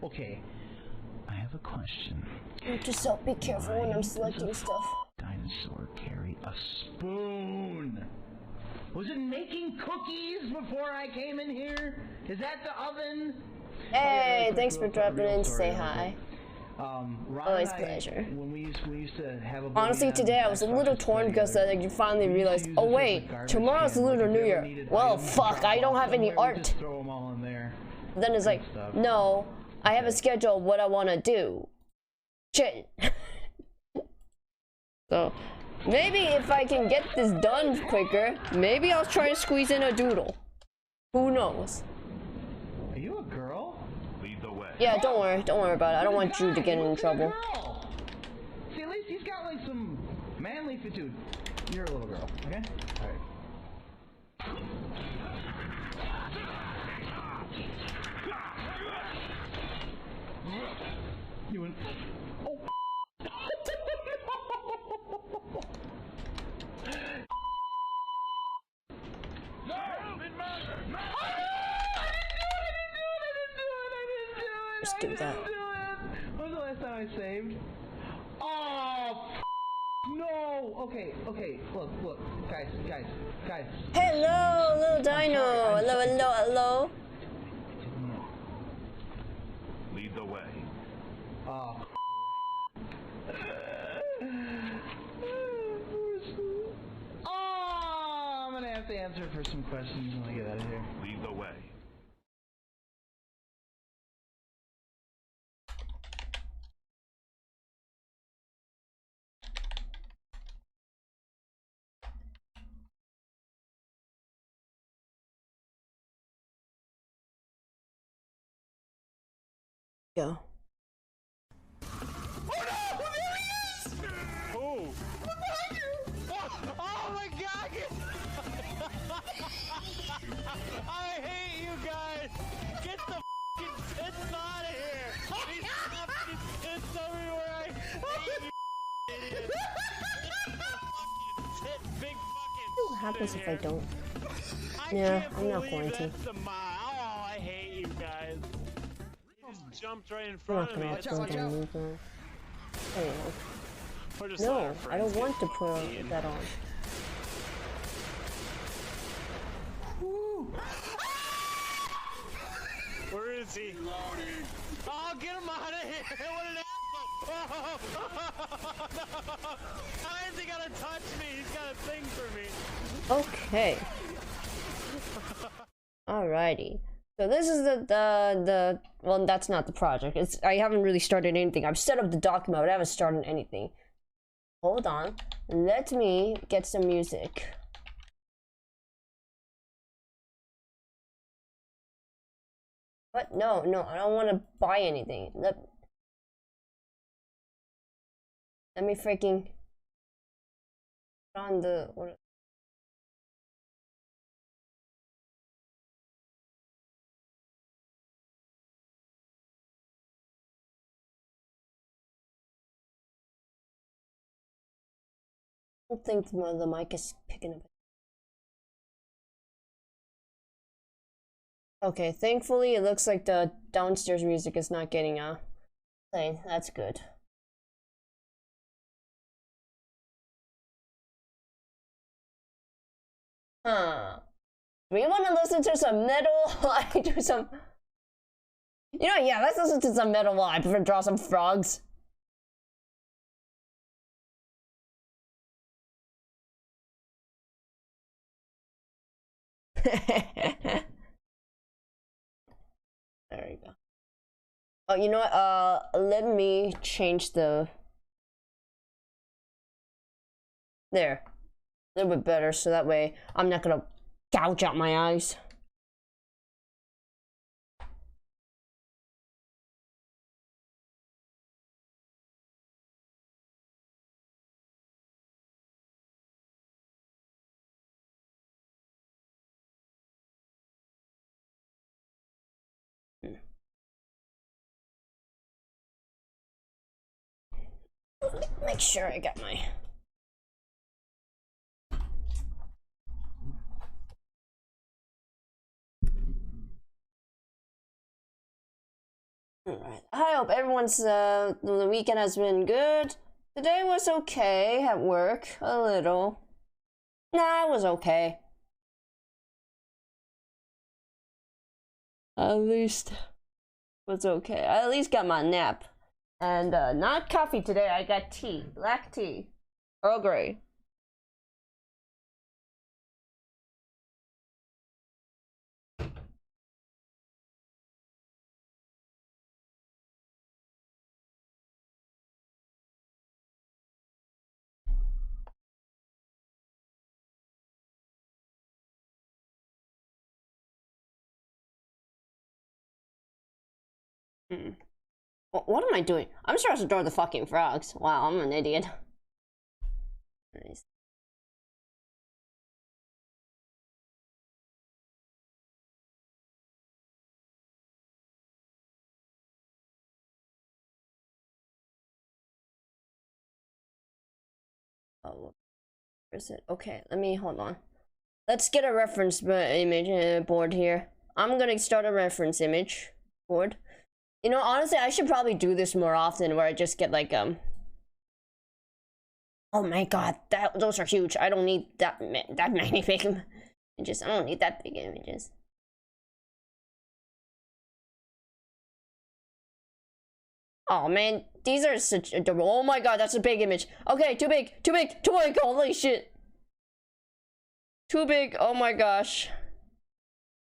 Okay, I have a question. Just so be careful when I'm selecting stuff. Dinosaur carry a spoon? Was it making cookies before I came in here? Is that the oven? Hey, thanks for dropping in to say hi. Always pleasure. When we used to have a honestly, today I was a little torn because you finally realized, oh wait, tomorrow's Lunar New Year. Well, fuck, I don't have any art. Throw them all in there. Then it's like, no, I have a schedule of what I want to do. Shit. So, maybe if I can get this done quicker, maybe I'll try to squeeze in a doodle. Who knows? Are you a girl? Yeah, don't worry about it. I don't want you to get in trouble. See, at least he's got like some manly attitude. You're a little girl, okay? Alright. You went. Oh! Just do that. When was the last time I saved? Oh, no! Okay, look, guys. Hello, little dino. Hello. Lead the way. Oh. Oh, I'm gonna have to answer for some questions when I get out of here. Lead the way. Go. Oh no! There he is! Oh! Behind you! Oh my god! I hate you guys! Get the f***ing tits out of here! These fucking tits everywhere! I hate you idiots! Tit, big fucking What happens if I don't? I Yeah, can't I'm not believe going to. that's the oh, I hate you guys. He just jumped right in I'm front not of me. gonna It's upload like, that movement. Anyway. we're just letting No, our I friends don't want get to put fucked in. that on. Where is he? Oh, get him out of here! What an asshole! Oh, how is he gonna touch me? He's got a thing for me. Okay. Alrighty. So this is the well, that's not the project. I haven't really started anything. I've set up the document, but I haven't started anything. Hold on. Let me get some music. What? No, I don't want to buy anything. Let me freaking put on the what? I don't think the mic is picking up. Okay, thankfully it looks like the downstairs music is not getting played. That's good. Huh. We want to listen to some metal while I do some... You know, yeah, let's listen to some metal while I prefer draw some frogs. There we go. Oh, you know what? Let me change the... There. A little bit better, so that way I'm not gonna gouge out my eyes. Make sure I got my... Alright. I hope everyone's the weekend has been good. Today was okay at work, a little. Nah, it was okay. At least was okay. I at least got my nap. And not coffee today, I got tea. Black tea. Earl Grey. What am I doing? I'm supposed to draw the fucking frogs. Wow, I'm an idiot. Nice. Oh, where's it? Okay, let me hold on. Let's get a reference image board here. I'm gonna start a reference image board. You know, honestly, I should probably do this more often, where I just get like Oh my god, those are huge. I don't need that many big images. I don't need that big images. Oh man, these are such adorable. Oh my god, that's a big image. Okay, too big. Holy shit. Too big. Oh my gosh.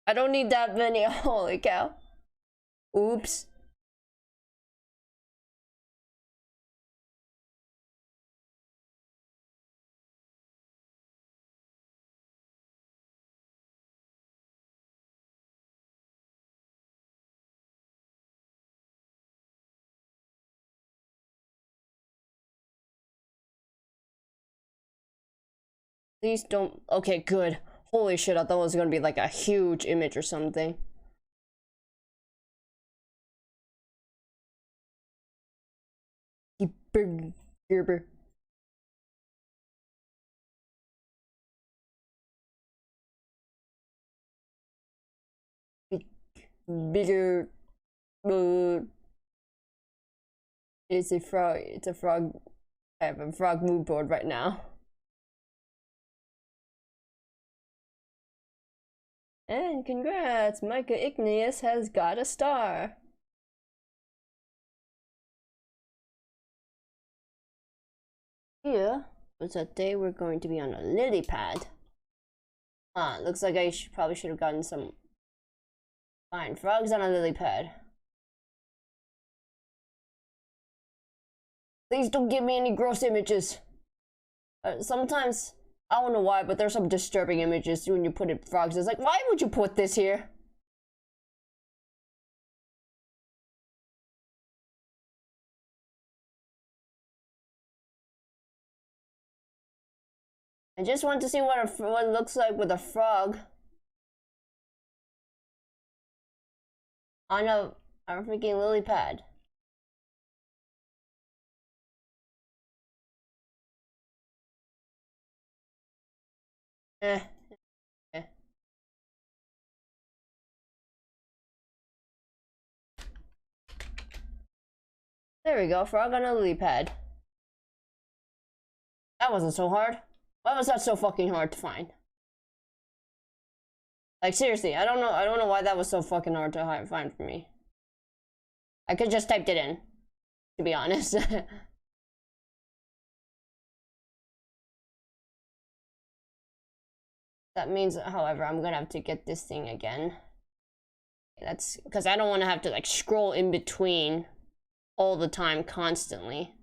I don't need that many. Holy cow. Oops. Please don't. Okay, good. Holy shit, I thought it was gonna be like a huge image or something. Big gerber. Bigger. It's a frog. It's a frog. I have a frog mood board right now. And congrats, Micah Igneous has got a star. Here was that day we're going to be on a lily pad. Looks like I probably should have gotten some fine frogs on a lily pad. Please don't give me any gross images. Sometimes, I don't know why, but there's some disturbing images when you put it frogs. It's like, why would you put this here? I just want to see what it looks like with a frog on a freaking lily pad. Eh. There we go, frog on a lily pad. That wasn't so hard. Why was that so fucking hard to find? Like seriously, I don't know why that was so fucking hard to find for me. I could just typed it in, to be honest. That means, however, I'm gonna have to get this thing again. That's because I don't want to have to like scroll in between all the time constantly.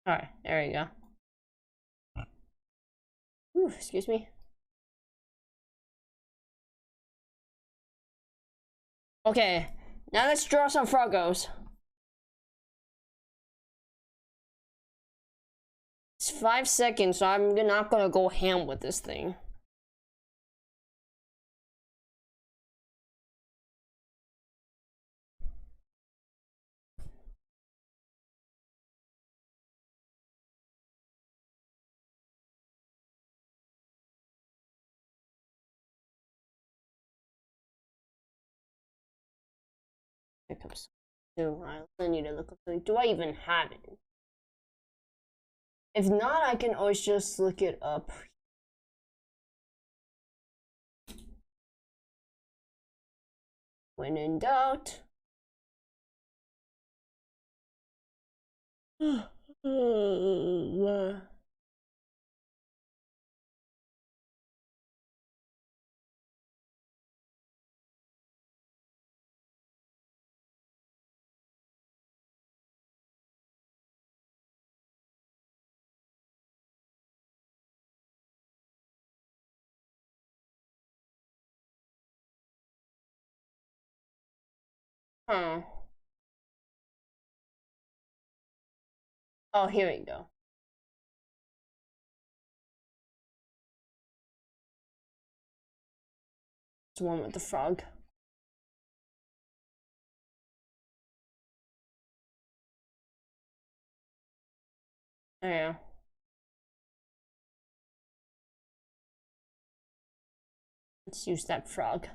Alright, there we go. Ooh, excuse me. Okay, now let's draw some froggos. It's 5 seconds, so I'm not gonna go ham with this thing. Here comes two. I also need to look up something. Do I even have it? If not, I can always just look it up. When in doubt. Huh. Oh, here we go. It's one with the frog. Yeah. Let's use that frog.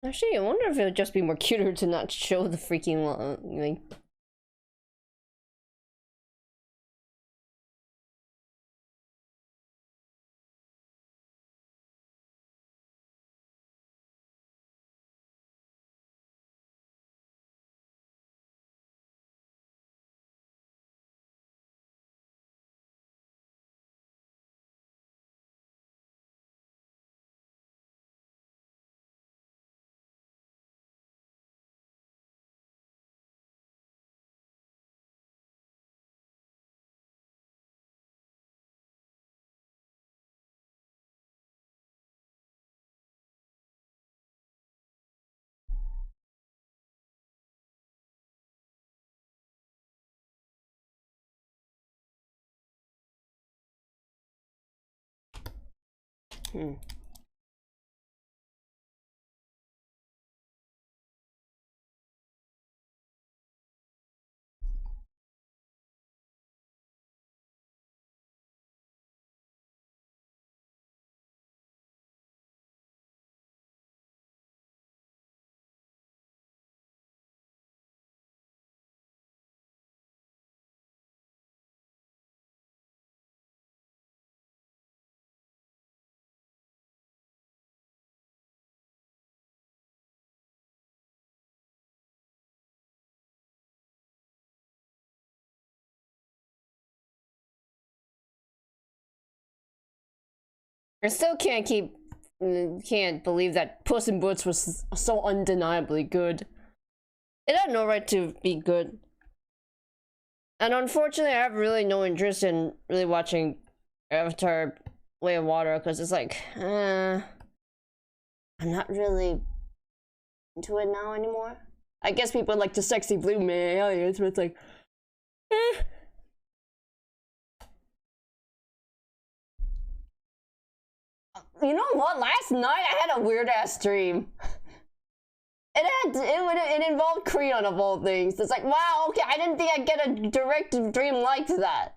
Actually, I wonder if it would just be more cuter to not show the freaking like. I still can't believe that Puss in Boots was so undeniably good. It had no right to be good. And unfortunately, I have really no interest in really watching Avatar Way of Water because it's like, I'm not really into it now anymore. I guess people like the sexy blue man aliens, but it's like, You know what? Last night I had a weird ass dream. It involved Creon of all things. It's like, wow, okay, I didn't think I'd get a direct dream like that.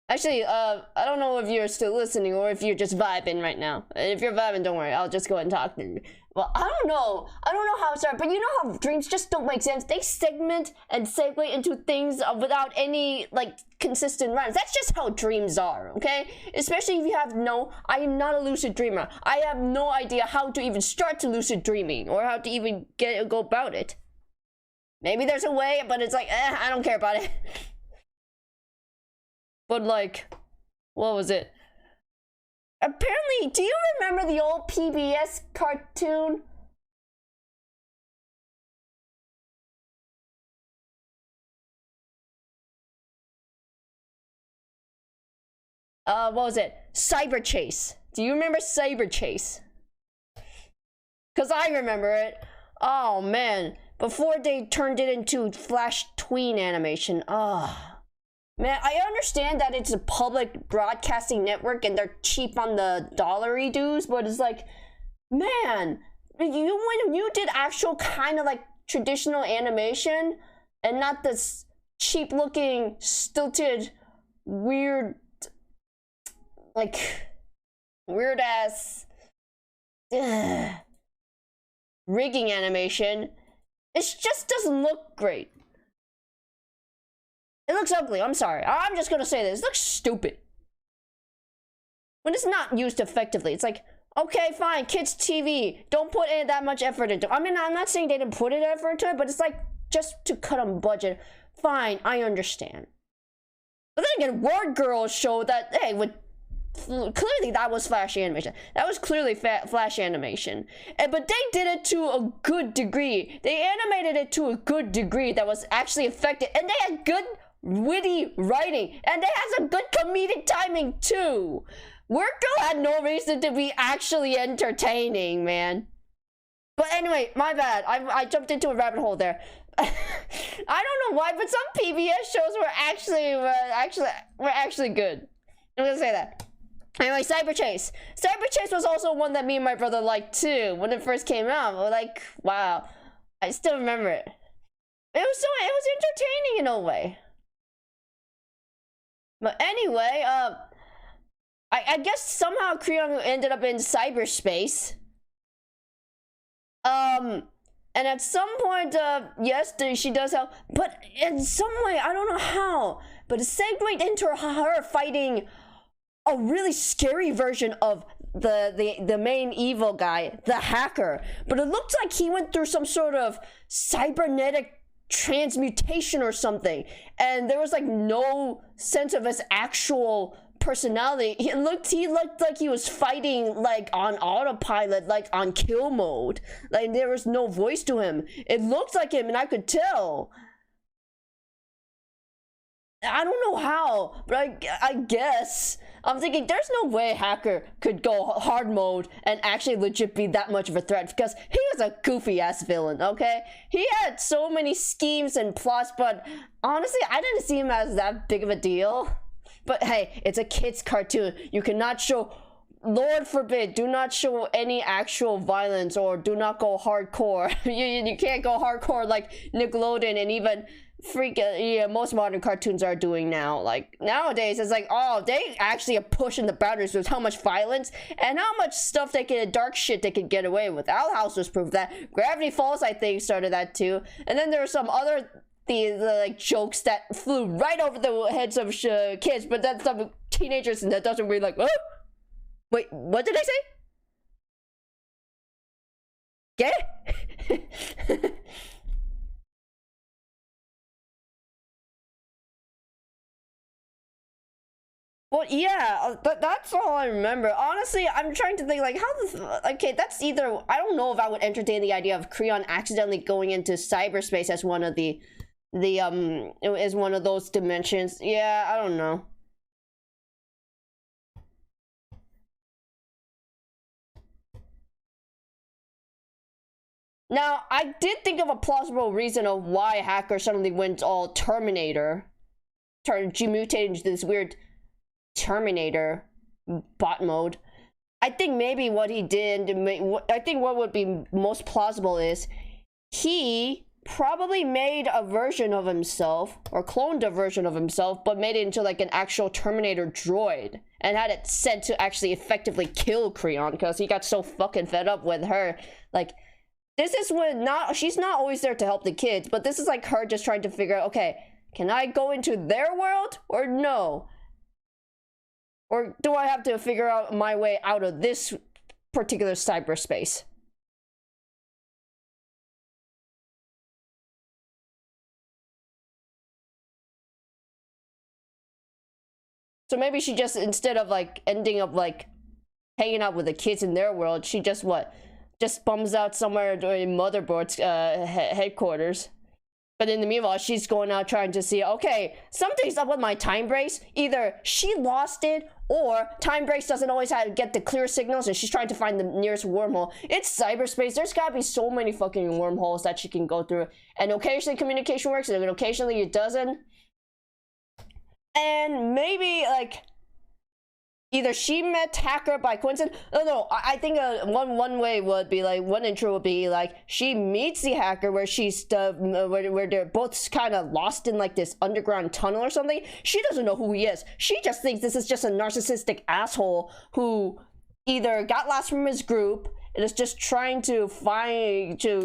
Actually, I don't know if you're still listening or if you're just vibing right now. If you're vibing, don't worry, I'll just go ahead and talk to you. Well, I don't know how it started, but you know how dreams just don't make sense? They segment and segue into things without any, like, consistent runs. That's just how dreams are, okay? Especially if you have I am not a lucid dreamer. I have no idea how to even start to lucid dreaming or how to even go about it. Maybe there's a way, but it's like, I don't care about it. But like, what was it? Apparently, do you remember the old PBS cartoon? What was it? Cyber Chase. Do you remember Cyber Chase? Cause I remember it. Oh man, before they turned it into Flash tween animation. Man, I understand that it's a public broadcasting network and they're cheap on the dollary dues, but it's like, man, when you did actual kind of like traditional animation and not this cheap looking, stilted, weird, like, weird ass rigging animation, it just doesn't look great. It looks ugly. I'm sorry. I'm just gonna say this. It looks stupid. When it's not used effectively, it's like, okay, fine, kids' TV. Don't put that much effort into it. I mean, I'm not saying they didn't put effort into it, but it's like, just to cut on budget. Fine, I understand. But then again, Word Girls showed that, hey, clearly that was Flash animation. That was clearly Flash animation. But they did it to a good degree. They animated it to a good degree that was actually effective. And they had good witty writing. And they had some good comedic timing too. Word Girl had no reason to be actually entertaining, man. But anyway, my bad. I jumped into a rabbit hole there. I don't know why, but some PBS shows were actually good. I'm gonna say that. Anyway, Cyber Chase. Cyber Chase was also one that me and my brother liked too. When it first came out, we were like, wow. I still remember it. It was entertaining in a way. But anyway, I guess somehow Creon ended up in cyberspace. And at some point, yes, she does help, but in some way, I don't know how, but it segued into her fighting a really scary version of the main evil guy, the hacker. But it looked like he went through some sort of cybernetic transmutation or something, and there was like no sense of his actual personality. He looked like he was fighting like on autopilot, like on kill mode. Like there was no voice to him. It looked like him, and I could tell. I don't know how, but I guess. I'm thinking there's no way a hacker could go hard mode and actually legit be that much of a threat, because he was a goofy ass villain, okay? He had so many schemes and plots, but honestly, I didn't see him as that big of a deal. But hey, it's a kid's cartoon. You cannot show, Lord forbid, do not show any actual violence or do not go hardcore. you can't go hardcore like Nickelodeon and even most modern cartoons are doing now. Like nowadays, it's like, oh, they actually are pushing the boundaries with how much violence and how much stuff dark shit they can get away with. Owl House was proof of that. Gravity Falls, I think, started that too. And then there are some other the like jokes that flew right over the heads of kids, but that's some teenagers and that doesn't really like, oh, wait, what did I say? Okay. Well, yeah, that's all I remember. Honestly, I'm trying to think, like, okay, that's either, I don't know if I would entertain the idea of Creon accidentally going into cyberspace as one of is one of those dimensions. Yeah, I don't know. Now, I did think of a plausible reason of why a hacker suddenly went all Terminator. Mutated into this weird Terminator bot mode. I think maybe what he did, I think what would be most plausible is he probably made a version of himself or cloned a version of himself, but made it into like an actual Terminator droid and had it sent to actually effectively kill Creon because he got so fucking fed up with her. Like, this is when she's not always there to help the kids, but this is like her just trying to figure out, okay, Can I go into their world or no? Or do I have to figure out my way out of this particular cyberspace? So maybe she just, instead of like ending up like hanging out with the kids in their world, she just just bums out somewhere during Motherboard's headquarters. But in the meanwhile, she's going out trying to see, okay, something's up with my time brace. Either she lost it, or time brace doesn't always have to get the clear signals, and she's trying to find the nearest wormhole. It's cyberspace. There's gotta be so many fucking wormholes that she can go through. And occasionally communication works, and occasionally it doesn't. And maybe, like, either she met hacker by coincidence. No, I think one way would be like, one intro would be like she meets the hacker where she's where they're both kind of lost in like this underground tunnel or something. She doesn't know who he is. She just thinks this is just a narcissistic asshole who either got lost from his group and is just trying to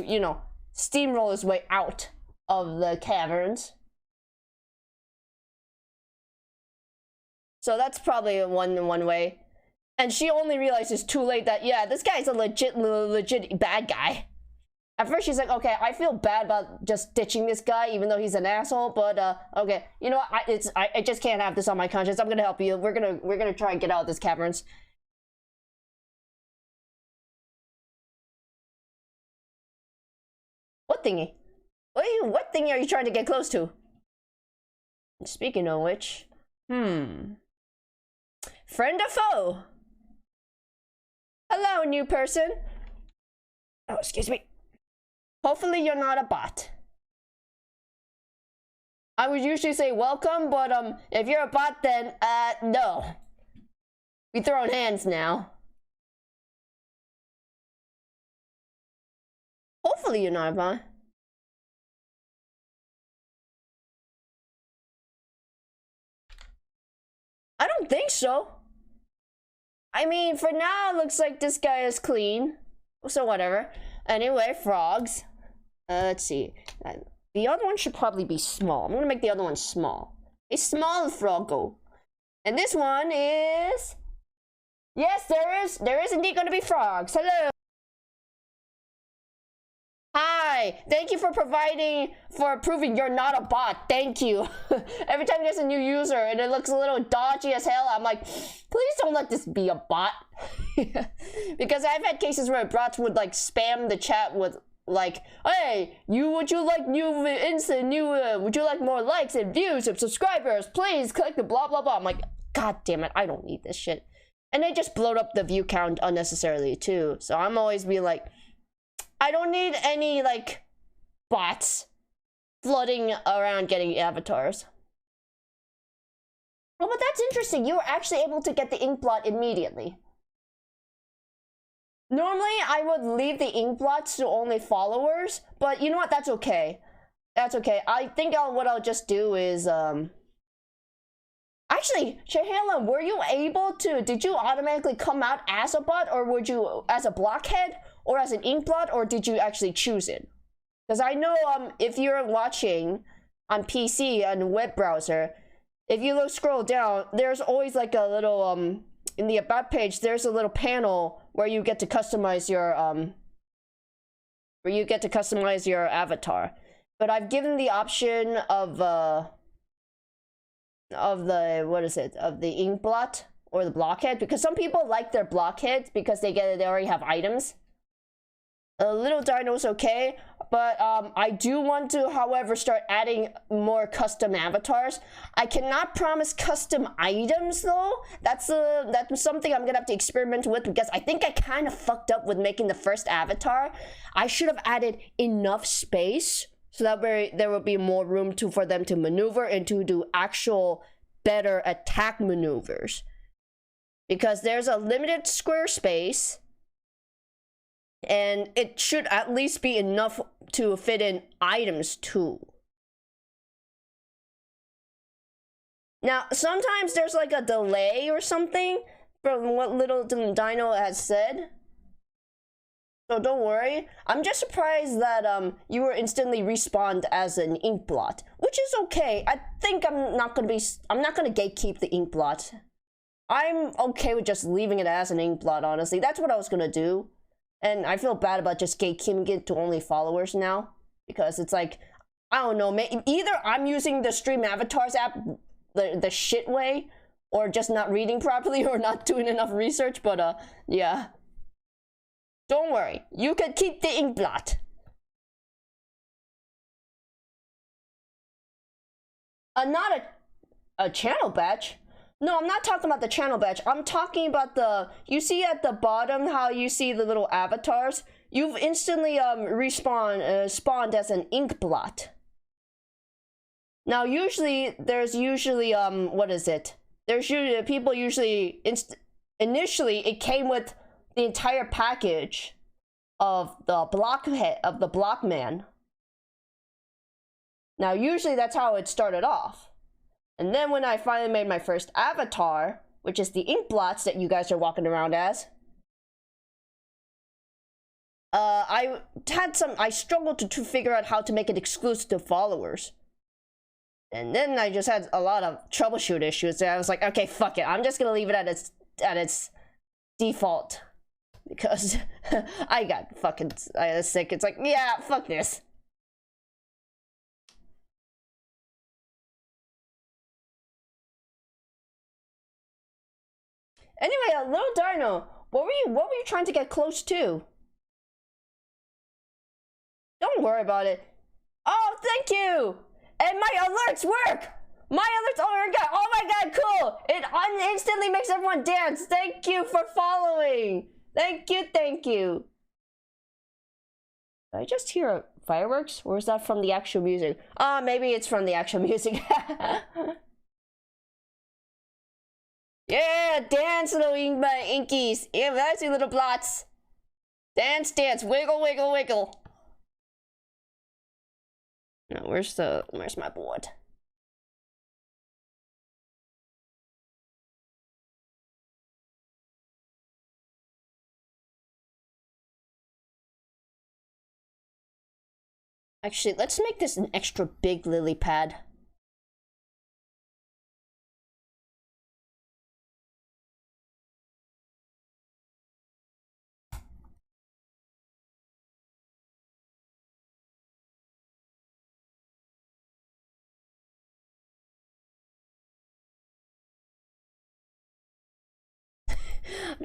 you know, steamroll his way out of the caverns. So that's probably one way. And she only realizes too late that, yeah, this guy's a legit bad guy. At first she's like, okay, I feel bad about just ditching this guy even though he's an asshole, but okay, you know what, I just can't have this on my conscience. I'm gonna help you. We're gonna try and get out of this caverns. What thingy? What thingy are you trying to get close to? Speaking of which, friend or foe? Hello, new person. Oh, excuse me. Hopefully you're not a bot. I would usually say welcome, but if you're a bot, then no. We throwing hands now. Hopefully you're not a bot. I don't think so. I mean, for now, it looks like this guy is clean. So whatever. Anyway, frogs. Let's see. The other one should probably be small. I'm gonna make the other one small. A small froggo. And this one is... Yes, there is indeed gonna be frogs. Hello. Hi, thank you for proving you're not a bot. Thank you. Every time there's a new user and it looks a little dodgy as hell, I'm like, please don't let this be a bot. Because I've had cases where bots would like spam the chat with like, hey, would you like more likes and views and subscribers? Please click the blah blah blah. I'm like, god damn it, I don't need this shit. And they just blowed up the view count unnecessarily too. So I'm always being like, I don't need any, like, bots flooding around getting avatars. Oh, but that's interesting. You were actually able to get the ink blot immediately. Normally, I would leave the ink blots to only followers, but you know what? That's okay. That's okay. I think what I'll just do is, Actually, Shahela, were you able to... Did you automatically come out as a bot, or would you as a blockhead, or as an ink blot, or did you actually choose it? Because I know if you're watching on PC and web browser, if you scroll down, there's always like a little in the about page, there's a little panel where you get to customize your avatar. But I've given the option of the ink blot or the blockhead, because some people like their blockheads because they already have items. A little dino's okay, but I do want to, however, start adding more custom avatars. I cannot promise custom items though. That's something I'm gonna have to experiment with, because I think I kind of fucked up with making the first avatar. I should have added enough space so that there will be more room for them to maneuver and to do actual better attack maneuvers. Because there's a limited square space, and it should at least be enough to fit in items too. Now, sometimes there's like a delay or something from what little Dino has said. So don't worry. I'm just surprised that you were instantly respawned as an ink blot, which is okay. I think I'm not gonna gatekeep the ink blot. I'm okay with just leaving it as an ink blot, honestly. That's what I was gonna do. And I feel bad about just gatekeeping it to only followers now. Because it's like, I don't know, either I'm using the Stream Avatars app the shit way, or just not reading properly, or not doing enough research, but yeah. Don't worry, you can keep the ink blot. Not a channel badge. No, I'm not talking about the channel badge. I'm talking about you see at the bottom how you see the little avatars? You've instantly spawned as an ink blot. Now usually there's what is it? There's usually people initially it came with the entire package of the block man. Now usually that's how it started off. And then when I finally made my first avatar, which is the ink blots that you guys are walking around as, I struggled to figure out how to make it exclusive to followers. And then I just had a lot of troubleshoot issues. And I was like, okay, fuck it. I'm just gonna leave it at its default. Because I got fucking sick. It's like, yeah, fuck this. Anyway, little Dino, what were you trying to get close to? Don't worry about it. Oh, thank you. And my alerts work. My alerts. Oh my god, cool. It instantly makes everyone dance. Thank you for following. Thank you. Did I just hear fireworks, or is that from the actual music? Maybe it's from the actual music. Yeah, dance, little inkies. Yeah, that's you little blots. Dance, wiggle, wiggle, wiggle. No, where's my board? Actually, let's make this an extra big lily pad.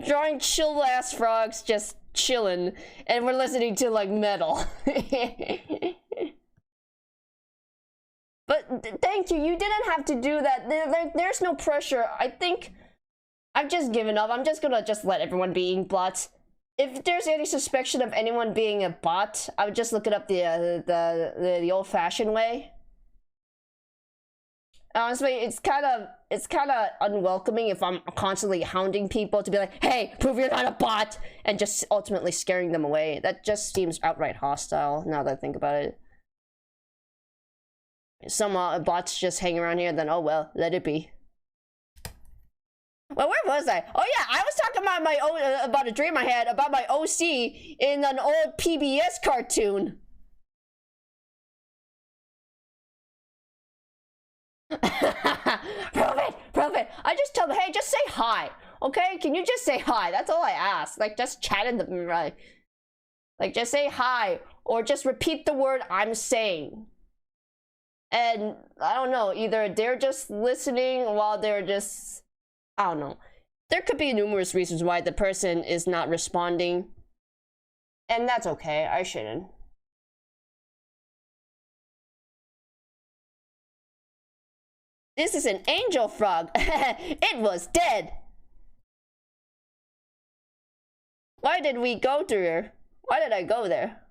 Drawing chill ass frogs just chilling, and we're listening to like metal. But thank you, you didn't have to do that. There's no pressure. I think I've just given up. I'm just gonna let everyone be ink blots. If there's any suspicion of anyone being a bot, I would just look it up the old-fashioned way. Honestly, it's kind of unwelcoming if I'm constantly hounding people to be like, hey, prove you're not a bot, and just ultimately scaring them away. That just seems outright hostile, now that I think about it. Some bots just hang around here, then oh well, let it be. Well, where was I? Oh yeah, I was talking about about a dream I had about my OC in an old PBS cartoon. Prove it. I just tell them, hey, just say hi, okay? Can you just say hi? That's all I ask. Like, just chat in the right. Like, just say hi, or just repeat the word I'm saying. And I don't know, either they're just listening while they're just, I don't know. There could be numerous reasons why the person is not responding, and that's okay. I shouldn't. This is an angel frog. It was dead. Why did we go there? Why did I go there?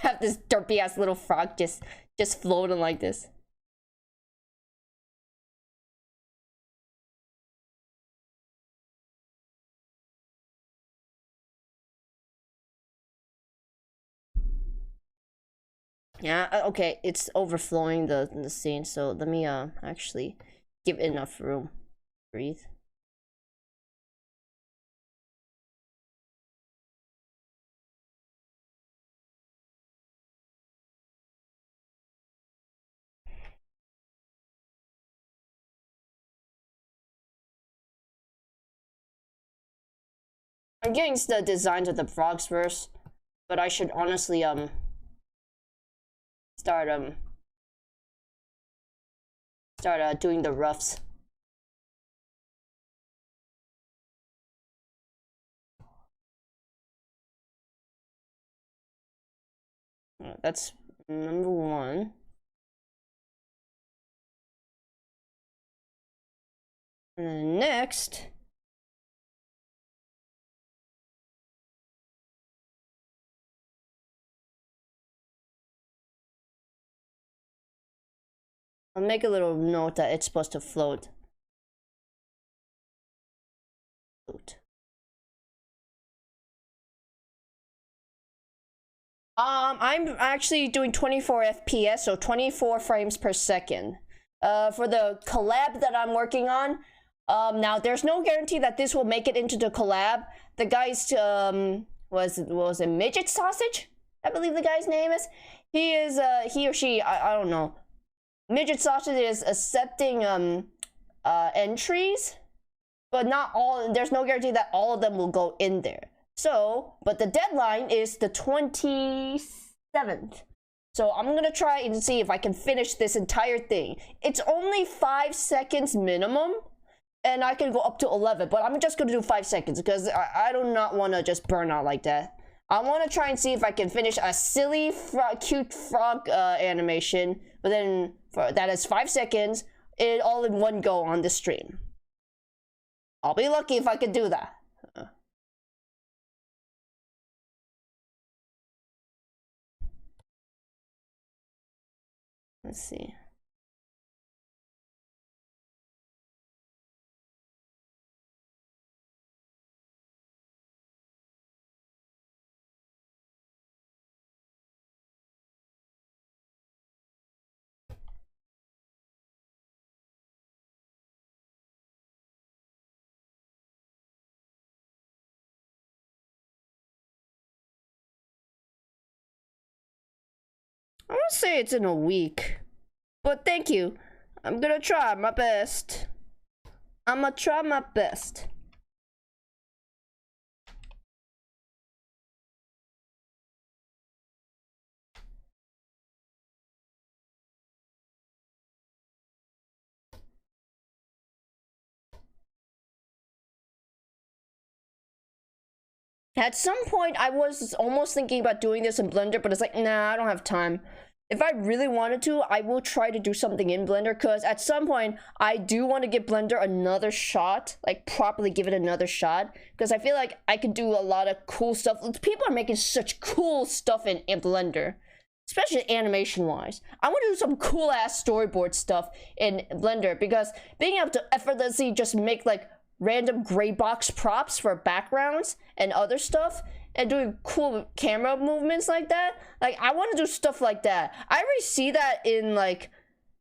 have this derpy ass little frog just floating like this. Yeah, okay, it's overflowing the scene, so let me actually give it enough room. Breathe. I'm getting the designs of the frogs first, but I should honestly start doing the roughs. That's number one. And then next, I'll make a little note that it's supposed to float. I'm actually doing 24 FPS, so 24 frames per second. For the collab that I'm working on, now there's no guarantee that this will make it into the collab. The guy's was a midget sausage, I believe the guy's name is. He is he or she, I don't know. Midget sausage is accepting entries, but not all. There's no guarantee that all of them will go in there. So, but the deadline is the 27th. So I'm gonna try and see if I can finish this entire thing. It's only 5 seconds minimum, and I can go up to 11, but I'm just gonna do 5 seconds because I do not want to just burn out like that. I want to try and see if I can finish a silly cute frog animation, but then that is 5 seconds, it all in one go on the stream. I'll be lucky if I can do that. Let's see. I want to say it's in a week, but thank you. I'm gonna try my best. I'm gonna try my best. At some point, I was almost thinking about doing this in Blender, but it's like, nah, I don't have time. If I really wanted to, I will try to do something in Blender, because at some point, I do want to give Blender another shot, like properly give it another shot, because I feel like I could do a lot of cool stuff. People are making such cool stuff in Blender, especially animation-wise. I want to do some cool-ass storyboard stuff in Blender, because being able to effortlessly just make, like, random gray box props for backgrounds and other stuff, and doing cool camera movements like that. Like, I want to do stuff like that. I already see that in, like,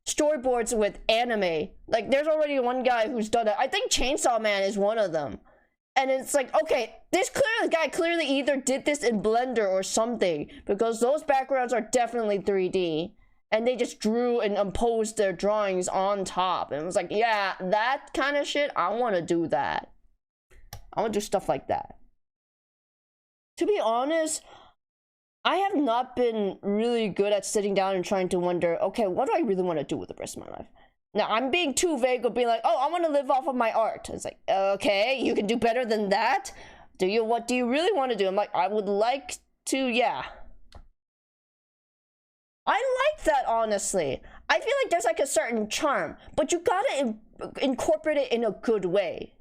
storyboards with anime. Like, there's already one guy who's done it. I think Chainsaw Man is one of them. And it's like, okay, this guy clearly either did this in Blender or something, because those backgrounds are definitely 3D. And they just drew and imposed their drawings on top. And it was like, yeah, that kind of shit, I want to do that. I want to do stuff like that. To be honest, I have not been really good at sitting down and trying to wonder, okay, what do I really want to do with the rest of my life? Now, I'm being too vague of being like, oh, I want to live off of my art. It's like, okay, you can do better than that? What do you really want to do? I'm like, I would like to, yeah. I like that, honestly. I feel like there's like a certain charm, but you gotta incorporate it in a good way.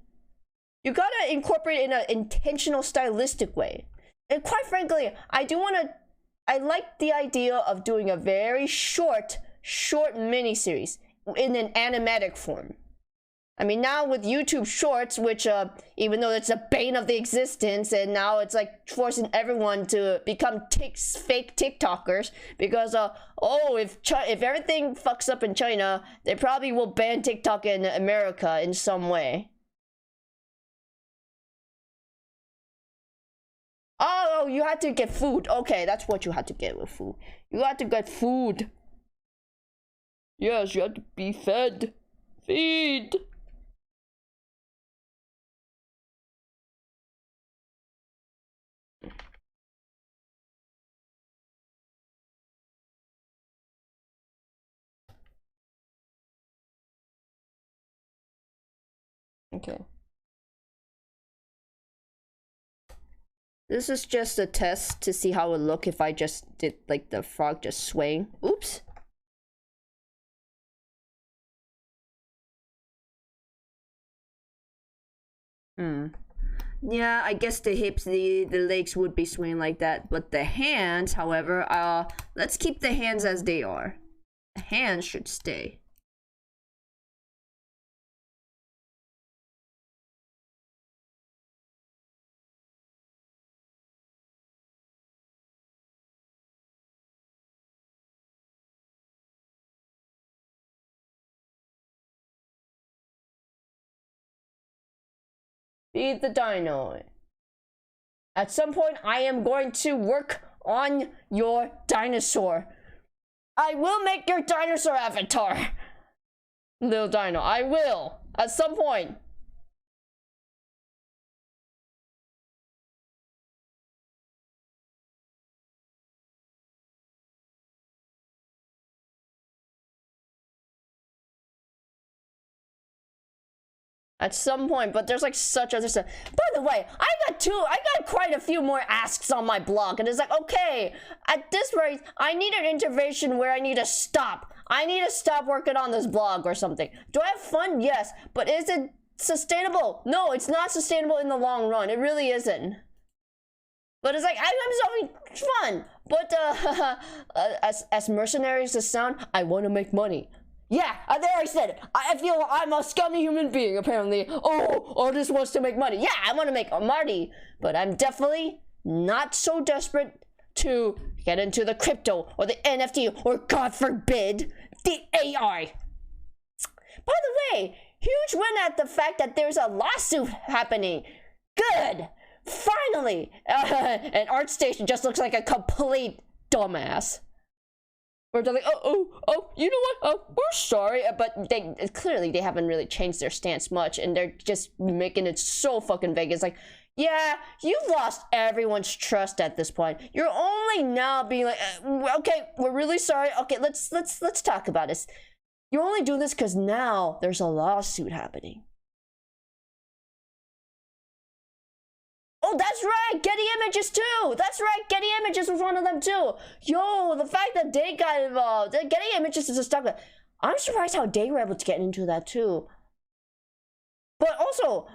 You gotta incorporate it in an intentional, stylistic way. And quite frankly, I do want to I like the idea of doing a very short miniseries in an animatic form. I mean, now with YouTube Shorts, which even though it's a bane of the existence, and now it's like forcing everyone to become fake TikTokers because if everything fucks up in China, they probably will ban TikTok in America in some way. Oh, you had to get food. Okay, that's what you had to get with food. You had to get food. Yes, you had to be fed. Feed. Okay. This is just a test to see how it would look if I just did like the frog just swaying. Oops. Yeah, I guess the hips, the legs would be swinging like that, but the hands, however, let's keep the hands as they are. The hands should stay. Feed the dino. At some point, I am going to work on your dinosaur. I will make your dinosaur avatar. Little dino, I will. At some point. At some point, but there's like such other stuff. By the way, I got quite a few more asks on my blog, and it's like, okay, at this rate, I need an intervention where I need to stop. I need to stop working on this blog or something. Do I have fun? Yes, but is it sustainable? No, it's not sustainable in the long run. It really isn't. But it's like, I'm having fun. But as mercenaries as sound, I want to make money. Yeah, there I said it. I feel I'm a scummy human being, apparently. Oh, artist wants to make money. Yeah, I want to make money. But I'm definitely not so desperate to get into the crypto or the NFT or, God forbid, the AI. By the way, huge win at the fact that there's a lawsuit happening. Good. Finally. And ArtStation just looks like a complete dumbass. Or they're like, oh, you know what? Oh, we're sorry, but they haven't really changed their stance much, and they're just making it so fucking vague. It's like, yeah, you've lost everyone's trust at this point. You're only now being like, okay, we're really sorry. Okay, let's talk about this. You're only doing this because now there's a lawsuit happening. Oh, that's right, Getty Images too. That's right, Getty Images was one of them too. Yo, the fact that they got involved, Getty Images is a stuff. I'm surprised how they were able to get into that too. But also,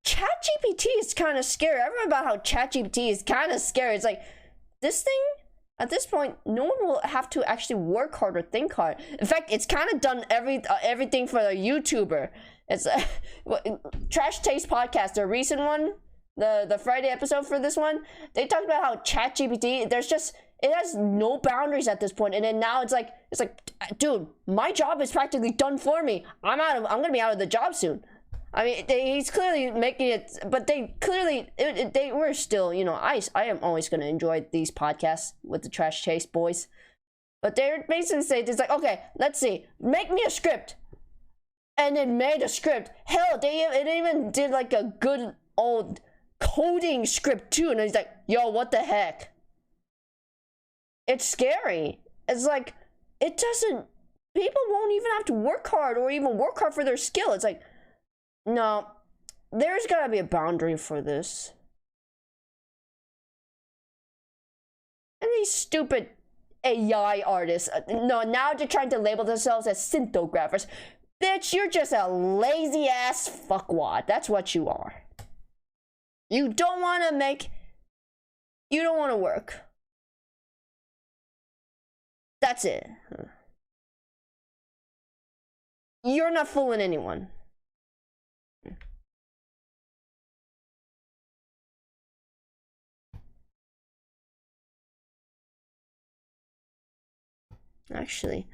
ChatGPT is kind of scary. I remember about how ChatGPT is kind of scary. It's like, this thing, at this point, no one will have to actually work hard or think hard. In fact, it's kind of done everything for the YouTuber. It's Trash Taste Podcast, the recent one. The Friday episode for this one, they talked about how ChatGPT, it has no boundaries at this point, and then now it's like, dude, my job is practically done for me. I'm gonna be out of the job soon. I mean, he's clearly making it, but they were still, you know, I am always gonna enjoy these podcasts with the Trash Chase boys, but they're basically saying, it's like, okay, let's see, make me a script, and it made a script. Hell, it even did like a good old coding script too, and he's like, yo, what the heck? It's scary. It's like, people won't even have to work hard or even work hard for their skill. It's like, no, there's gotta be a boundary for this. And these stupid AI artists, no, now they're trying to label themselves as synthographers. Bitch, you're just a lazy ass fuckwad. That's what you are. You don't want to work. That's it. You're not fooling anyone. Actually.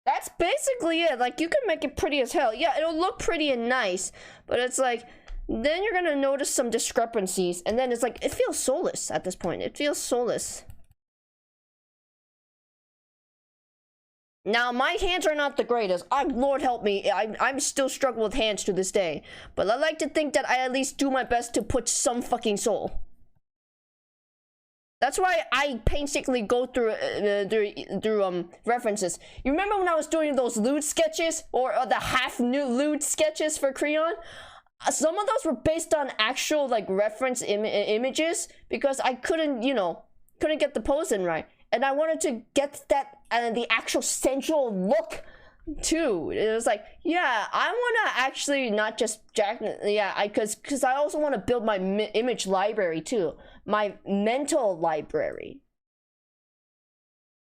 That's basically it. Like, you can make it pretty as hell. Yeah, it'll look pretty and nice, but it's like, then you're gonna notice some discrepancies, and then it's like, it feels soulless at this point. It feels soulless. Now, my hands are not the greatest. Lord help me, I'm still struggling with hands to this day. But I like to think that I at least do my best to put some fucking soul. That's why I painstakingly go through references. You remember when I was doing those lewd sketches, or the half-lewd sketches for Creon? Some of those were based on actual, like, reference images, because I couldn't, you know, couldn't get the pose in right. And I wanted to get that, the actual sensual look, too. It was like, yeah, I want to actually not just because I also want to build my image library, too. My mental library.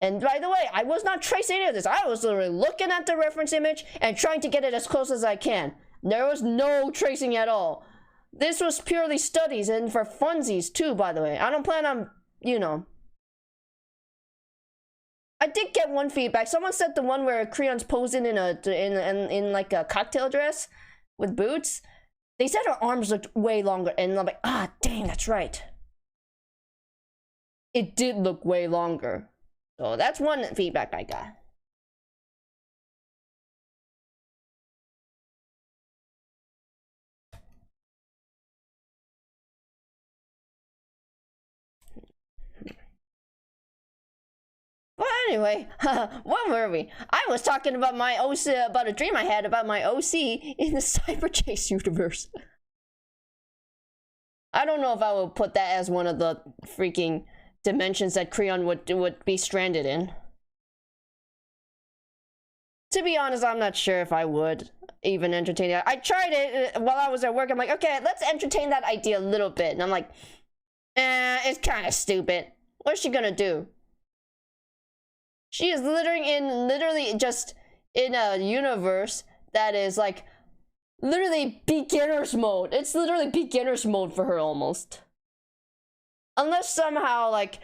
And by the way, I was not tracing any of this. I was literally looking at the reference image and trying to get it as close as I can. There was no tracing at all. This was purely studies, and for funsies too, by the way. I don't plan on, you know. I did get one feedback. Someone said the one where Creon's posing in like a cocktail dress with boots. They said her arms looked way longer, and I'm like, ah, dang, that's right. It did look way longer. So that's one feedback I got. Well, anyway, what were we? I was talking about my OC, about a dream I had about my OC in the Cyber Chase universe. I don't know if I would put that as one of the freaking dimensions that Creon would be stranded in. To be honest, I'm not sure if I would even entertain it. I tried it while I was at work. I'm like, okay, let's entertain that idea a little bit. And I'm like, it's kind of stupid. What's she gonna do? She is literally just in a universe that is like literally beginner's mode. It's literally beginner's mode for her almost. Unless somehow, like,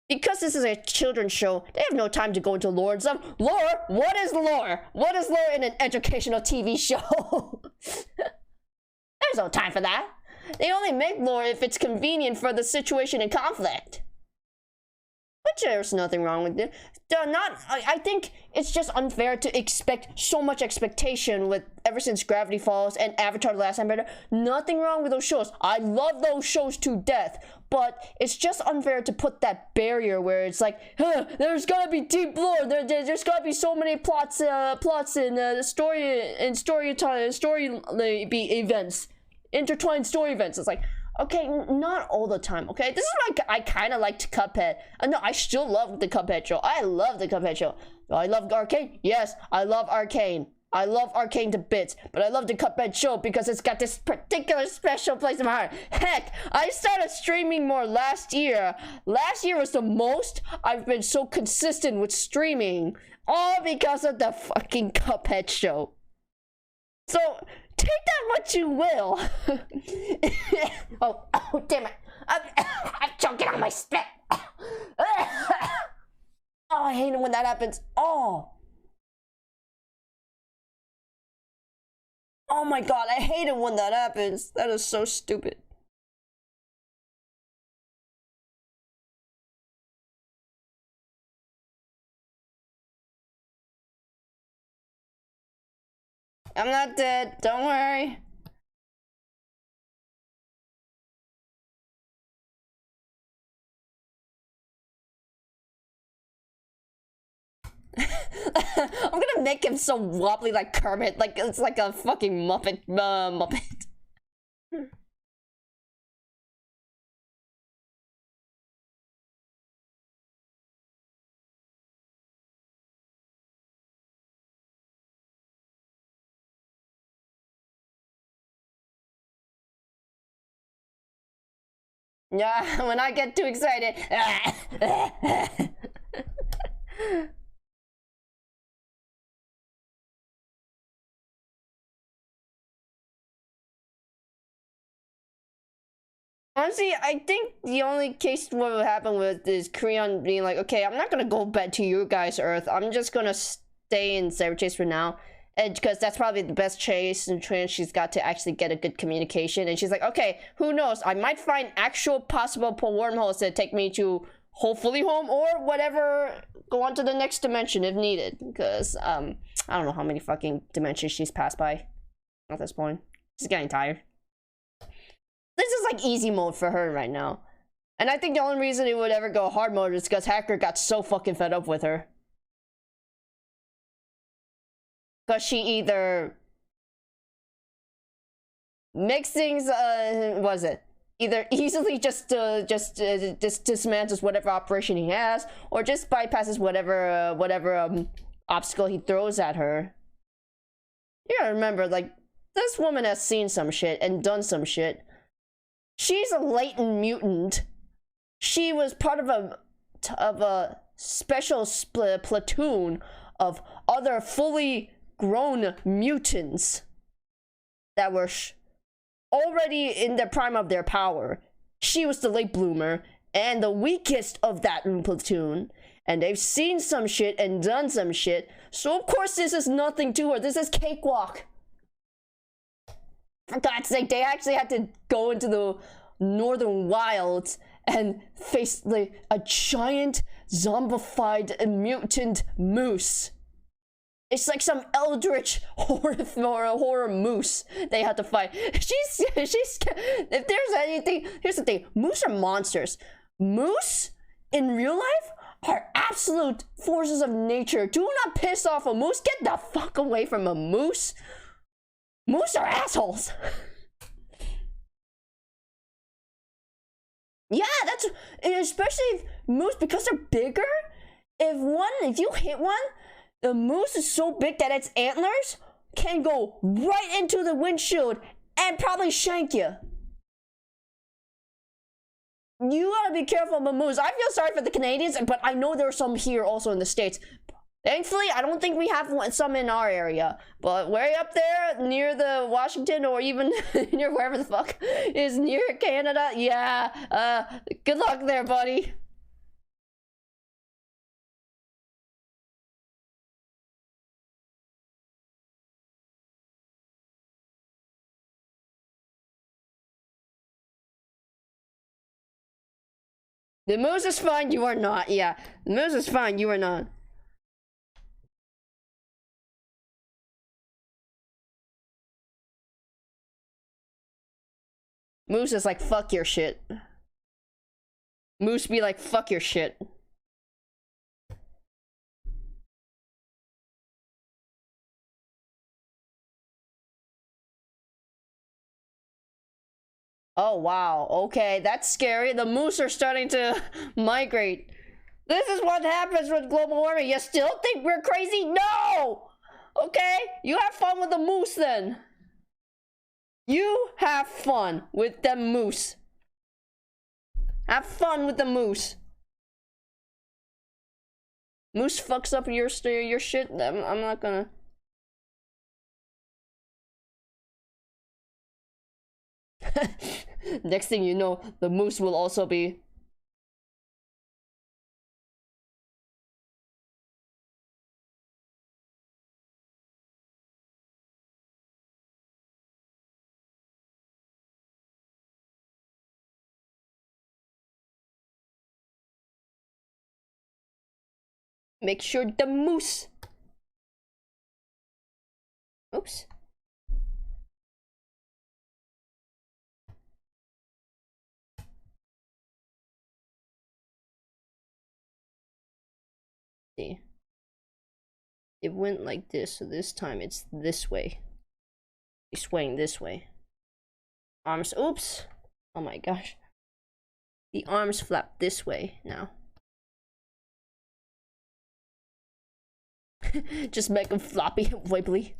because this is a children's show, they have no time to go into lore and stuff. Lore? What is lore? What is lore in an educational TV show? There's no time for that. They only make lore if it's convenient for the situation and conflict. Which there's nothing wrong with it. I think it's just unfair to expect so much expectation with ever since Gravity Falls and Avatar: The Last Airbender. Nothing wrong with those shows. I love those shows to death. But it's just unfair to put that barrier where it's like, there's gotta be deep lore. There's gotta be so many plots in story events, intertwined story events. It's like, okay, not all the time. Okay, this is like I kind of liked Cuphead. No, I still love the Cuphead show. I love the Cuphead show. I love Arcane. Yes, I love Arcane. I love Arcane to bits, but I love the Cuphead show because it's got this particular special place in my heart. Heck, I started streaming more last year. Last year was the most I've been so consistent with streaming, all because of the fucking Cuphead show. So, take that what you will. oh, damn it. I'm choking on my spit. Oh, I hate it when that happens. Oh my god, I hate it when that happens. That is so stupid. I'm not dead, don't worry. I'm gonna make him so wobbly like Kermit, like it's like a fucking Muppet. Yeah, when I get too excited. Honestly, I think the only case what would happen with is Creon being like, okay, I'm not gonna go back to you guys' Earth. I'm just gonna stay in Cyber Chase for now. And because that's probably the best chase and trans she's got to actually get a good communication. And she's like, okay, who knows? I might find actual possible wormholes that take me to hopefully home or whatever, go on to the next dimension if needed. Because I don't know how many fucking dimensions she's passed by at this point. She's getting tired. This is like easy mode for her right now. And I think the only reason it would ever go hard mode is because Hacker got so fucking fed up with her. Because she either makes things, what is it? Either easily just dismantles whatever operation he has, or just bypasses whatever obstacle he throws at her. You gotta remember, like, this woman has seen some shit and done some shit. She's a latent mutant. She was part of a special platoon of other fully grown mutants that were already in the prime of their power. She was the late bloomer and the weakest of that platoon. And they've seen some shit and done some shit. So of course this is nothing to her. This is cakewalk. For God's sake, they actually had to go into the northern wilds and face like a giant zombified mutant moose. It's like some eldritch horror moose they had to fight. She's if there's anything, here's the thing, moose are monsters. Moose in real life are absolute forces of nature. Do not piss off a moose. Get the fuck away from a moose. Moose are assholes. Yeah, that's especially if moose, because they're bigger. If you hit one, the moose is so big that its antlers can go right into the windshield and probably shank you. You gotta be careful of a moose. I feel sorry for the Canadians, but I know there's some here also in the States. Thankfully, I don't think we have some in our area. But way up there, near the Washington, or even near wherever the fuck is near Canada, yeah, good luck there, buddy. The moose is fine, you are not. Yeah, the moose is fine, you are not. Moose is like, fuck your shit. Moose be like, fuck your shit. Oh, wow. Okay, that's scary. The moose are starting to migrate. This is what happens with global warming. You still think we're crazy? No! Okay, you have fun with the moose then. You have fun with the moose. Have fun with the moose. Moose fucks up your shit. I'm not gonna. Next thing you know, the moose will also be. Make sure the moose. Oops. See. It went like this, so this time it's this way. It's swaying this way. Arms, oops. Oh my gosh. The arms flap this way now. Just make them floppy and wibbly.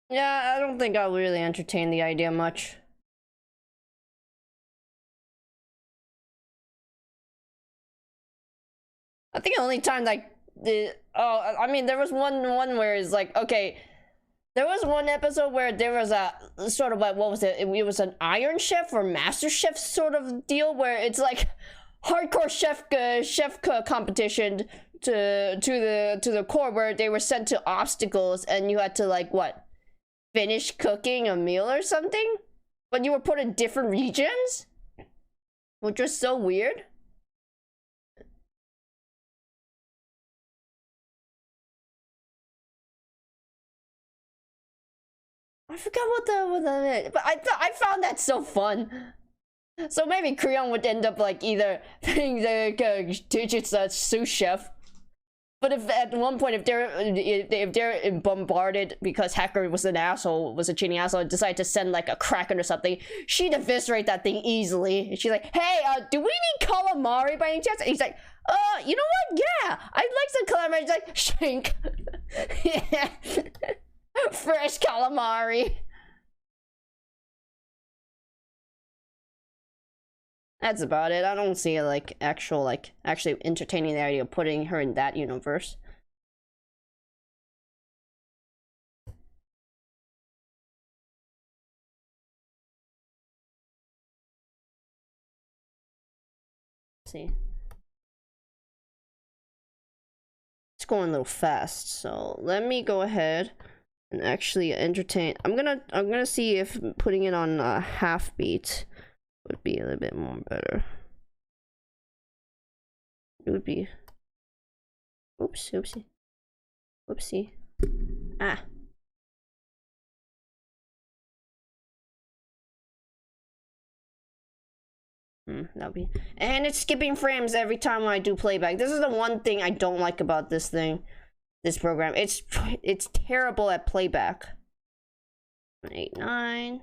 Yeah, I don't think I'll really entertain the idea much. I think the only time like I mean there was one where it's like, okay, there was one episode where there was a sort of like, what was it? It was an Iron Chef or Master Chef sort of deal where it's like hardcore chef competition to the core, where they were sent to obstacles and you had to like what, finish cooking a meal or something, but you were put in different regions, which was so weird. I forgot what the but I found that so fun. So maybe Creon would end up like either being the teacher's sous chef, but if at one point if they're bombarded because Hacker was an asshole, was a cheating asshole, and decided to send like a Kraken or something, she'd eviscerate that thing easily. And she's like, "Hey, do we need calamari by any chance?" And he's like, you know what? Yeah, I'd like some calamari." He's like, "Shrink." Yeah. Fresh calamari. That's about it. I don't see like actually entertaining the idea of putting her in that universe. Let's see. It's going a little fast, so let me go ahead and actually entertain. I'm gonna see if putting it on half beat would be a little bit more better. It would be. Oops, oopsie. Whoopsie. Ah. That'll be. And it's skipping frames every time when I do playback. This is the one thing I don't like about this thing. This program. It's terrible at playback. 8, 9.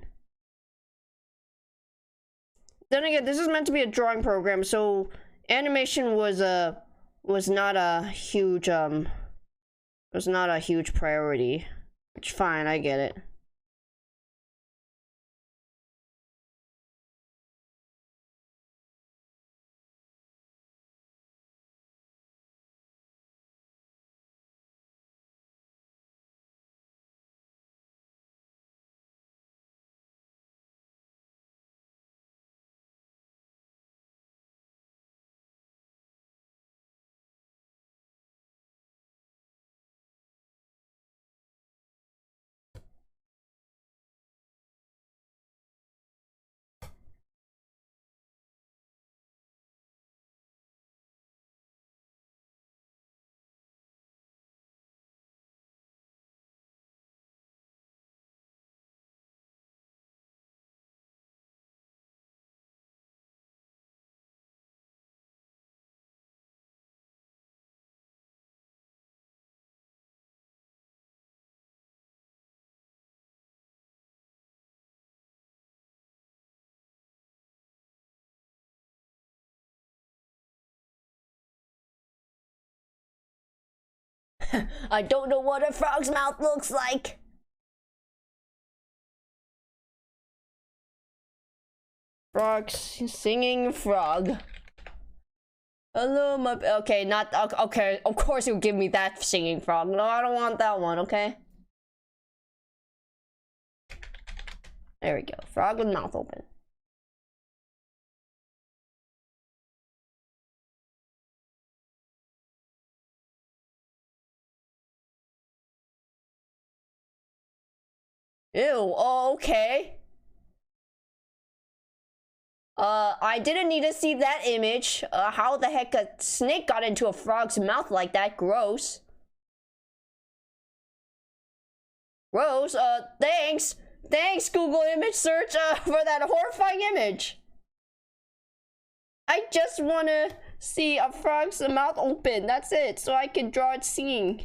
Then again, this is meant to be a drawing program, so animation was not a huge priority. Which, fine, I get it. I don't know what a frog's mouth looks like. Frog singing frog. Hello, my. Okay, not okay. Of course, you'll give me that singing frog. No, I don't want that one. Okay. There we go. Frog with mouth open. Ew. Oh, okay. I didn't need to see that image. How the heck a snake got into a frog's mouth like that? Gross. Gross. Thanks. Thanks, Google image search, for that horrifying image. I just wanna see a frog's mouth open. That's it. So I can draw it singing.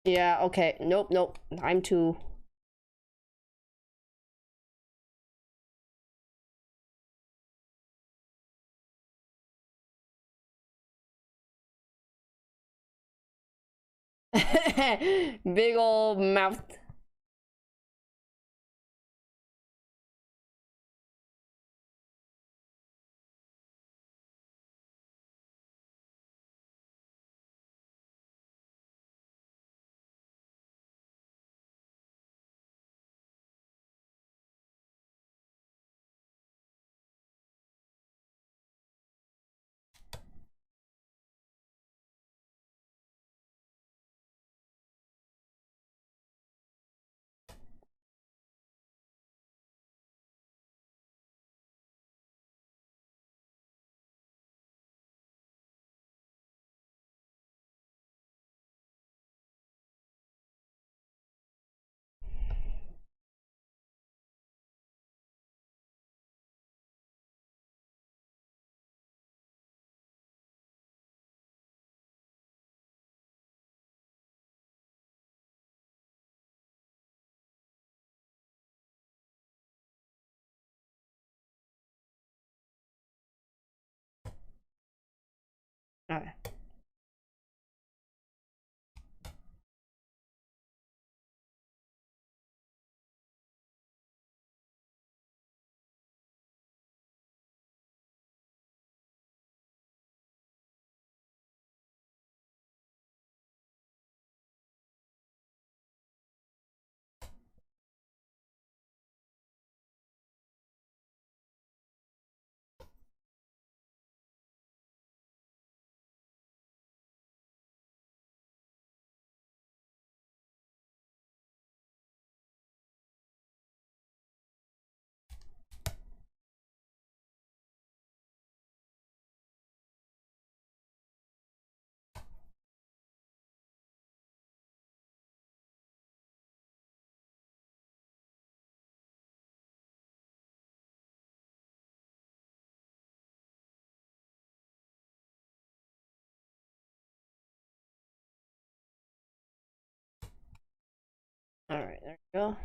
Yeah, okay. Nope, nope. I'm too... Big old mouth. Alright. Alright, there we go.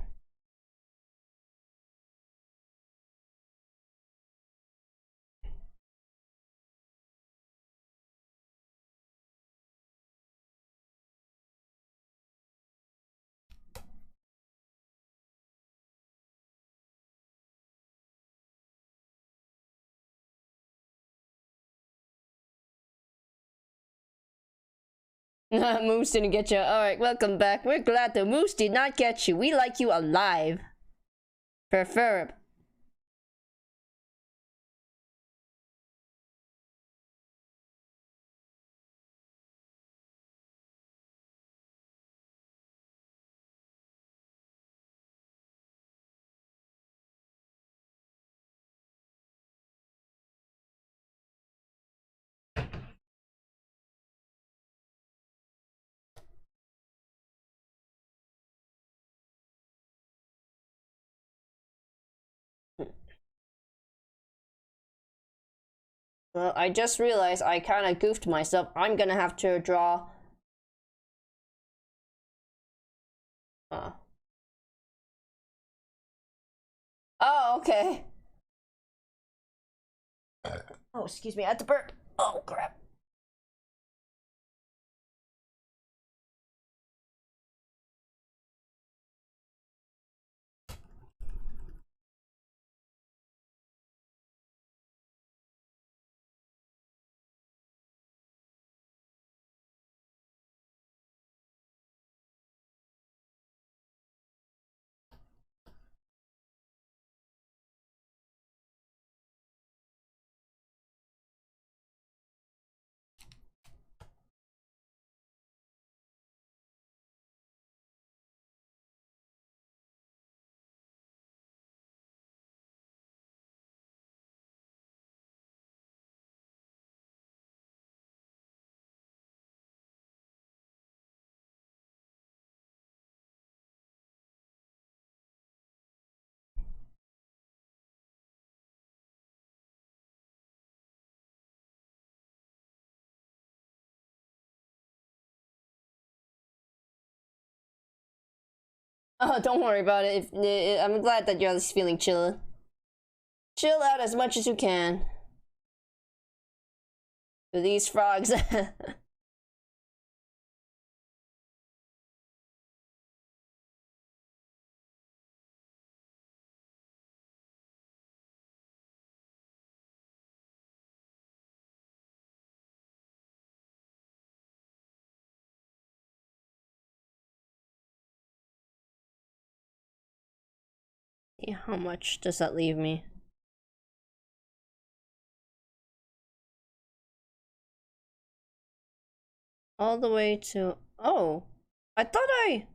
Moose didn't get you. Alright, welcome back. We're glad the Moose did not get you. We like you alive. Prefer. Well, I just realized I kind of goofed myself. I'm gonna have to draw... Oh, okay. Oh, excuse me, I had to burp. Oh, crap. Oh, don't worry about it. I'm glad that you're at least feeling chill. Chill out as much as you can. For these frogs. Yeah, how much does that leave me? All the way to... Oh, I thought I...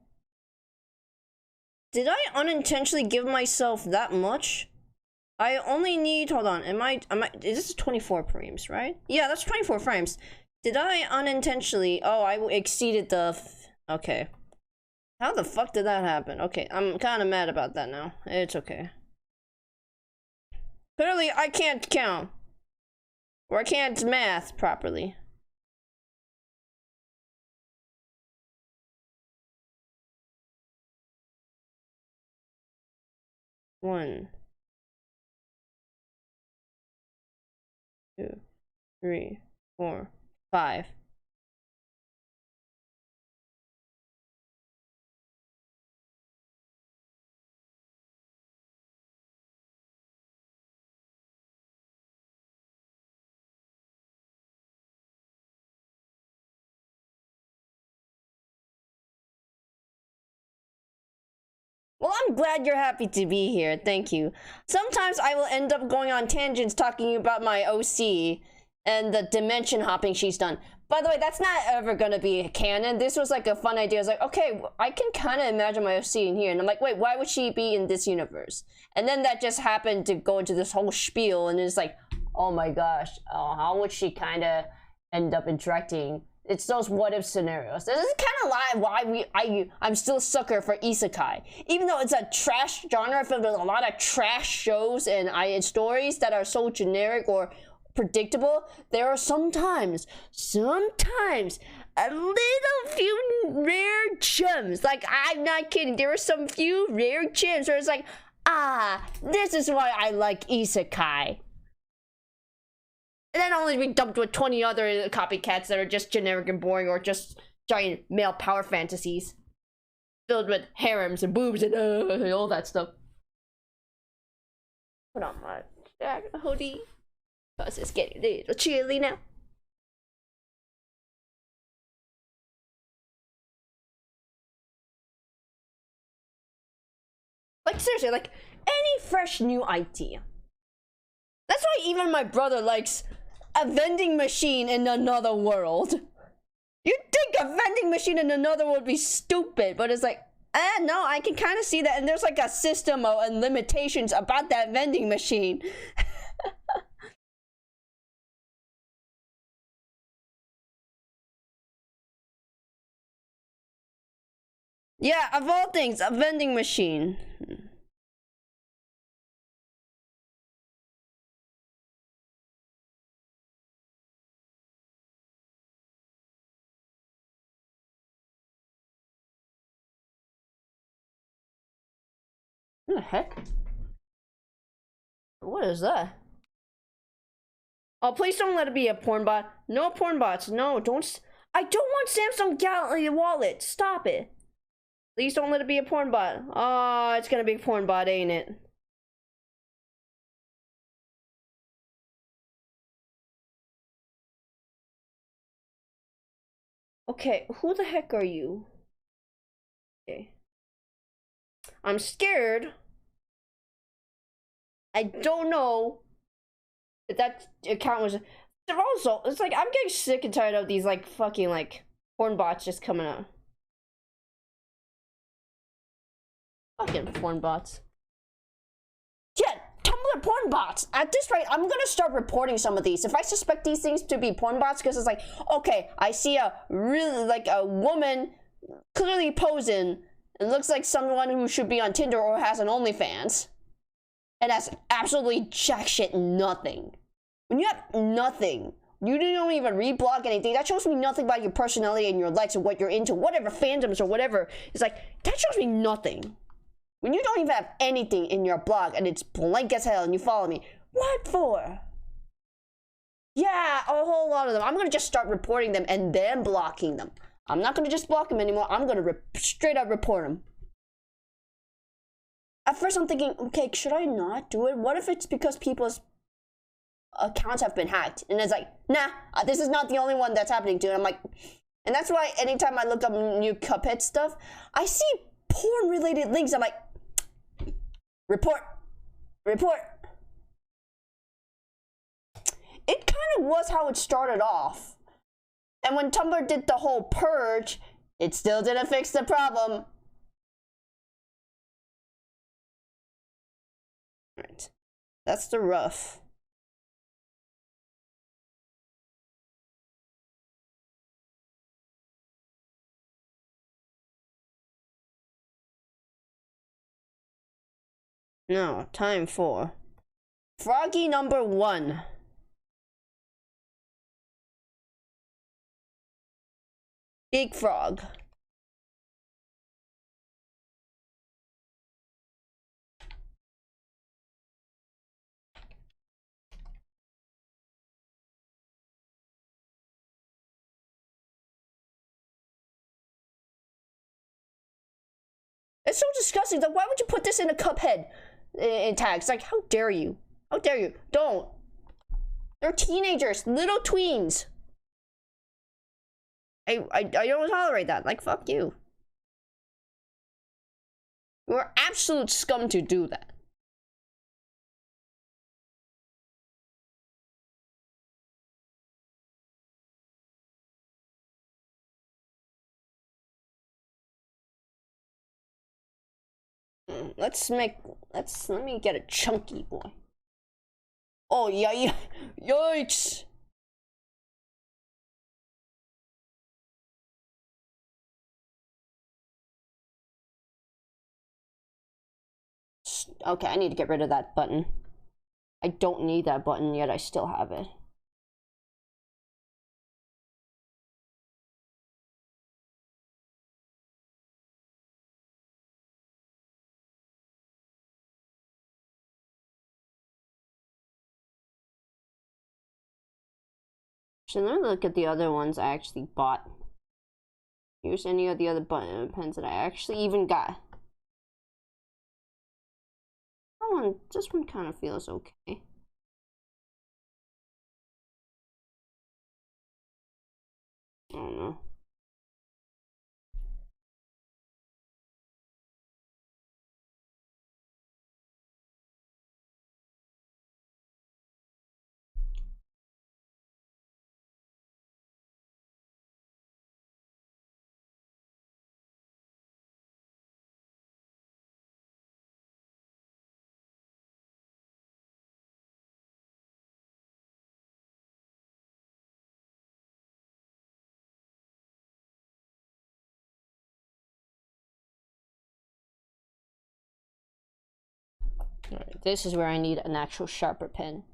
Did I unintentionally give myself that much? I only need... Hold on, am I... This is 24 frames, right? Yeah, that's 24 frames. Did I unintentionally... Oh, I exceeded the... Okay. How the fuck did that happen? Okay, I'm kind of mad about that now. It's okay. Clearly, I can't count. Or I can't math properly. One, 2, 3, 4, 5. Well, I'm glad you're happy to be here. Thank you. Sometimes I will end up going on tangents talking about my OC and the dimension hopping she's done. By the way, that's not ever gonna be canon. This was like a fun idea. I was like, okay, I can kind of imagine my OC in here. And I'm like, wait, why would she be in this universe? And then that just happened to go into this whole spiel. And it's like, oh my gosh, how would she kind of end up interacting? It's those what-if scenarios. This is kind of why I'm still a sucker for isekai. Even though it's a trash genre filled with a lot of trash shows and stories that are so generic or predictable, there are sometimes a little few rare gems. Like, I'm not kidding. There are some few rare gems where it's like, this is why I like isekai. And then only be dumped with 20 other copycats that are just generic and boring, or just giant male power fantasies filled with harems and boobs and all that stuff. Put on my hoodie because it's getting a little chilly now. Like, seriously, like, any fresh new idea. That's why even my brother likes a vending machine in another world. You'd think a vending machine in another world would be stupid, but it's like, no, I can kind of see that. And there's like a system and limitations about that vending machine. Yeah, of all things, a vending machine. What the heck? What is that? Oh, please don't let it be a porn bot. No porn bots. No, don't. I don't want Samsung Galaxy wallet. Stop it. Please don't let it be a porn bot. Oh, it's gonna be a porn bot, ain't it? Okay, who the heck are you? Okay. I'm scared. I don't know if that account was... They're also... It's like, I'm getting sick and tired of these, like, fucking, like, porn bots just coming out. Fucking porn bots. Yeah, Tumblr porn bots. At this rate, I'm gonna start reporting some of these. If I suspect these things to be porn bots, because it's like, okay, I see a really, like, a woman clearly posing. It looks like someone who should be on Tinder or has an OnlyFans. And has absolutely jack shit nothing. When you have nothing You don't even reblock anything. That shows me nothing about your personality and your likes and what you're into, whatever fandoms or whatever. It's like, that shows me nothing. When you don't even have anything in your blog and it's blank as hell and you follow me, what for? Yeah, a whole lot of them. I'm gonna just start reporting them and then blocking them. I'm not gonna just block them anymore. I'm gonna straight up report them. At first I'm thinking, okay, should I not do it? What if it's because people's accounts have been hacked? And it's like, nah, this is not the only one that's happening to. And I'm like, and that's why anytime I look up new Cuphead stuff, I see porn related links. I'm like, report. It kind of was how it started off. And when Tumblr did the whole purge, it still didn't fix the problem. Right. That's the rough. Now, time for Froggy number 1. Big Frog. It's so disgusting. Like, why would you put this in a Cuphead in tags? Like, how dare you? How dare you? Don't. They're teenagers, little tweens. I don't tolerate that. Like, fuck you. You're absolute scum to do that. Let me get a chunky boy. Oh yeah, yikes. Okay, I need to get rid of that button. I don't need that button, yet I still have it. So let me look at the other ones I actually bought. Here's any of the other button pens that I actually even got. This one kind of feels okay. I don't know. Right, this is where I need an actual sharper pen.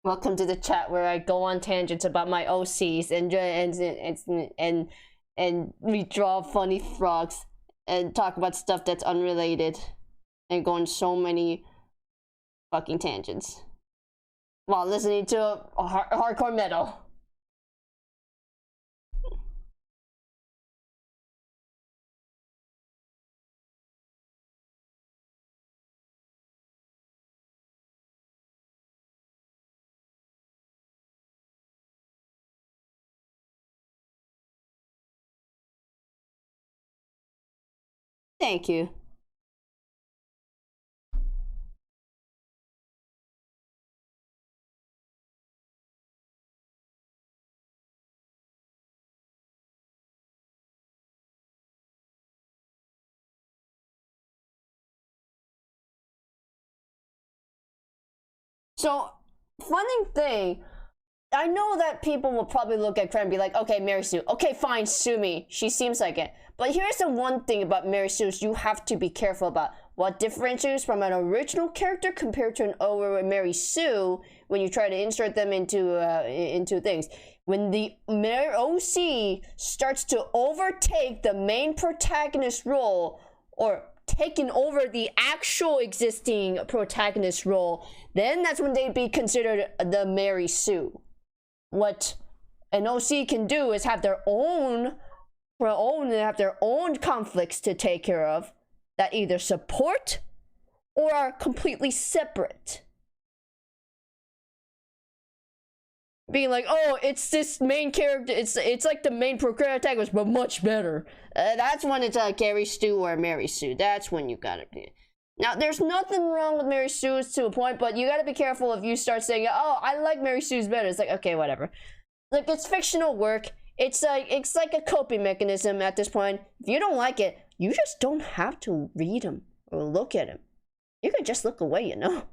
Welcome to the chat where I go on tangents about my OCs and we draw funny frogs and talk about stuff that's unrelated and go on so many fucking tangents while listening to hardcore metal. Thank you. So, funny thing, I know that people will probably look at Cran and be like, okay, Mary Sue, okay, fine, sue me. She seems like it. But here's the one thing about Mary Sue you have to be careful about. What differentiates from an original character compared to an over Mary Sue when you try to insert them into things. When the OC starts to overtake the main protagonist role or taking over the actual existing protagonist role, then that's when they'd be considered the Mary Sue. What an OC can do is have their own conflicts to take care of that either support or are completely separate. Being like, oh, it's this main character, it's like the main protagonist, but much better. That's when it's a Gary Stu or Mary Sue. That's when you gotta be. Now, there's nothing wrong with Mary Sue's to a point, but you gotta be careful if you start saying, oh, I like Mary Sue's better. It's like, okay, whatever. Like, it's fictional work. It's like a coping mechanism at this point. If you don't like it, you just don't have to read him or look at him. You can just look away, you know?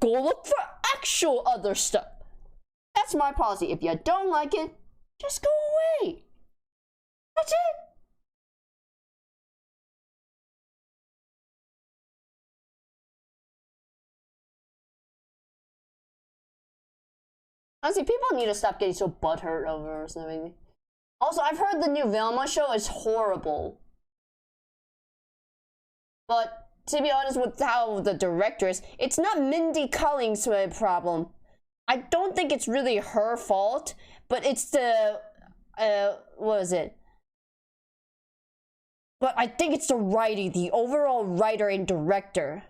Go look for actual other stuff. That's my policy. If you don't like it, just go away. That's it. Honestly, people need to stop getting so butthurt over something. Also, I've heard the new Velma show is horrible. But to be honest with how the director is, it's not Mindy Collins' problem. I don't think it's really her fault, but it's the, what is it? But I think it's the writing, the overall writer and director.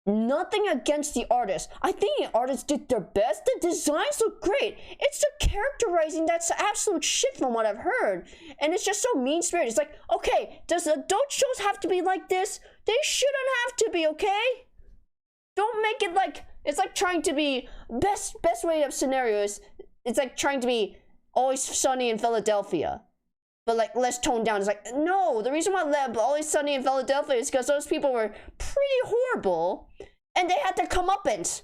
Nothing against the artist. I think the artists did their best. The designs look great. It's the characterizing that's absolute shit from what I've heard. And it's just so mean-spirited. It's like, okay, does adult shows have to be like this? They shouldn't have to be, okay? Don't make it like, it's like trying to be, best way of scenarios, it's like trying to be Always Sunny in Philadelphia. But like less toned down. It's like, no, the reason why Always Sunny in Philadelphia is because those people were pretty horrible and they had to come up and.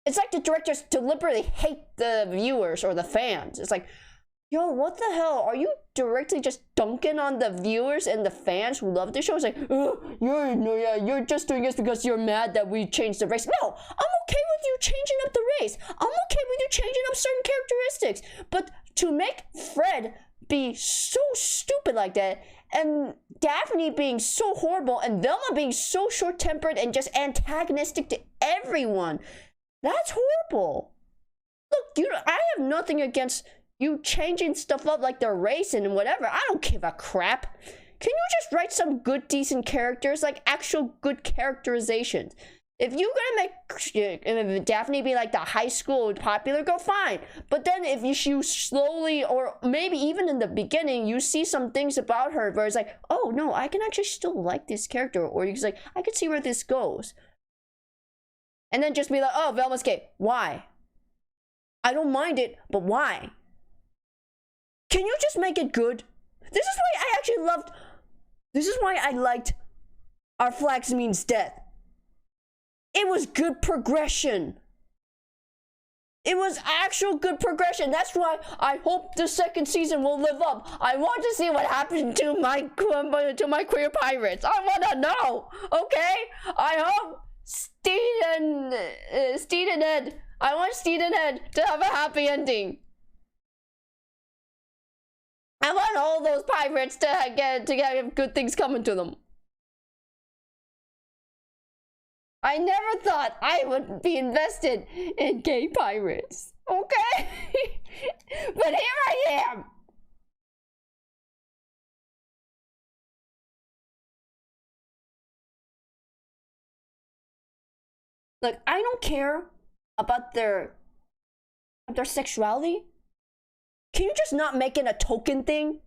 It's like the directors deliberately hate the viewers or the fans. It's like, yo, what the hell? Are you directly just dunking on the viewers and the fans who love the show? It's like, you're just doing this because you're mad that we changed the race. No, I'm okay with you changing up the race. I'm okay with you changing up certain characteristics. But to make Fred be so stupid like that, and Daphne being so horrible, and Velma being so short-tempered and just antagonistic to everyone, that's horrible. Look, I have nothing against you changing stuff up like their race and whatever. I don't give a crap. Can you just write some good, decent characters? Like actual good characterizations. If you're gonna make Daphne be like the high school popular girl, fine. But then if you slowly, or maybe even in the beginning, you see some things about her where it's like, oh no, I can actually still like this character. Or you're like, I can see where this goes. And then just be like, oh, Velma's gay. Why? I don't mind it, but why? Can you just make it good? This is why I liked Our Flags Means Death. It was good progression. It was actual good progression. That's why I hope the second season will live up. I want to see what happened to my queer pirates. I want to know, okay? I hope Steed and Ed. I want Steed and Ed to have a happy ending. I want all those pirates to get good things coming to them. I never thought I would be invested in gay pirates. Okay? But here I am. Look, I don't care about their sexuality. Can you just not make it a token thing?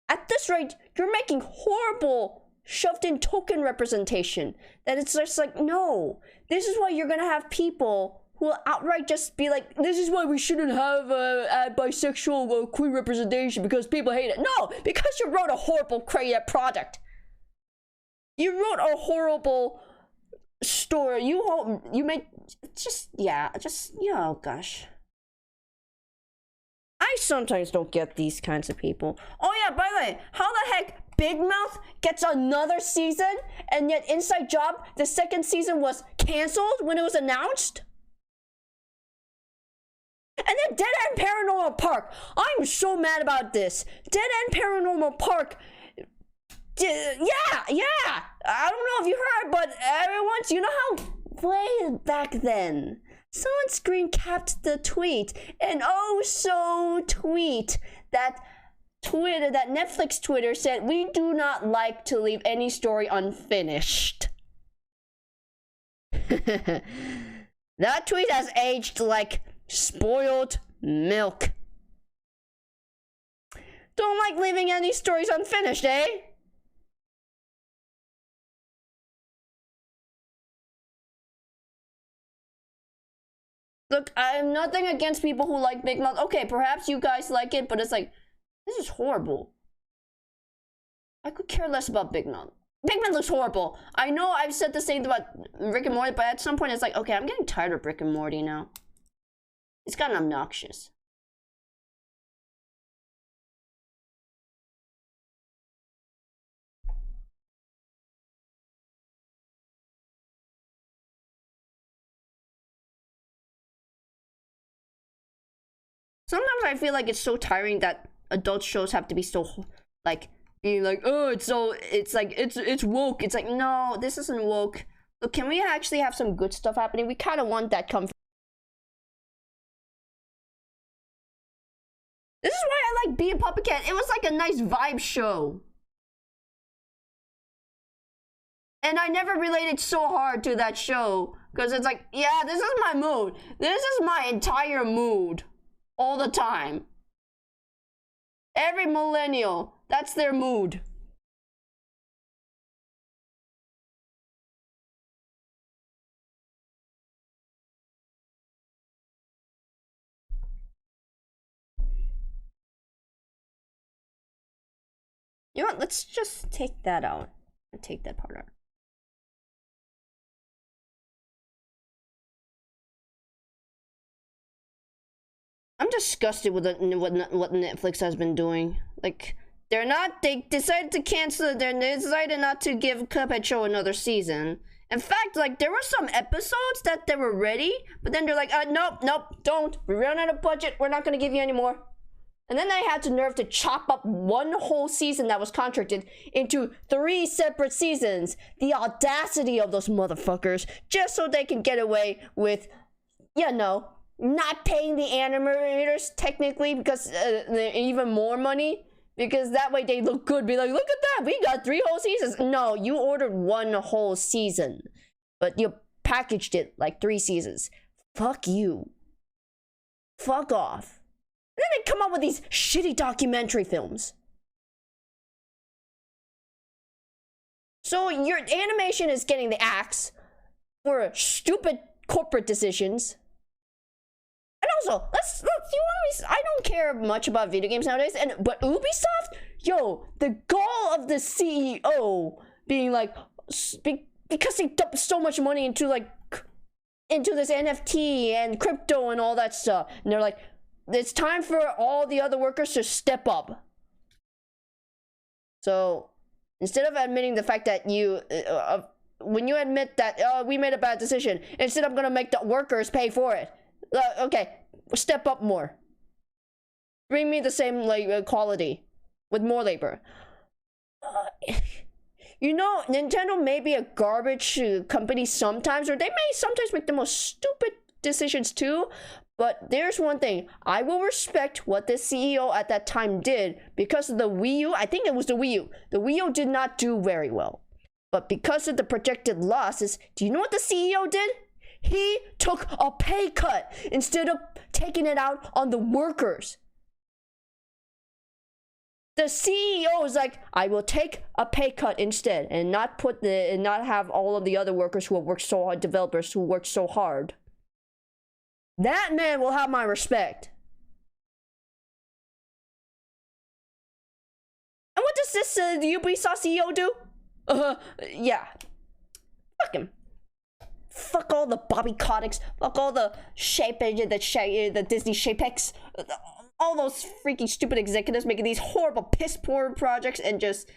At this rate, you're making horrible shoved in token representation. That it's just like, no. This is why you're gonna have people who will outright just be like, this is why we shouldn't have bisexual queer representation because people hate it. No, because you wrote a horrible creative product. You wrote a horrible story. You made oh gosh. I sometimes don't get these kinds of people. Oh yeah, by the way, how the heck Big Mouth gets another season, and yet Inside Job, the second season was canceled when it was announced? And then Dead End Paranormal Park. I'm so mad about this. Dead End Paranormal Park. Yeah. I don't know if you heard, but everyone's, you know how way back then, someone screen capped the tweet, and oh so tweet that Netflix Twitter said, we do not like to leave any story unfinished. That tweet has aged like spoiled milk. Don't like leaving any stories unfinished, eh? Look, I have nothing against people who like Big Mouth. Okay, perhaps you guys like it, but it's like, this is horrible. I could care less about Big Mouth. Big Mouth looks horrible. I know I've said the same about Rick and Morty, but at some point it's like, okay, I'm getting tired of Rick and Morty now. It's gotten obnoxious. Sometimes I feel like it's so tiring that adult shows have to be so, like, being like, oh, it's woke. It's like, no, this isn't woke. Look, can we actually have some good stuff happening? We kind of want that comfort. This is why I like Being Puppet Cat. It was like a nice vibe show. And I never related so hard to that show. Because it's like, yeah, this is my mood. This is my entire mood. All the time. Every millennial, that's their mood. You know what? Let's just take that out. Take that part out. I'm disgusted with what Netflix has been doing. Like, they decided to cancel it. They decided not to give Cuphead Show another season. In fact, like, there were some episodes that they were ready, but then they're like, nope, don't. We ran out of budget. We're not going to give you any more. And then they had the nerve to chop up one whole season that was contracted into 3 separate seasons. The audacity of those motherfuckers, just so they can get away with, you know, not paying the animators technically because even more money, because that way they look good, be like, look at that, we got 3 whole seasons. No, you ordered 1 whole season, but you packaged it like 3 seasons. Fuck you. Fuck off. And then they come up with these shitty documentary films. So your animation is getting the axe for stupid corporate decisions. And also, I don't care much about video games nowadays, but Ubisoft, yo, the gall of the CEO being like, because they dumped so much money into this NFT and crypto and all that stuff, and they're like, it's time for all the other workers to step up. So instead of admitting the fact that when you admit that we made a bad decision, instead I'm gonna make the workers pay for it. Okay, step up more. Bring me the same quality with more labor. You know, Nintendo may be a garbage company sometimes, or they may sometimes make the most stupid decisions too. But there's one thing, I will respect what the CEO at that time did because of the Wii U. I think it was the Wii U. The Wii U did not do very well. But because of the projected losses, do you know what the CEO did? He took a pay cut instead of taking it out on the workers. The CEO is like, I will take a pay cut instead and not have all of the other workers who have worked so hard, developers who worked so hard. That man will have my respect. And what does this the Ubisoft CEO do? Yeah. Fuck him. Fuck all the Bobby Kotick's. Fuck all the the Disney Shapex. All those freaking stupid executives making these horrible piss poor projects and just.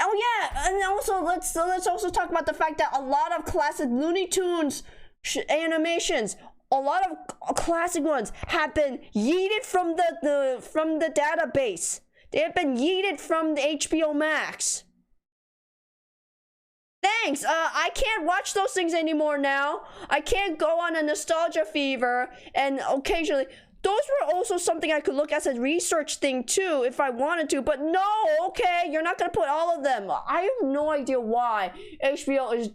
Oh yeah, and also let's also talk about the fact that a lot of classic Looney Tunes animations, a lot of classic ones have been yeeted from the database. They have been yeeted from the HBO Max. Thanks. I can't watch those things anymore now. I can't go on a nostalgia fever and occasionally. Those were also something I could look as a research thing too if I wanted to, but no, okay, you're not gonna put all of them. I have no idea why HBO is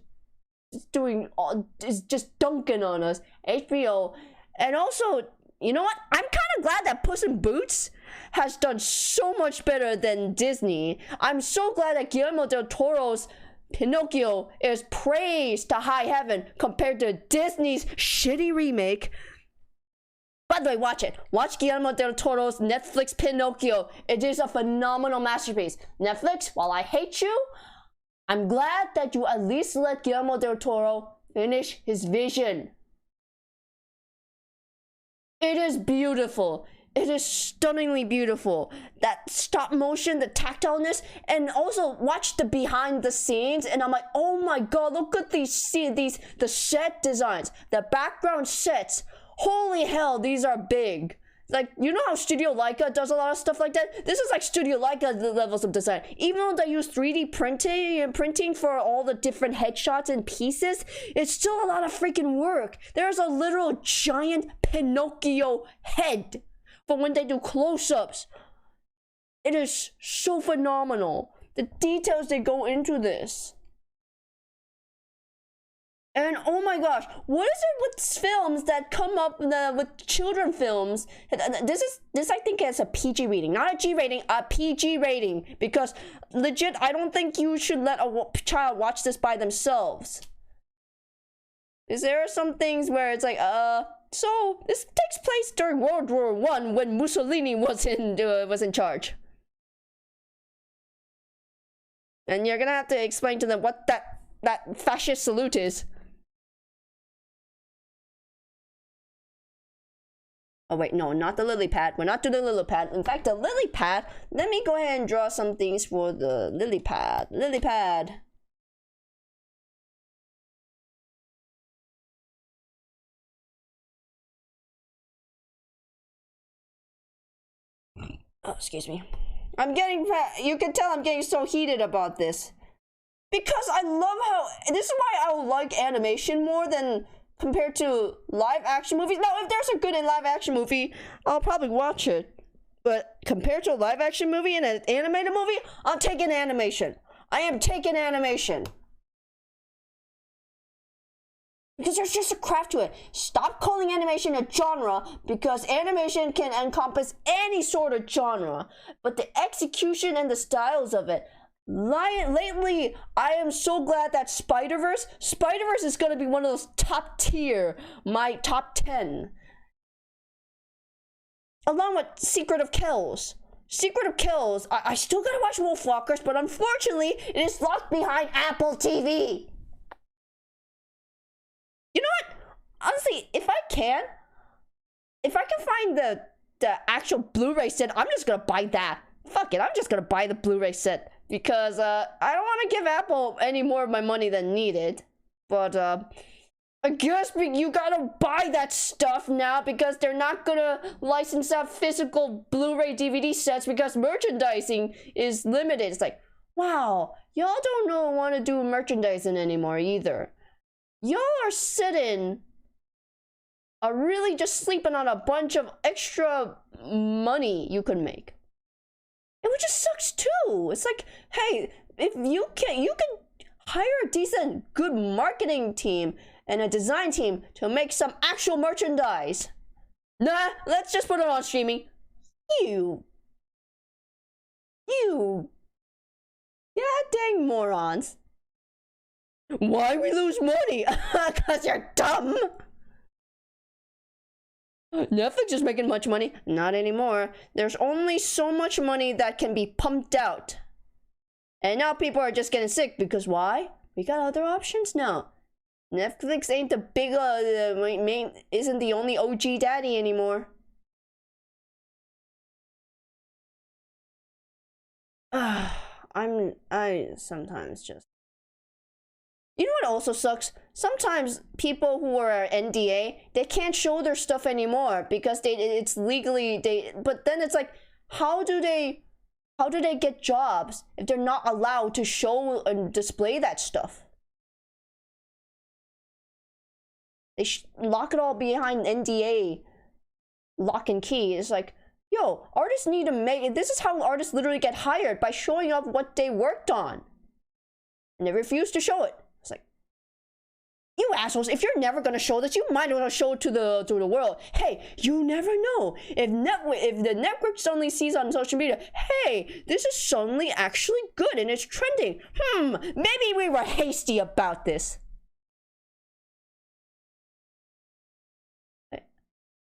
just dunking on us. HBO, and also, you know what? I'm kind of glad that Puss in Boots has done so much better than Disney. I'm so glad that Guillermo del Toro's Pinocchio is praised to high heaven compared to Disney's shitty remake. By the way, watch it. Watch Guillermo del Toro's Netflix Pinocchio. It is a phenomenal masterpiece. Netflix, while I hate you, I'm glad that you at least let Guillermo del Toro finish his vision. It is beautiful. It is stunningly beautiful. That stop motion, the tactileness, and also watch the behind the scenes, and I'm like, oh my god, look at the set designs, the background sets. Holy hell, these are big. Like, you know how Studio Leica does a lot of stuff like that? This is like Studio Leica levels of design. Even though they use 3D printing for all the different headshots and pieces, it's still a lot of freaking work. There's a literal giant Pinocchio head for when they do close-ups. It is so phenomenal. The details that go into this. And oh my gosh, what is it with films that come up with children films? This I think is a PG rating, not a G rating, a PG rating. Because legit, I don't think you should let a child watch this by themselves. Is there some things where it's like, so this takes place during World War I when Mussolini was in charge, and you're gonna have to explain to them what that fascist salute is. Oh wait, no, not the lily pad. We're not doing the lily pad. In fact, the lily pad, let me go ahead and draw some things for the lily pad. Lily pad. Oh, excuse me. You can tell I'm getting so heated about this. Because I love how, this is why I like animation more than compared to live action movies. Now, if there's a good live action movie, I'll probably watch it. But compared to a live action movie and an animated movie, I'm taking animation. I am taking animation. Because there's just a craft to it. Stop calling animation a genre, because animation can encompass any sort of genre. But the execution and the styles of it. Lately, I am so glad that Spider-Verse is going to be one of those top tier, my top 10. Along with Secret of Kells. Secret of Kells, I still gotta watch Wolfwalkers, but unfortunately, it is locked behind Apple TV. You know what? Honestly, if I can find the actual Blu-ray set, I'm just gonna buy that. Fuck it, I'm just gonna buy the Blu-ray set. Because, I don't want to give Apple any more of my money than needed. But, I guess you gotta buy that stuff now, because they're not gonna license out physical Blu-ray DVD sets because merchandising is limited. It's like, wow, y'all don't want to do merchandising anymore either. Y'all are really just sleeping on a bunch of extra money you could make. Which just sucks too. It's like, hey, if you can hire a decent, good marketing team and a design team to make some actual merchandise. Nah, let's just put it on streaming. You yeah, dang morons. Why we lose money? Cause you're dumb. Netflix is making much money. Not anymore. There's only so much money that can be pumped out. And now people are just getting sick because why? We got other options now. Netflix ain't the big isn't the only OG daddy anymore. I sometimes just. You know what also sucks? Sometimes people who are NDA, they can't show their stuff anymore because it's legally but then it's like, how do they get jobs if they're not allowed to show and display that stuff? They lock it all behind NDA lock and key. It's like, yo, artists need to make this is how artists literally get hired, by showing off what they worked on. And they refuse to show it. It's like, you assholes, if you're never gonna show this, you might as well show it to the world. Hey, you never know. If the network suddenly sees on social media, hey, this is suddenly actually good and it's trending. Maybe we were hasty about this.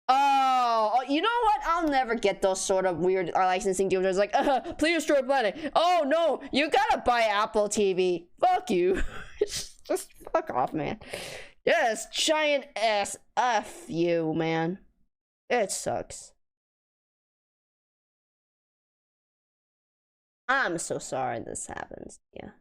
Oh, you know what? I'll never get those sort of weird licensing deals. It's like, please destroy planet. Oh no, you gotta buy Apple TV. Fuck you. Just fuck off, man. Yes, giant ass F you, man. It sucks. I'm so sorry this happens. Yeah.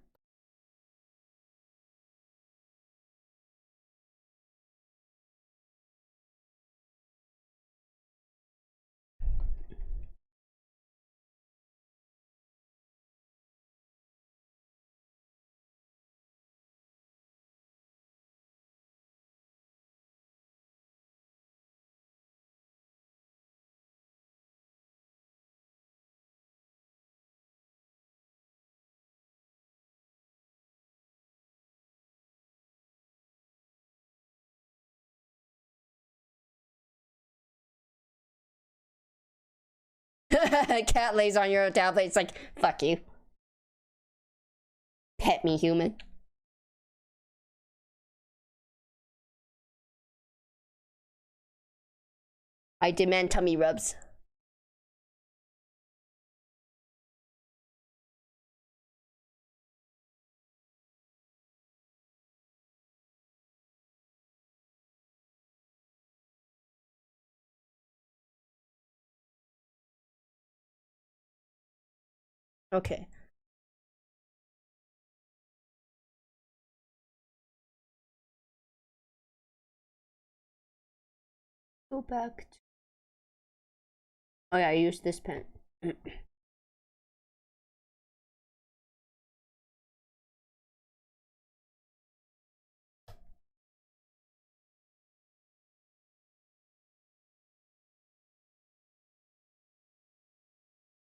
Cat lays on your tablet. It's like, fuck you. Pet me, human. I demand tummy rubs. Okay. Go back to... Oh yeah, I used this pen.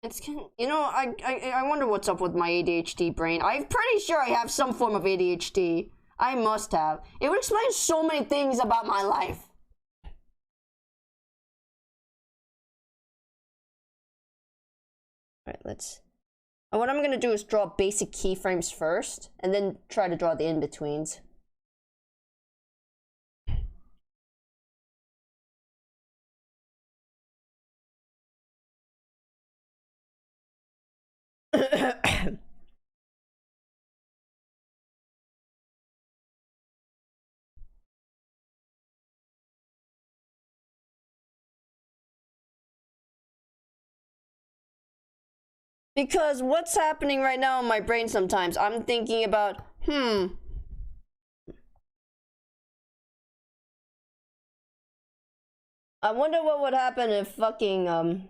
It's you know, I wonder what's up with my ADHD brain. I'm pretty sure I have some form of ADHD. I must have. It would explain so many things about my life. Alright, let's... What I'm gonna do is draw basic keyframes first, and then try to draw the in-betweens. Because what's happening right now in my brain sometimes, I'm thinking about, I wonder what would happen if fucking,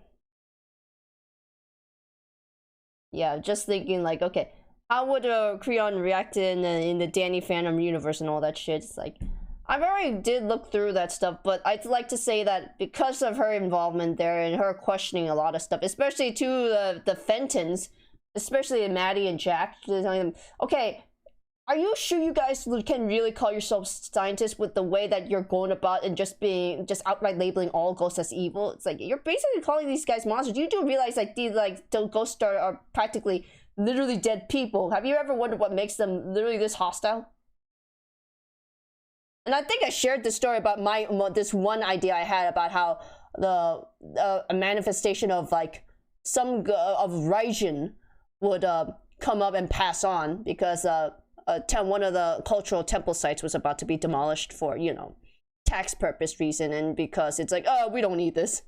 yeah, just thinking like, okay, how would Creon react in the Danny Phantom universe and all that shit? It's like, I've already did look through that stuff, but I'd like to say that because of her involvement there and her questioning a lot of stuff, especially to the Fentons, especially Maddie and Jack, telling them, okay, are you sure you guys can really call yourselves scientists with the way that you're going about and just outright labeling all ghosts as evil? It's like, you're basically calling these guys monsters. You do realize like these the ghosts are practically literally dead people. Have you ever wondered what makes them literally this hostile? And I think I shared this story about this one idea I had about how a manifestation of like some of Raijin would come up and pass on because one of the cultural temple sites was about to be demolished for, you know, tax purpose reason, and because it's like, oh, we don't need this.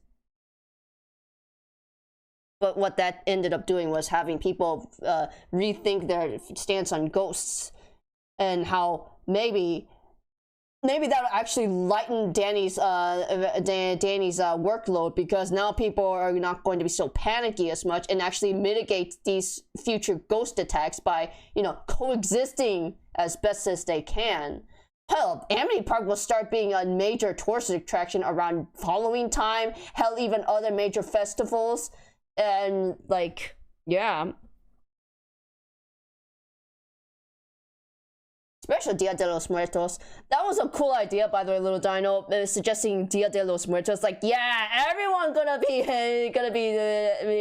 But what that ended up doing was having people rethink their stance on ghosts, and how maybe that'll actually lighten Danny's workload, because now people are not going to be so panicky as much, and actually mitigate these future ghost attacks by, you know, coexisting as best as they can. Hell, Amity Park will start being a major tourist attraction around Halloween time. Hell, even other major festivals. And like, yeah. Especially Dia de los Muertos. That was a cool idea, by the way, Little Dino, suggesting Dia de los Muertos. Like, yeah, everyone's gonna be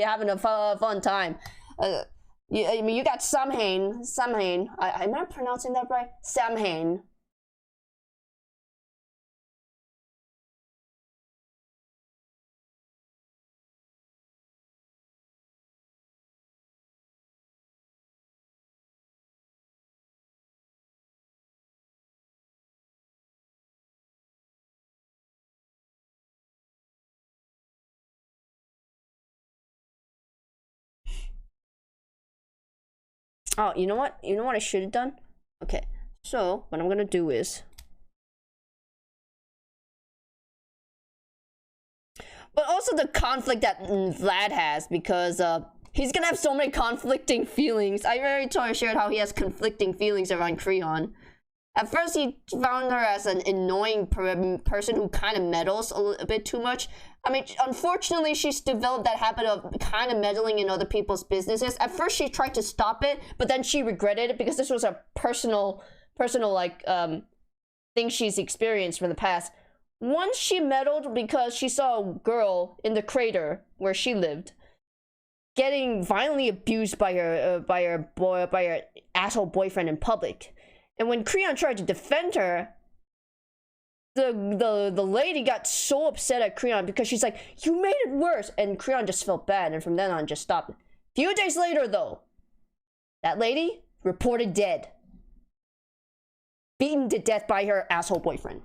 having a fun time. I mean, you got Samhain. Am I pronouncing that right? Samhain. Oh, you know what? You know what I should have done? Okay, so what I'm gonna do is... But also the conflict that Vlad has, because he's gonna have so many conflicting feelings. I already shared how he has conflicting feelings around Creon. At first, he found her as an annoying person who kind of meddles a bit too much. I mean, unfortunately, she's developed that habit of kind of meddling in other people's businesses. At first, she tried to stop it, but then she regretted it because this was a personal like thing she's experienced from the past. Once she meddled because she saw a girl in the crater where she lived getting violently abused by her asshole boyfriend in public. And when Creon tried to defend her, the lady got so upset at Creon because she's like, you made it worse. And Creon just felt bad, and from then on just stopped. A few days later, though, that lady reported dead. Beaten to death by her asshole boyfriend.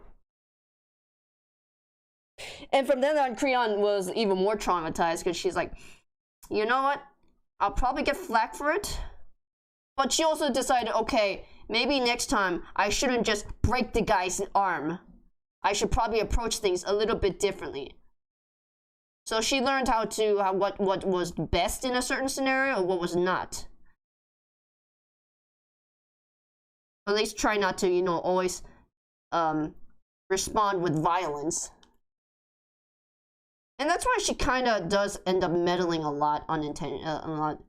And from then on, Creon was even more traumatized because she's like, you know what? I'll probably get flack for it. But she also decided, okay, maybe next time I shouldn't just break the guy's arm. I should probably approach things a little bit differently. So she learned what was best in a certain scenario and what was not. At least try not to, you know, always respond with violence. And that's why she kind of does end up meddling a lot,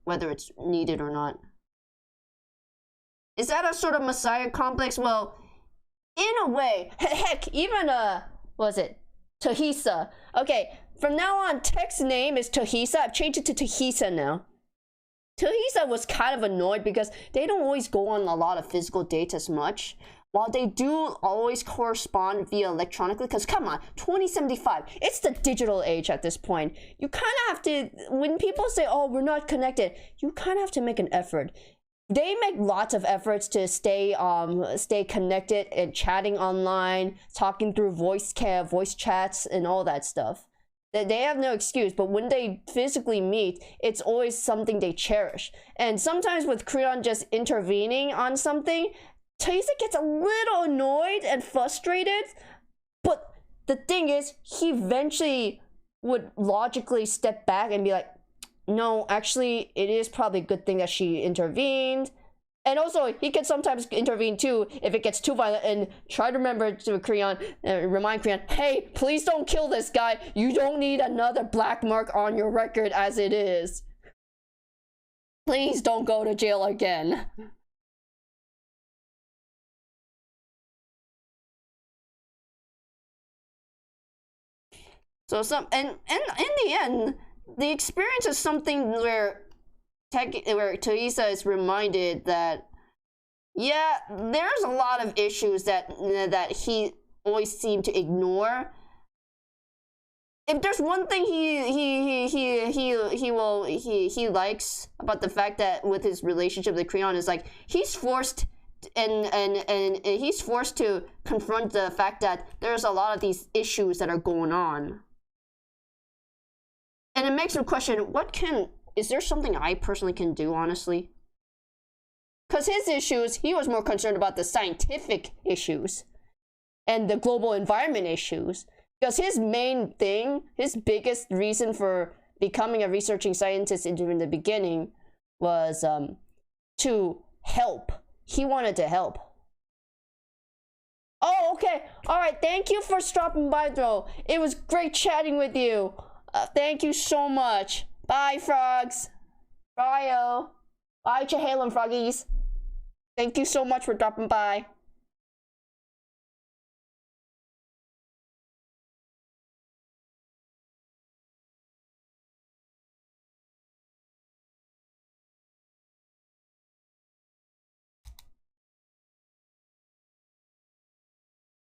whether it's needed or not. Is that a sort of messiah complex? Well, in a way. Heck, even was it Tahisa? Okay, from now on, Tech's name is Tahisa. I've changed it to Tahisa now. Tahisa was kind of annoyed because they don't always go on a lot of physical dates as much. While they do always correspond via electronically, because come on, 2075, it's the digital age at this point. You kind of have to, when people say, oh, we're not connected, you kind of have to make an effort. They make lots of efforts to stay connected and chatting online, talking through voice chats and all that stuff. They have no excuse, but when they physically meet, it's always something they cherish. And sometimes with Creon just intervening on something, Taisa gets a little annoyed and frustrated, but the thing is, he eventually would logically step back and be like, no, actually, it is probably a good thing that she intervened. And also, he can sometimes intervene too if it gets too violent, and try to remember to remind Creon, hey, please don't kill this guy. You don't need another black mark on your record as it is. Please don't go to jail again. So and in the end, the experience is something where Taisa is reminded that Yeah, there's a lot of issues that he always seemed to ignore. If there's one thing he likes about the fact that with his relationship with Creon is like he's forced and he's forced to confront the fact that there's a lot of these issues that are going on. And it makes him question, is there something I personally can do, honestly? Because his issues, he was more concerned about the scientific issues and the global environment issues. Because his main thing, his biggest reason for becoming a researching scientist in the beginning was to help. He wanted to help. Oh, okay. All right. Thank you for stopping by, though. It was great chatting with you. Thank you so much. Bye, frogs. Bye, bye, Chehalem froggies. Thank you so much for dropping by.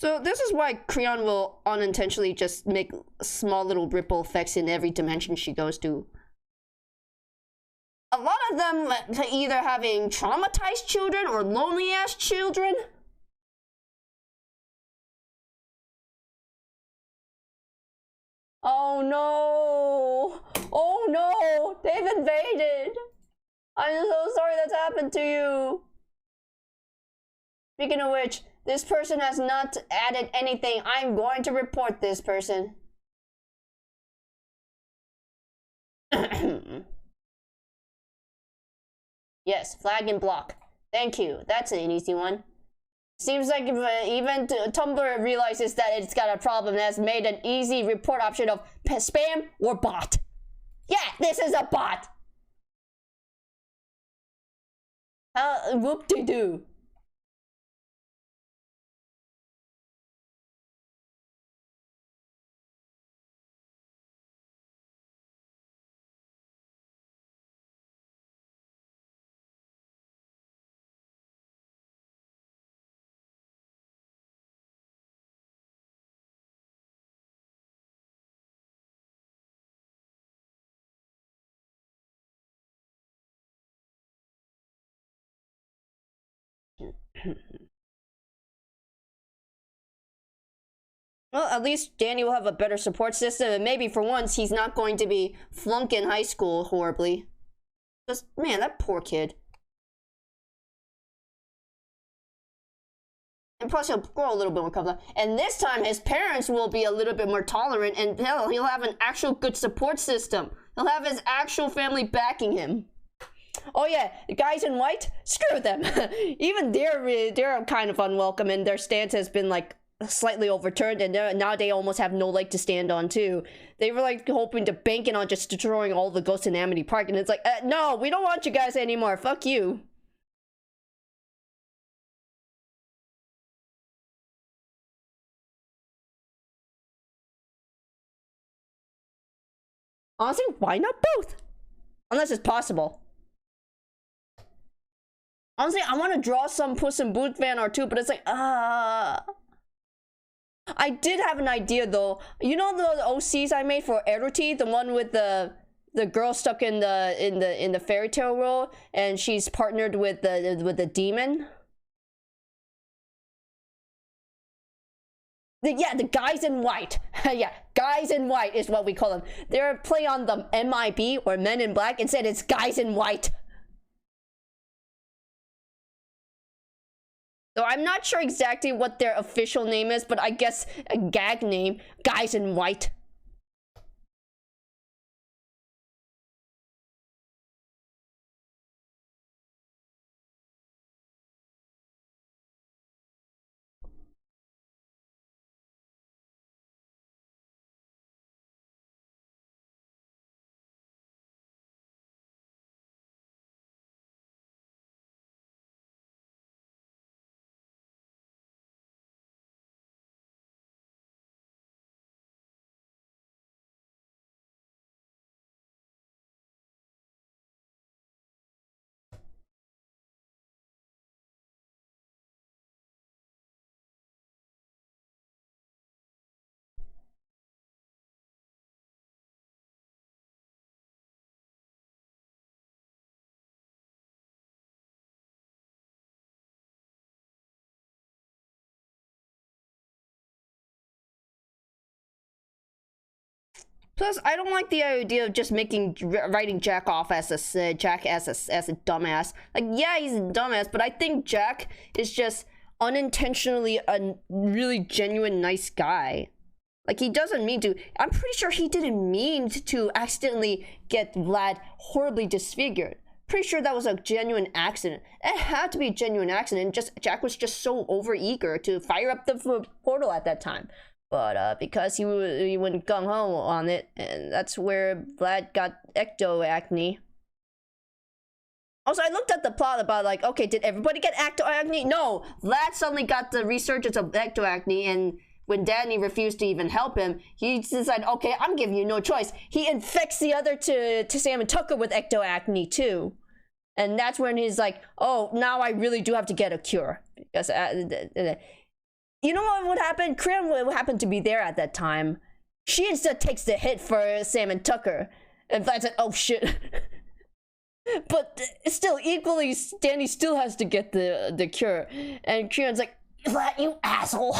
So this is why Creon will unintentionally just make small little ripple effects in every dimension she goes to. A lot of them either having traumatized children or lonely ass children. Oh no! Oh no! They've invaded! I'm so sorry that's happened to you. Speaking of which, this person has not added anything. I'm going to report this person. Yes, flag and block. Thank you. That's an easy one. Seems like even Tumblr realizes that it's got a problem and has made an easy report option of spam or bot. Yeah, this is a bot. Whoop-de-doo. Well, at least Danny will have a better support system, and maybe for once he's not going to be flunking high school horribly. Just, man, that poor kid. And plus, he'll grow a little bit more comfortable. And this time, his parents will be a little bit more tolerant, and hell, he'll have an actual good support system. He'll have his actual family backing him. Oh yeah, the guys in white, screw them. Even they're kind of unwelcome, and their stance has been like slightly overturned, and now they almost have no leg to stand on too. They were like hoping to bank it on just destroying all the ghosts in Amity Park, and it's like, no, we don't want you guys anymore. Fuck you. Honestly, why not both? Unless it's possible. Honestly, I want to draw some Puss in Boots fan art too, but it's like, I did have an idea though. You know the OCs I made for Eruti, the one with the girl stuck in the fairy tale world, and she's partnered with the demon. Yeah, the guys in white. Yeah, guys in white is what we call them. They're play on the MIB or Men in Black. Instead, it's guys in white. So I'm not sure exactly what their official name is, but I guess a gag name, guys in white. Plus, I don't like the idea of just writing Jack off as a dumbass. Like, yeah, he's a dumbass, but I think Jack is just unintentionally a really genuine nice guy. Like, he doesn't mean to. I'm pretty sure he didn't mean to accidentally get Vlad horribly disfigured. Pretty sure that was a genuine accident. It had to be a genuine accident. Just Jack was just so overeager to fire up the portal at that time. But because he went gung-ho on it, and that's where Vlad got ecto-acne. Also, I looked at the plot about, like, okay, did everybody get ecto-acne? No! Vlad suddenly got the resurgence of ecto-acne, and when Danny refused to even help him, he decided, okay, I'm giving you no choice. He infects the other to Sam and Tucker with ecto-acne, too. And that's when he's like, oh, now I really do have to get a cure. Because... you know what would happen? Krim would happen to be there at that time. She instead takes the hit for Sam and Tucker. And Vlad's like, oh shit. But still, equally, Danny still has to get the cure. And Krim's like, Vlad, you asshole.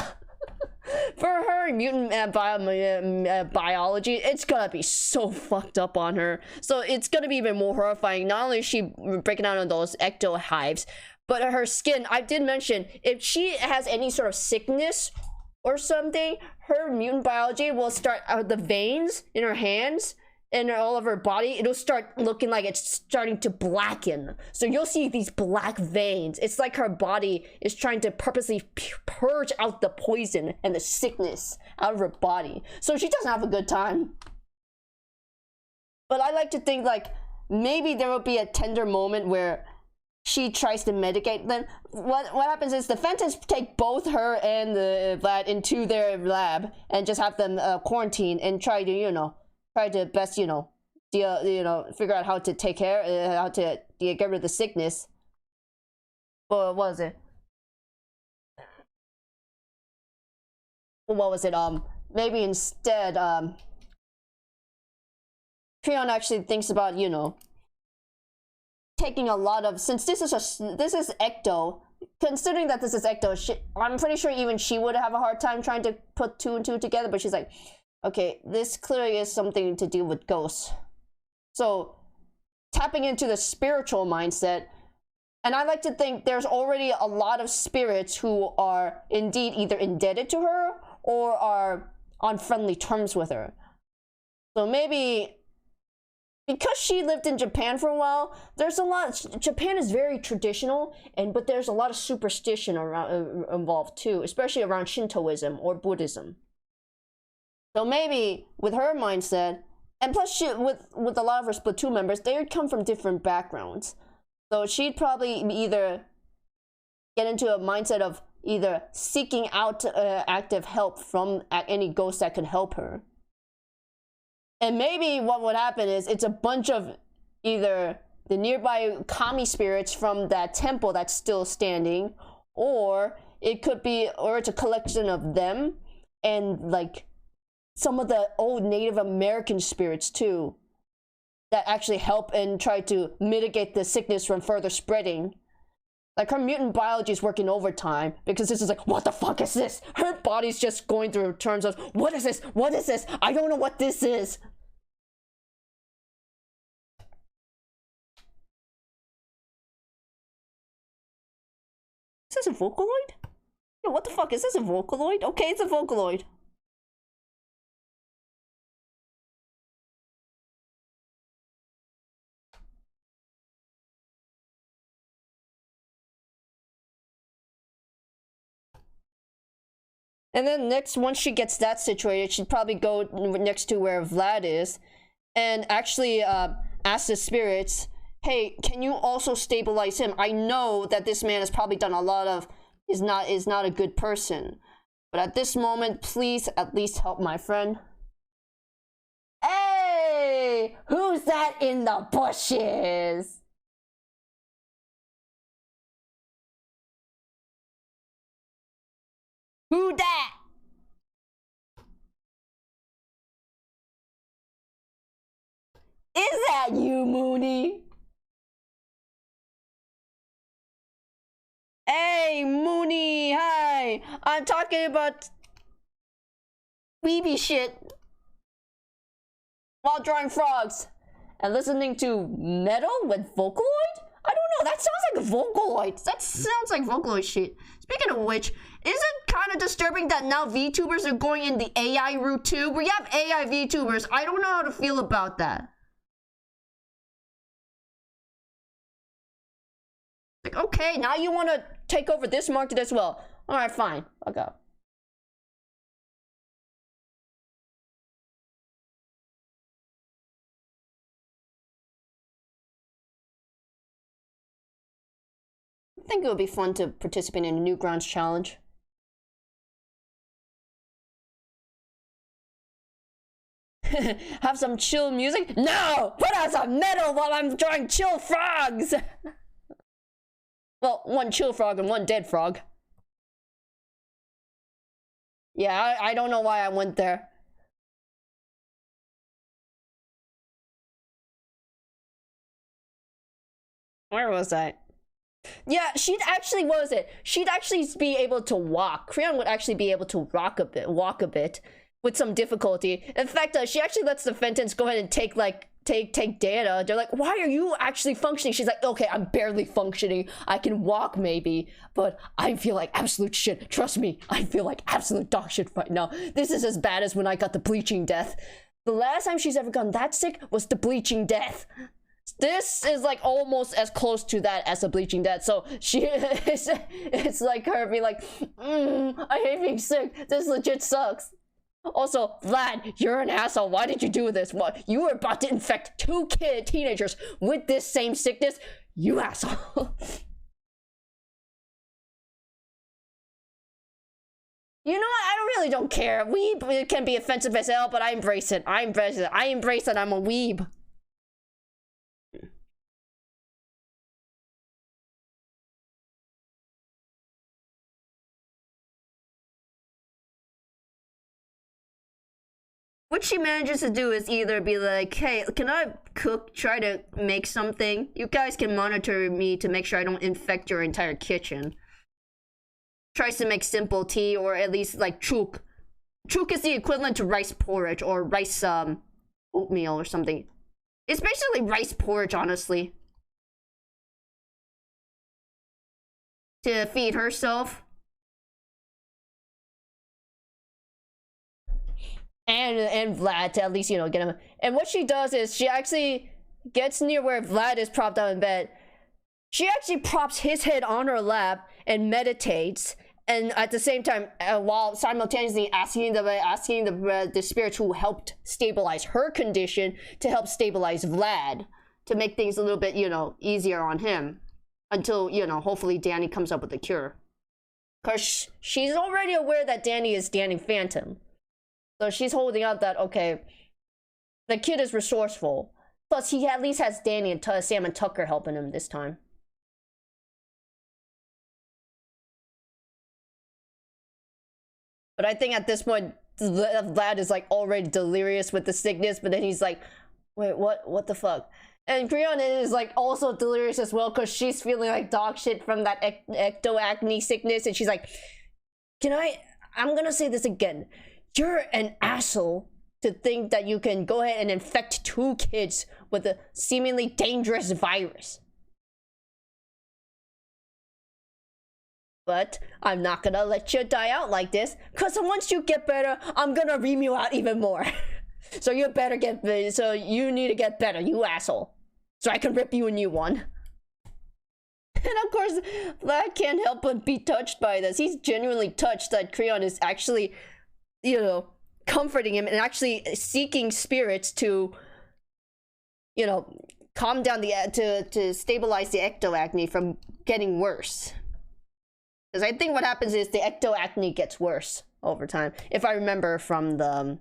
For her mutant biology, it's gonna be so fucked up on her. So it's gonna be even more horrifying. Not only is she breaking out of those ecto hives, but her skin, I did mention, if she has any sort of sickness or something, her mutant biology will start, the veins in her hands and all of her body, it'll start looking like it's starting to blacken. So you'll see these black veins. It's like her body is trying to purposely purge out the poison and the sickness out of her body. So she doesn't have a good time. But I like to think, like, maybe there will be a tender moment where she tries to medicate them. What happens is the Phantoms take both her and Vlad into their lab and just have them quarantine and try to, best, figure out how to take care, how to get rid of the sickness. What was it? What was it? Maybe instead, Creon actually thinks about, taking a lot of, since this is ecto, considering that this is ecto, I'm pretty sure even she would have a hard time trying to put 2 and 2 together, but she's like, okay, this clearly is something to do with ghosts. So tapping into the spiritual mindset, and I like to think there's already a lot of spirits who are indeed either indebted to her or are on friendly terms with her. So maybe because she lived in Japan for a while, there's a lot. Japan is very traditional, but there's a lot of superstition around involved too, especially around Shintoism or Buddhism. So maybe with her mindset, and plus she with a lot of her Splatoon members, they would come from different backgrounds. So she'd probably either get into a mindset of either seeking out active help from any ghost that could help her. And maybe what would happen is it's a bunch of either the nearby kami spirits from that temple that's still standing, or it's a collection of them and like some of the old Native American spirits too that actually help and try to mitigate the sickness from further spreading. Like her mutant biology is working overtime because this is like, what the fuck is this? Her body's just going through turns of, what is this? What is this? I don't know what this is. Is this a Vocaloid? Yeah, what the fuck? Is this a Vocaloid? Okay, it's a Vocaloid. And then next, once she gets that situated, she'd probably go next to where Vlad is and actually ask the spirits, hey, can you also stabilize him? I know that this man has probably done a lot of, is not a good person. But at this moment, please at least help my friend. Hey! Who's that in the bushes? Who that? Is that you, Mooney? Hey, Mooney, hi. I'm talking about weeby shit. while drawing frogs and listening to metal with Vocaloid? I don't know, that sounds like Vocaloid. That sounds like Vocaloid shit. Speaking of which, is it kind of disturbing that now VTubers are going in the AI route too? We have AI VTubers. I don't know how to feel about that. Like, okay, now you want to take over this market as well. Alright, fine. I'll go. I think it would be fun to participate in a Newgrounds challenge. Have some chill music? No! Put on some metal while I'm drawing chill frogs! Well, one chill frog and one dead frog. Yeah, I don't know why I went there. Where was I? Yeah, she'd actually, what was it? She'd actually be able to walk. Creon would actually be able to walk a bit with some difficulty. In fact, she actually lets the Fentons go ahead and take data. They're like, why are you actually functioning? She's like, okay, I'm barely functioning. I can walk maybe, but I feel like absolute shit. Trust me, I feel like absolute dog shit right now. This is as bad as when I got the bleaching death. The last time she's ever gotten that sick was the bleaching death. This is like almost as close to that as a bleaching death. So she it's like her being like, I hate being sick. This legit sucks. Also, Vlad, you're an asshole. Why did you do this? What? You were about to infect 2 teenagers with this same sickness? You asshole. You know what? I really don't care. Weeb can be offensive as hell, but I embrace it. I embrace it. I embrace that I'm a weeb. What she manages to do is either be like, hey, can I try to make something? You guys can monitor me to make sure I don't infect your entire kitchen. Tries to make simple tea, or at least like chuk. Chuk is the equivalent to rice porridge or rice oatmeal or something. It's basically rice porridge, honestly. To feed herself. And Vlad to at least, you know, get him. And what she does is she actually gets near where Vlad is propped out in bed. She actually props his head on her lap and meditates. And at the same time, while simultaneously asking the spirits who helped stabilize her condition to help stabilize Vlad, to make things a little bit, you know, easier on him, until, you know, hopefully Danny comes up with a cure. Because she's already aware that Danny is Danny Phantom. So she's holding out that, okay, the kid is resourceful. Plus, he at least has Danny and Sam and Tucker helping him this time. But I think at this point, Vlad is like already delirious with the sickness, but then he's like, wait, what the fuck? And Creon is like also delirious as well, because she's feeling like dog shit from that ectoacne sickness, and she's like, I'm gonna say this again. You're an asshole to think that you can go ahead and infect 2 kids with a seemingly dangerous virus. But I'm not gonna let you die out like this, because once you get better, I'm gonna ream you out even more. So you better so you need to get better, you asshole. So I can rip you a new one. And of course, Vlad can't help but be touched by this. He's genuinely touched that Creon is actually, you know, comforting him and actually seeking spirits to, you know, calm down the to stabilize the ectoacne from getting worse. Because I think what happens is the ectoacne gets worse over time. If I remember from the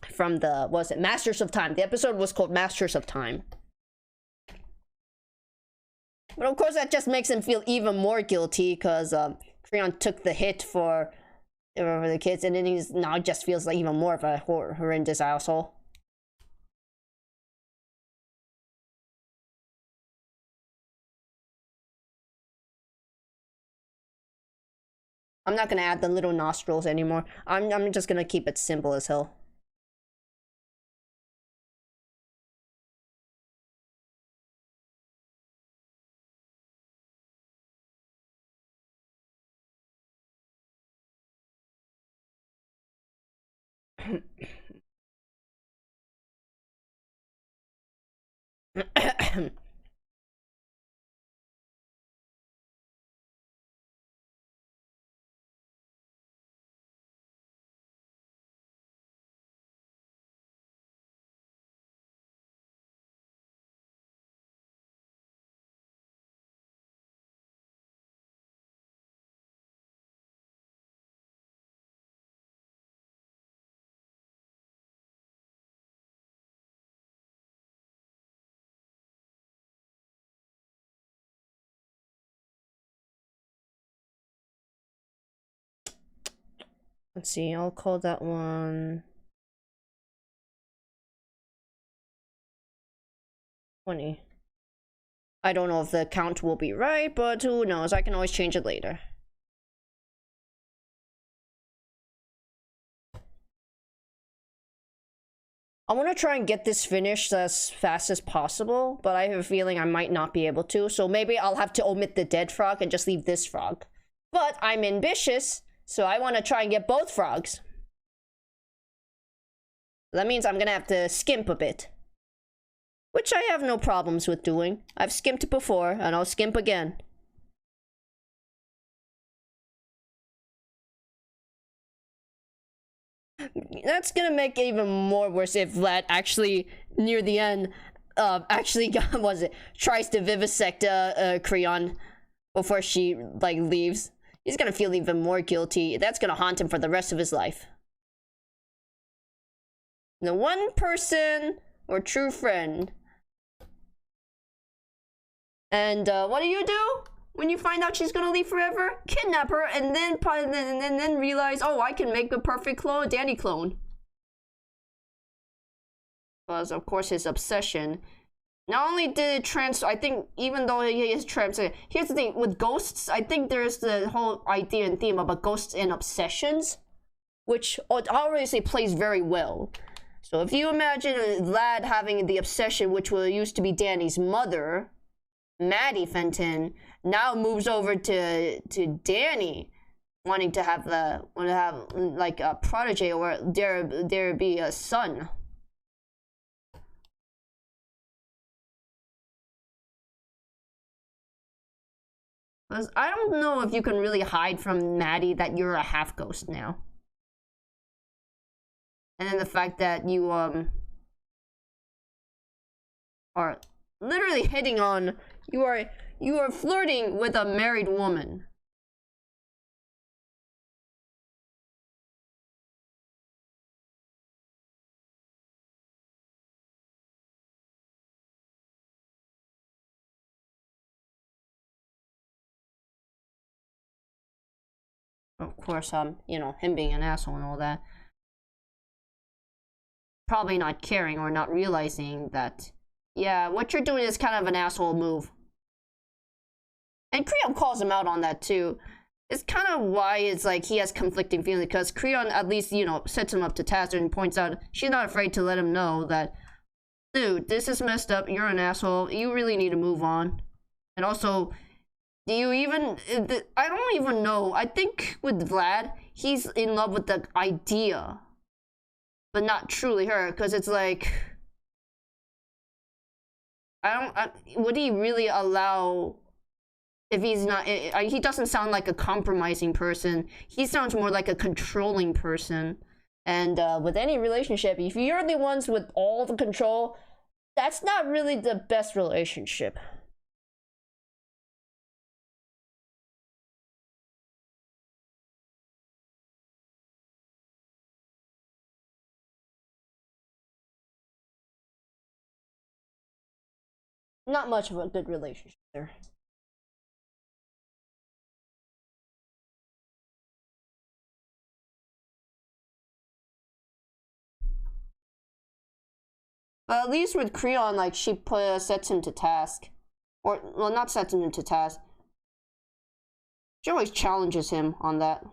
what was it, Masters of Time. The episode was called Masters of Time. But of course that just makes him feel even more guilty, because Creon took the hit for the kids, and then he's now just feels like even more of a horrendous asshole. I'm not gonna add the little nostrils anymore. I'm just gonna keep it simple as hell. Let's see, I'll call that one 20. I don't know if the count will be right, but who knows? I can always change it later. I want to try and get this finished as fast as possible, but I have a feeling I might not be able to, so maybe I'll have to omit the dead frog and just leave this frog. But I'm ambitious, so I want to try and get both frogs. That means I'm gonna have to skimp a bit. Which I have no problems with doing. I've skimped before, and I'll skimp again. That's gonna make it even more worse if Vlad actually, near the end, actually tries to vivisect Creon before she, like, leaves. He's gonna feel even more guilty. That's gonna haunt him for the rest of his life. The one person or true friend. And what do? When you find out she's gonna leave forever? Kidnap her and then realize, oh, I can make a perfect clone, Danny clone. Because of course his obsession. Not only did it I think even though he is here's the thing, with ghosts, I think there's the whole idea and theme about ghosts and obsessions, which obviously plays very well. So if you imagine Vlad having the obsession, which used to be Danny's mother, Maddie Fenton, now moves over to Danny, wanting to have like a protege, or there be a son. Because I don't know if you can really hide from Maddie that you're a half ghost now. And then the fact that you are literally hitting on, you are flirting with a married woman. Of course, you know, him being an asshole and all that. Probably not caring or not realizing that, yeah, what you're doing is kind of an asshole move. And Creon calls him out on that too. It's kind of why it's like he has conflicting feelings, because Creon at least, you know, sets him up to task and points out she's not afraid to let him know that, dude, this is messed up, you're an asshole, you really need to move on. And also, do you even, I don't even know, I think with Vlad, he's in love with the idea, but not truly her, because it's like, would he really allow, if he's not, he doesn't sound like a compromising person, he sounds more like a controlling person. And with any relationship, if you're the ones with all the control, that's not really the best relationship. Not much of a good relationship there. But at least with Creon, like, she sets him to task. Or, well, not sets him to task. She always challenges him on that.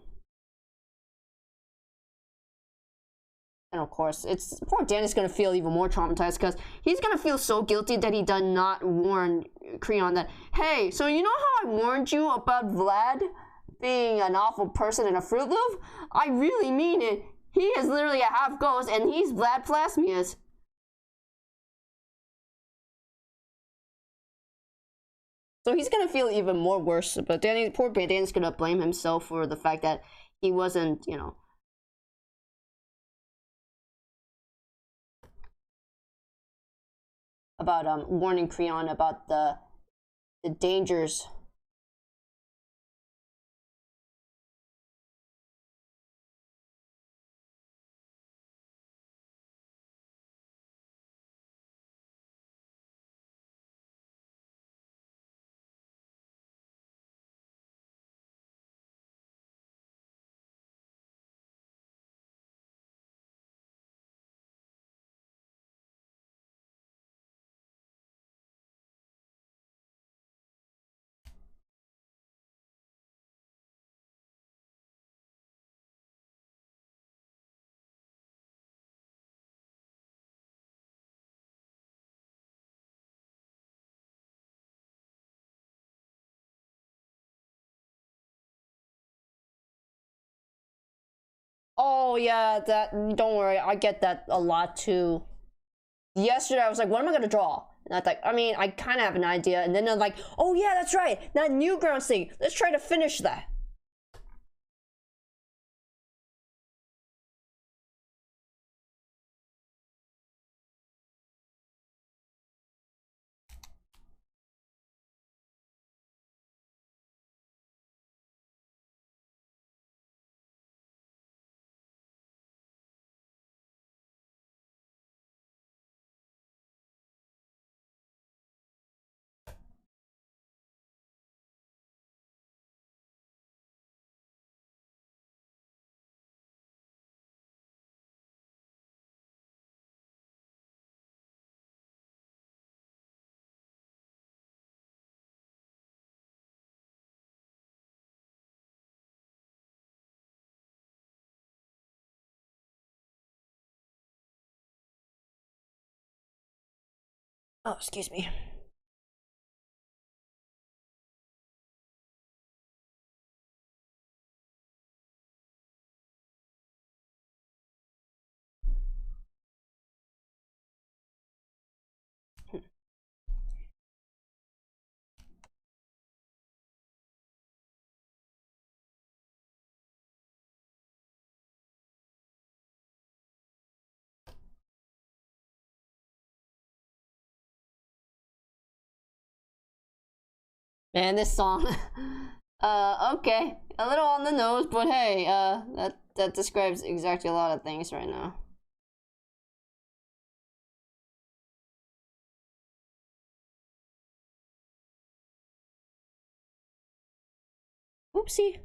And of course, poor Danny's gonna feel even more traumatized, because he's gonna feel so guilty that he did not warn Creon that, hey, so you know how I warned you about Vlad being an awful person and a Fruit Loop? I really mean it. He is literally a half ghost, and he's Vlad Plasmius. So he's gonna feel even more worse. But Danny, poor Danny's gonna blame himself for the fact that he wasn't, you know. About warning Creon about the dangers. Oh yeah, that, don't worry, I get that a lot too. Yesterday I was like, what am I gonna draw? And I thought, I mean, I kind of have an idea, and then I'm like, oh yeah, that's right, that Newgrounds thing, let's try to finish that. Oh, excuse me. Man, this song. Okay. A little on the nose, but hey, that describes exactly a lot of things right now. Oopsie.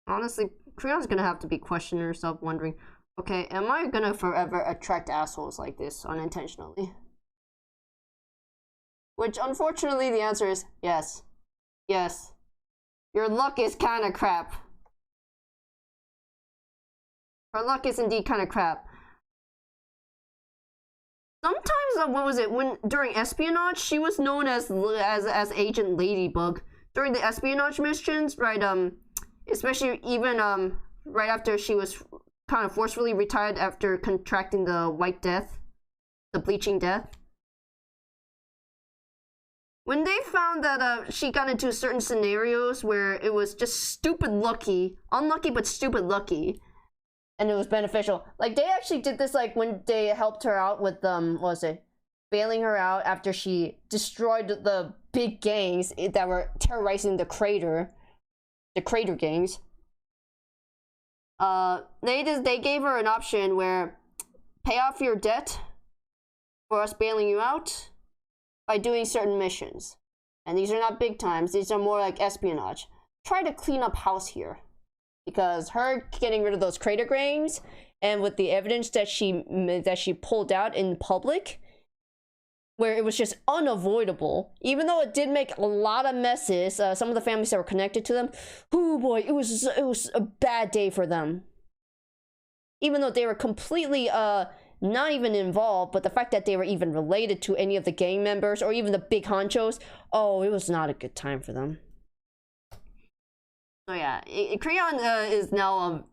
Honestly, Creon's gonna have to be questioning herself, wondering, okay, am I gonna forever attract assholes like this unintentionally? Which, unfortunately, the answer is yes. Yes. Your luck is kinda crap. Her luck is indeed kinda crap. Sometimes, what was it, when during espionage, she was known as Agent Ladybug. During the espionage missions, right, especially even right after she was kind of forcefully retired after contracting the White Death, the Bleaching Death. When they found that she got into certain scenarios where it was just stupid lucky, unlucky but stupid lucky, and it was beneficial. Like, they actually did this, like, when they helped her out with, what was it? Bailing her out after she destroyed the big gangs that were terrorizing the crater gangs. They gave her an option where pay off your debt for us bailing you out by doing certain missions. And these are not big times, these are more like espionage. Try to clean up house here. Because her getting rid of those crater grains, and with the evidence that she pulled out in public, where it was just unavoidable, even though it did make a lot of messes, some of the families that were connected to them, oh boy, it was a bad day for them. Even though they were completely not even involved, but the fact that they were even related to any of the gang members or even the big honchos, oh, it was not a good time for them. So yeah, Creon is now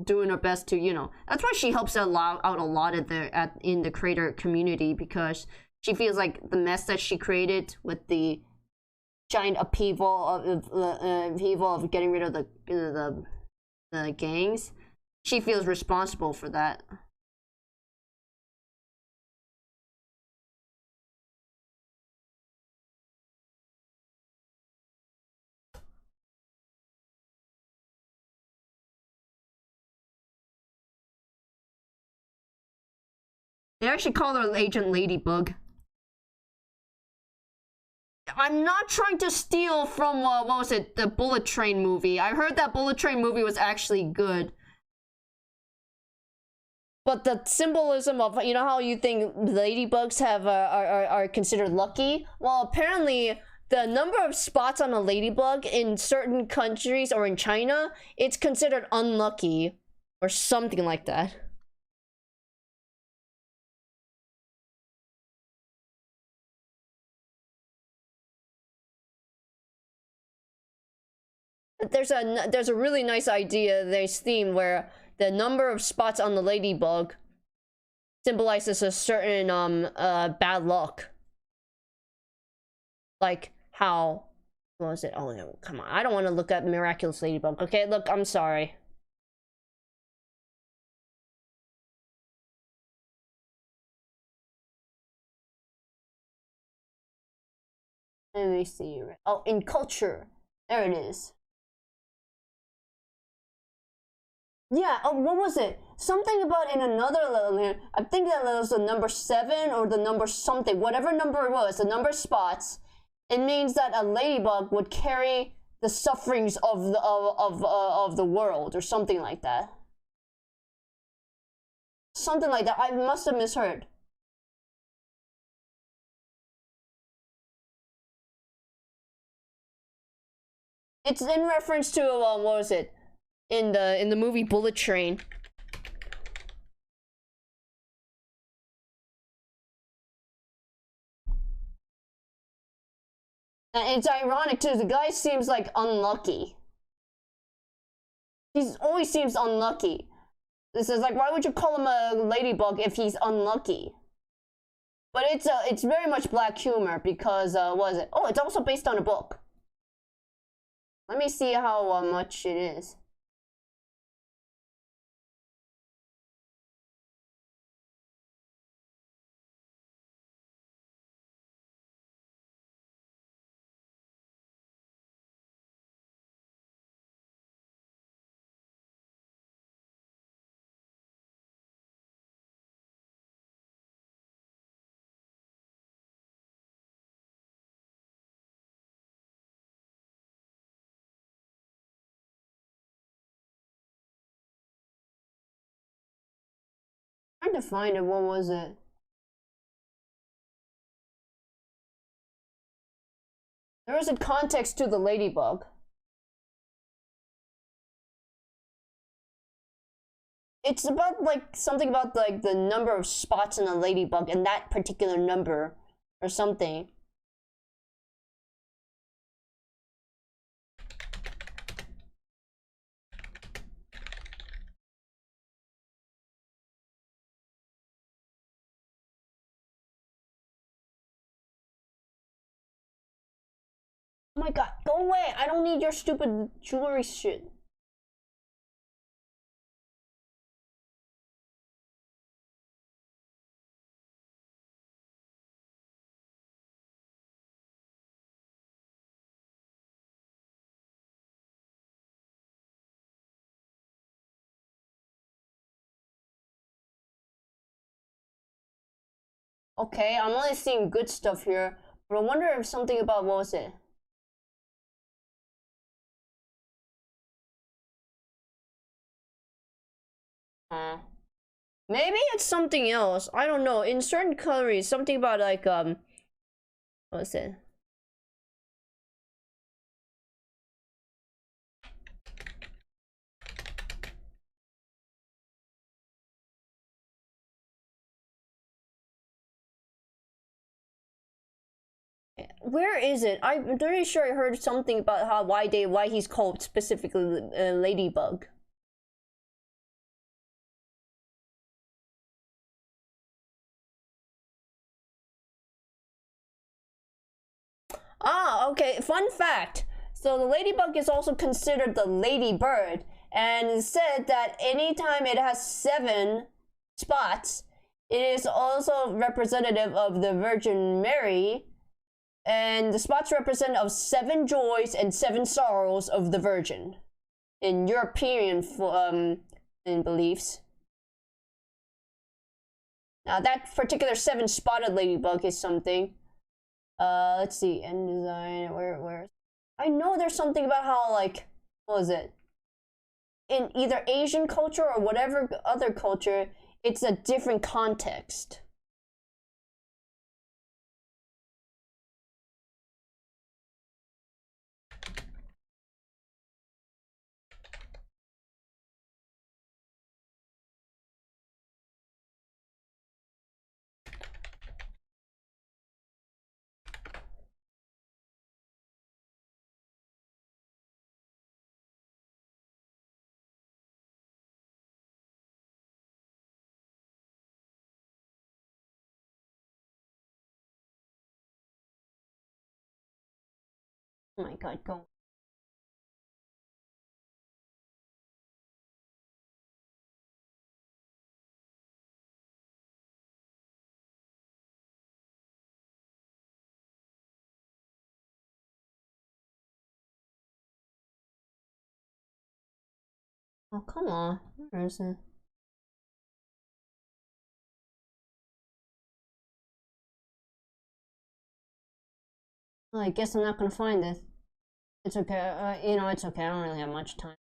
doing her best to, you know, that's why she helps out a lot in the creator community, because she feels like the mess that she created with the giant upheaval of getting rid of the gangs, she feels responsible for that. They actually call her Agent Ladybug. I'm not trying to steal from, what was it, the Bullet Train movie. I heard that Bullet Train movie was actually good. But the symbolism of, you know how you think ladybugs are considered lucky? Well, apparently the number of spots on a ladybug in certain countries or in China, it's considered unlucky or something like that. There's a really nice idea, this theme, where the number of spots on the ladybug symbolizes a certain bad luck. Like how, what was it? Oh no, come on. I don't want to look at Miraculous Ladybug. Okay, look, I'm sorry. Let me see. Oh, in culture. There it is. Yeah, oh, what was it? Something about in another level, I think that was the number 7 or the number something, whatever number it was, the number of spots. It means that a ladybug would carry the sufferings of the world or something like that. Something like that. I must have misheard. It's in reference to what was it? In the movie Bullet Train. And it's ironic too, the guy seems like unlucky. He always seems unlucky. This is like, why would you call him a ladybug if he's unlucky? But it's very much black humor because what is it? Oh, it's also based on a book. Let me see how much it is. Trying to find it. What was it? There is a context to the ladybug. It's about like something about like the number of spots in a ladybug and that particular number or something. Oh my god, go away! I don't need your stupid jewelry shit. Okay, I'm only seeing good stuff here, but I wonder if something about, what was it? Maybe it's something else. I don't know. In certain countries, something about like what was it? Where is it? I'm pretty sure I heard something about how why he's called specifically Ladybug. Ah, okay. Fun fact. So the ladybug is also considered the ladybird, and it said that anytime it has 7 spots, it is also representative of the Virgin Mary, and the spots represent of 7 joys and 7 sorrows of the Virgin in European in beliefs. Now that particular 7-spotted ladybug is something. Let's see, end design, where? I know there's something about how, like, what was it? In either Asian culture or whatever other culture, it's a different context. Oh my god, go. Oh, come on. Where is it? Well, I guess I'm not gonna find it. It's okay. You know, it's okay. I don't really have much time.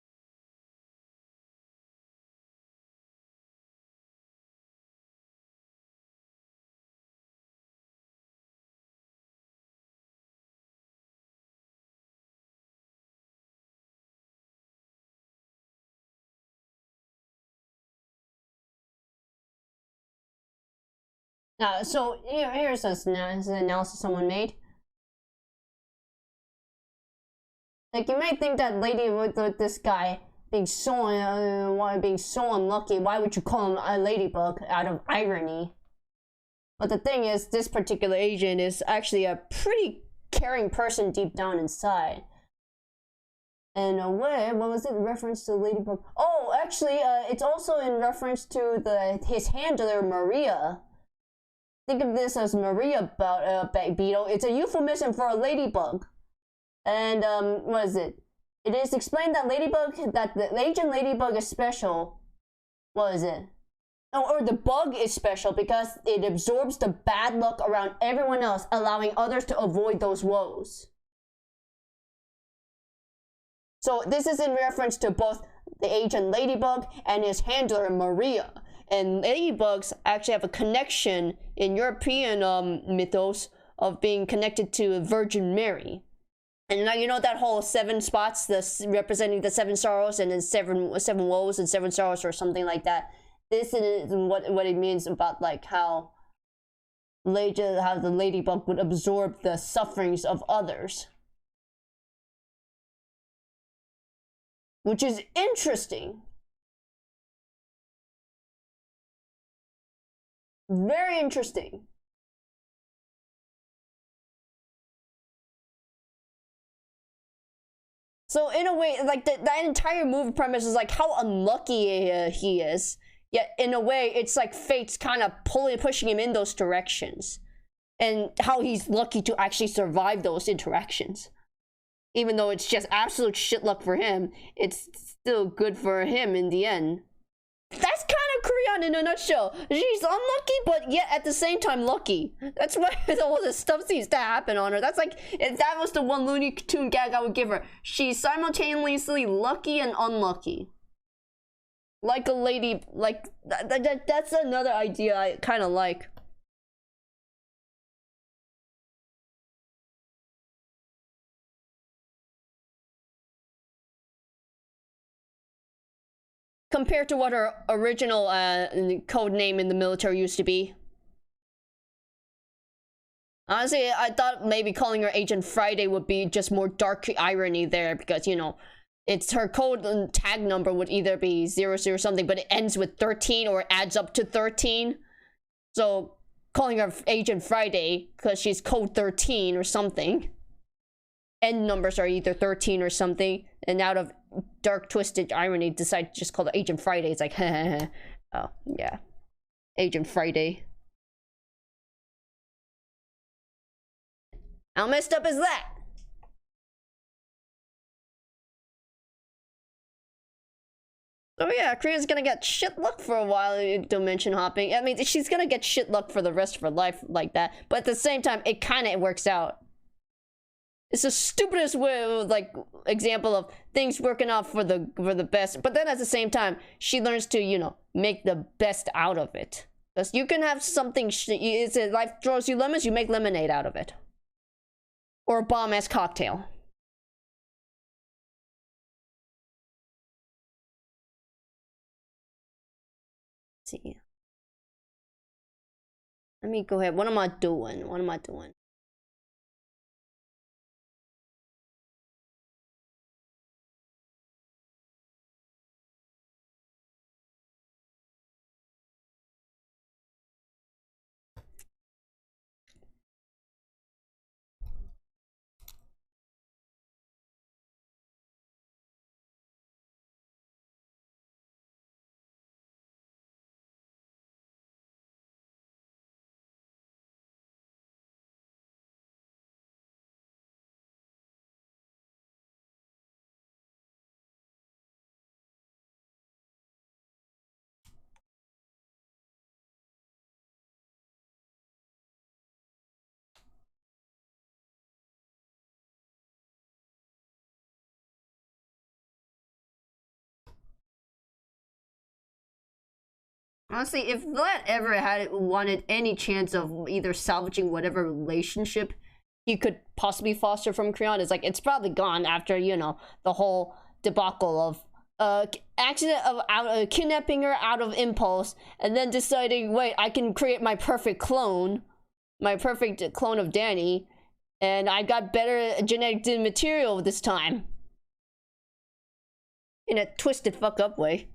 So here's this analysis someone made. Like, you might think that lady with this guy being so unlucky, why would you call him a ladybug out of irony? But the thing is, this particular agent is actually a pretty caring person deep down inside. In a way, what was it in reference to ladybug? Oh, actually, it's also in reference to his handler Maria. Think of this as Maria beetle. It's a euphemism for a ladybug. And what is it? It is explained that the agent ladybug is special. What is it? Oh, or the bug is special because it absorbs the bad luck around everyone else, allowing others to avoid those woes. So this is in reference to both the agent ladybug and his handler Maria. And ladybugs actually have a connection in European mythos of being connected to Virgin Mary. And now you know that whole 7 spots, representing the 7 sorrows, and then seven woes and 7 sorrows, or something like that. This is what it means about, like, how the ladybug would absorb the sufferings of others, which is interesting. Very interesting. So in a way, like, that entire movie premise is like how unlucky he is. Yet in a way, it's like fate's kind of pushing him in those directions, and how he's lucky to actually survive those interactions. Even though it's just absolute shit luck for him, it's still good for him in the end. That's kind Korean in a nutshell. She's unlucky, but yet at the same time lucky. That's why all this stuff seems to happen on her. That's like, if that was the one Looney Tune gag I would give her. She's simultaneously lucky and unlucky. Like a lady, like, that's another idea I kind of like. Compared to what her original code name in the military used to be. Honestly, I thought maybe calling her Agent Friday would be just more dark irony there, because, you know, it's her code and tag number would either be 00 something, but it ends with 13 or it adds up to 13. So calling her Agent Friday because she's code 13 or something. End numbers are either 13 or something, and out of dark twisted irony decide to just call it Agent Friday. It's like, oh yeah, Agent Friday. How messed up is that? So yeah, Korea's gonna get shit luck for a while in dimension hopping. I mean, she's gonna get shit luck for the rest of her life like that, but at the same time, it kind of works out. It's the stupidest way, like, example of things working out for the best. But then at the same time, she learns to, you know, make the best out of it. Because you can have something, it's a life throws you lemons, you make lemonade out of it. Or a bomb-ass cocktail. Let's see. Let me go ahead. What am I doing? What am I doing? Honestly, if Vlad ever had wanted any chance of either salvaging whatever relationship he could possibly foster from Creon, it's like, it's probably gone after, you know, the whole debacle of accident of kidnapping her out of impulse, and then deciding, wait, I can create my perfect clone of Danny, and I got better genetic material this time. In a twisted fuck up way.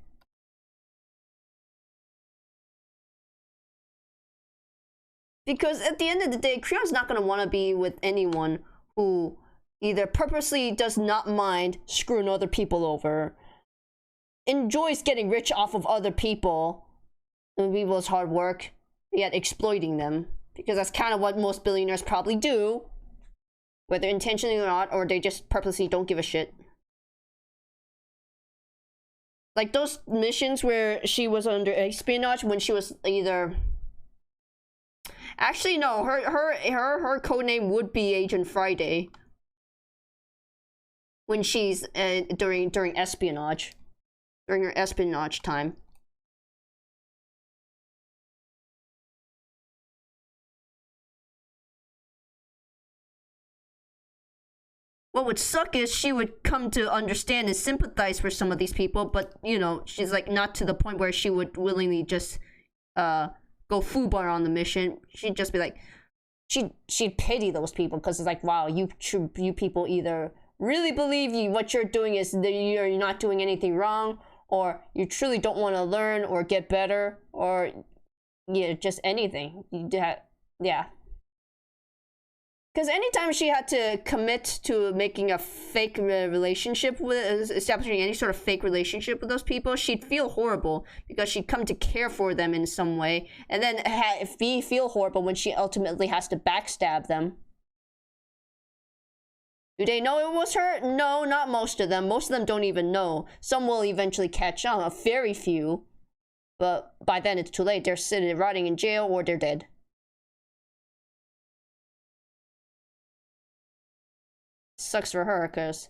Because at the end of the day, Creon's not going to want to be with anyone who either purposely does not mind screwing other people over, enjoys getting rich off of other people and people's hard work, yet exploiting them. Because that's kind of what most billionaires probably do, whether intentionally or not, or they just purposely don't give a shit. Like those missions where she was under espionage when she was either... Actually, no. Her codename would be Agent Friday when she's during espionage, during her espionage time. What would suck is she would come to understand and sympathize for some of these people, but you know, she's like not to the point where she would willingly just go foobar on the mission. She'd just be like, she'd pity those people, because it's like, wow, you people either really believe what you're doing is that you're not doing anything wrong, or you truly don't want to learn or get better, or yeah, just anything. Yeah. Because anytime she had to commit to making a fake relationship with, establishing any sort of fake relationship with those people, she'd feel horrible because she'd come to care for them in some way, and then feel horrible when she ultimately has to backstab them. Do they know it was her? No, not most of them. Most of them don't even know. Some will eventually catch on, a very few. But by then it's too late. They're sitting rotting in jail or they're dead. Sucks for her, cause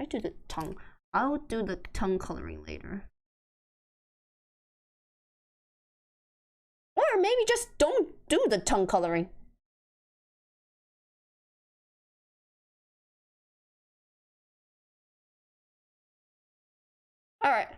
I do the tongue. I'll do the tongue coloring later. Or maybe just don't do the tongue coloring. Alright.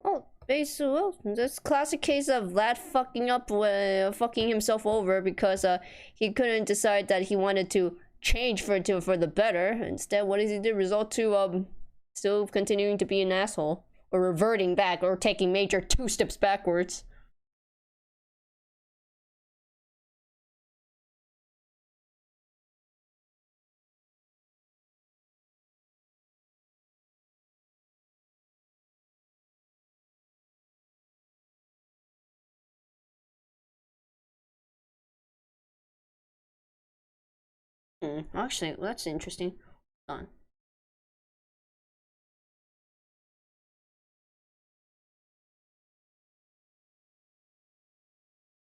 Oh, basically, well, that's classic case of Vlad fucking up, fucking himself over because he couldn't decide that he wanted to change for the better. Instead, what does he do? Result to still continuing to be an asshole or reverting back or taking major 2 steps backwards. Actually, that's interesting. Hold on.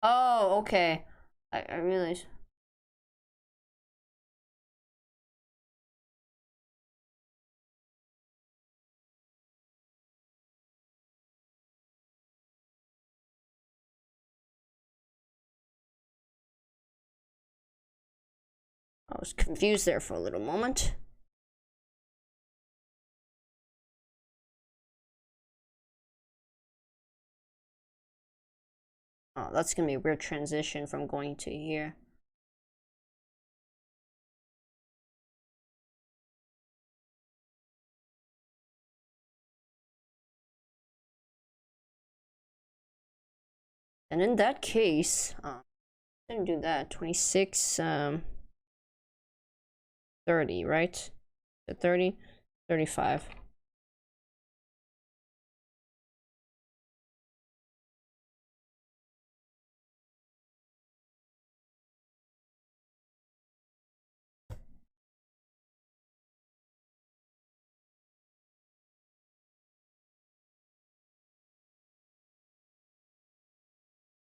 Oh, okay. I realize. I was confused there for a little moment. Oh, that's gonna be a weird transition from going to here. And in that case, I'm gonna do that. 26, 30, right? 30, 35.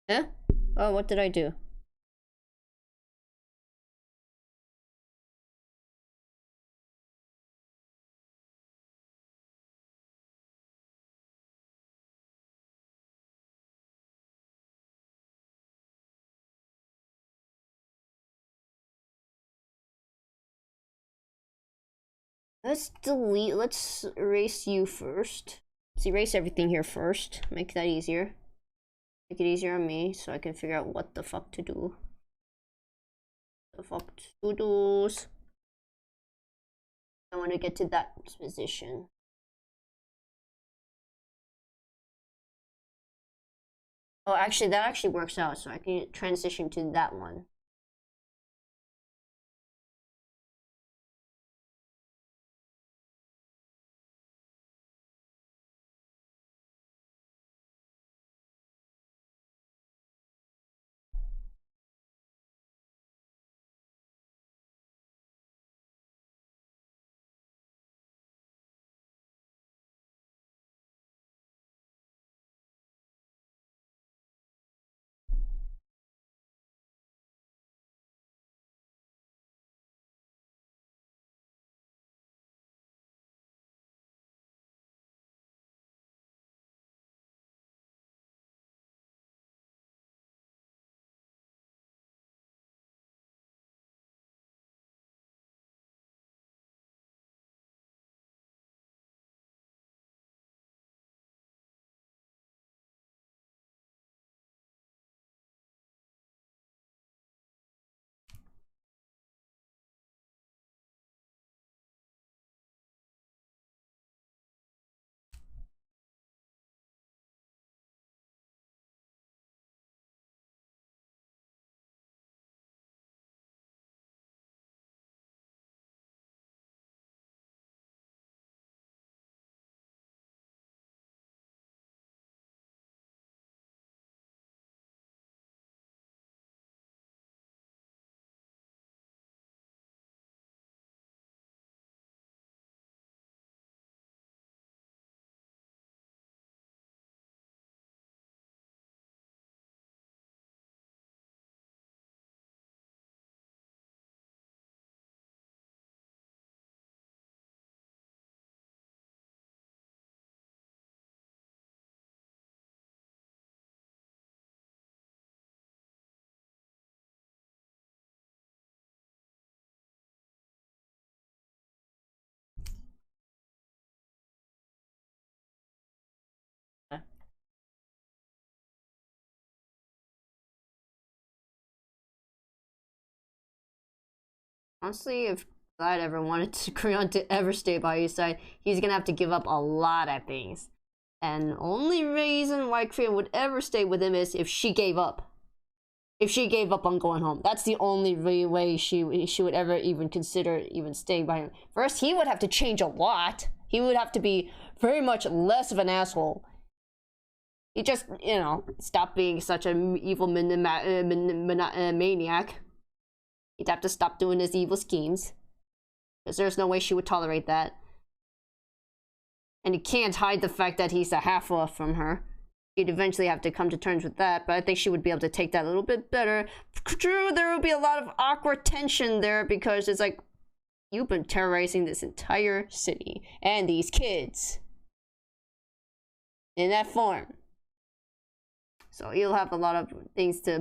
Eh? Oh, what did I do? Let's delete, let's erase you first. Let's erase everything here first. Make that easier. Make it easier on me so I can figure out what the fuck to do. The fuck to do's. I want to get to that position. Oh, actually, that actually works out, so I can transition to that one. Honestly, if Vlad ever wanted Creon to ever stay by his side, he's gonna have to give up a lot of things. And the only reason why Creon would ever stay with him is if she gave up. If she gave up on going home. That's the only way she would ever even consider even staying by him. First, he would have to change a lot. He would have to be very much less of an asshole. He just, you know, stop being such an evil maniac. He'd have to stop doing his evil schemes. Because there's no way she would tolerate that. And you can't hide the fact that he's a half-elf from her. You'd eventually have to come to terms with that, but I think she would be able to take that a little bit better. True, there will be a lot of awkward tension there because it's like, you've been terrorizing this entire city and these kids in that form. So you'll have a lot of things to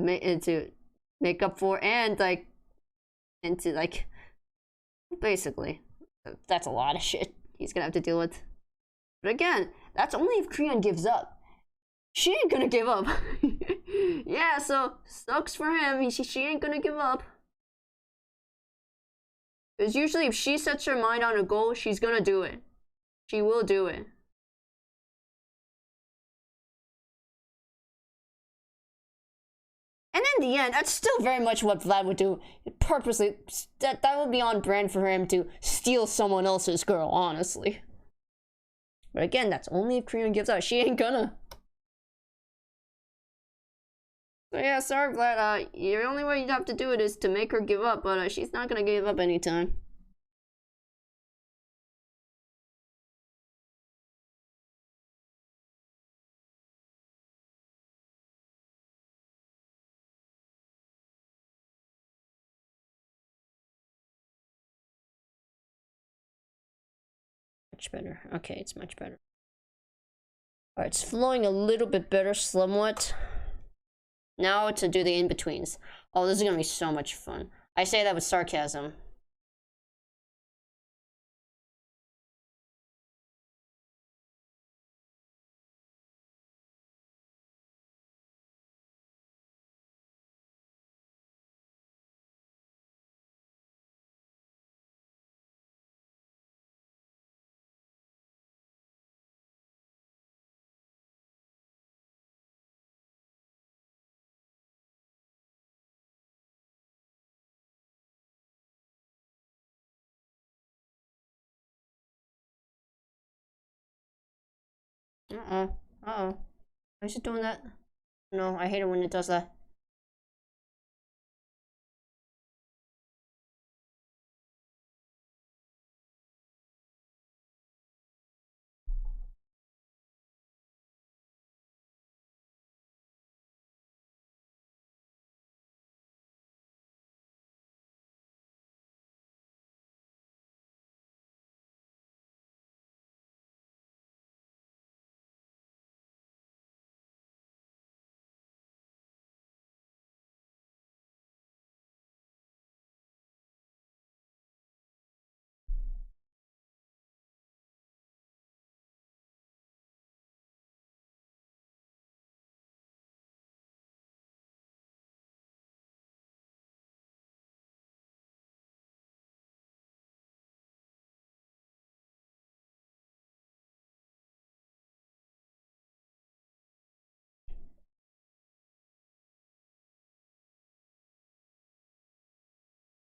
make up for, and basically, that's a lot of shit he's gonna have to deal with. But again, that's only if Creon gives up. She ain't gonna give up. Yeah, so sucks for him. She ain't gonna give up. Because usually if she sets her mind on a goal, she's gonna do it. She will do it. And in the end, that's still very much what Vlad would do. Purposely, that would be on brand for him to steal someone else's girl, honestly. But again, that's only if Creon gives out. She ain't gonna. So yeah, sorry Vlad, the only way you'd have to do it is to make her give up, but she's not gonna give up anytime. Much better. Okay, it's much better. Alright, it's flowing a little bit better, somewhat. Now to do the in-betweens. Oh, this is gonna be so much fun. I say that with sarcasm. Uh-oh. Uh-oh. Why is it doing that? No, I hate it when it does that.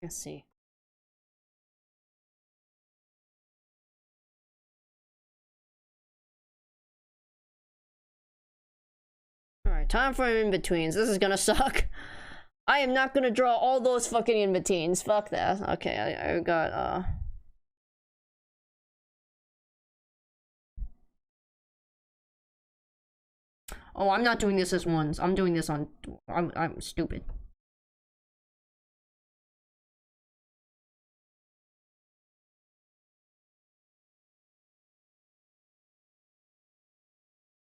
Let's see. Alright, time for in-betweens. This is gonna suck. I am not gonna draw all those fucking in-betweens. Fuck that. Okay, I got, Oh, I'm not doing this as ones. I'm doing this on... I'm stupid.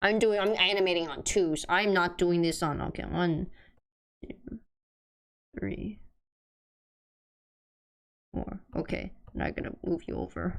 I'm animating on twos. I'm not doing this on... Okay, 1, 2, 3, 4. Okay, now I'm gonna move you over.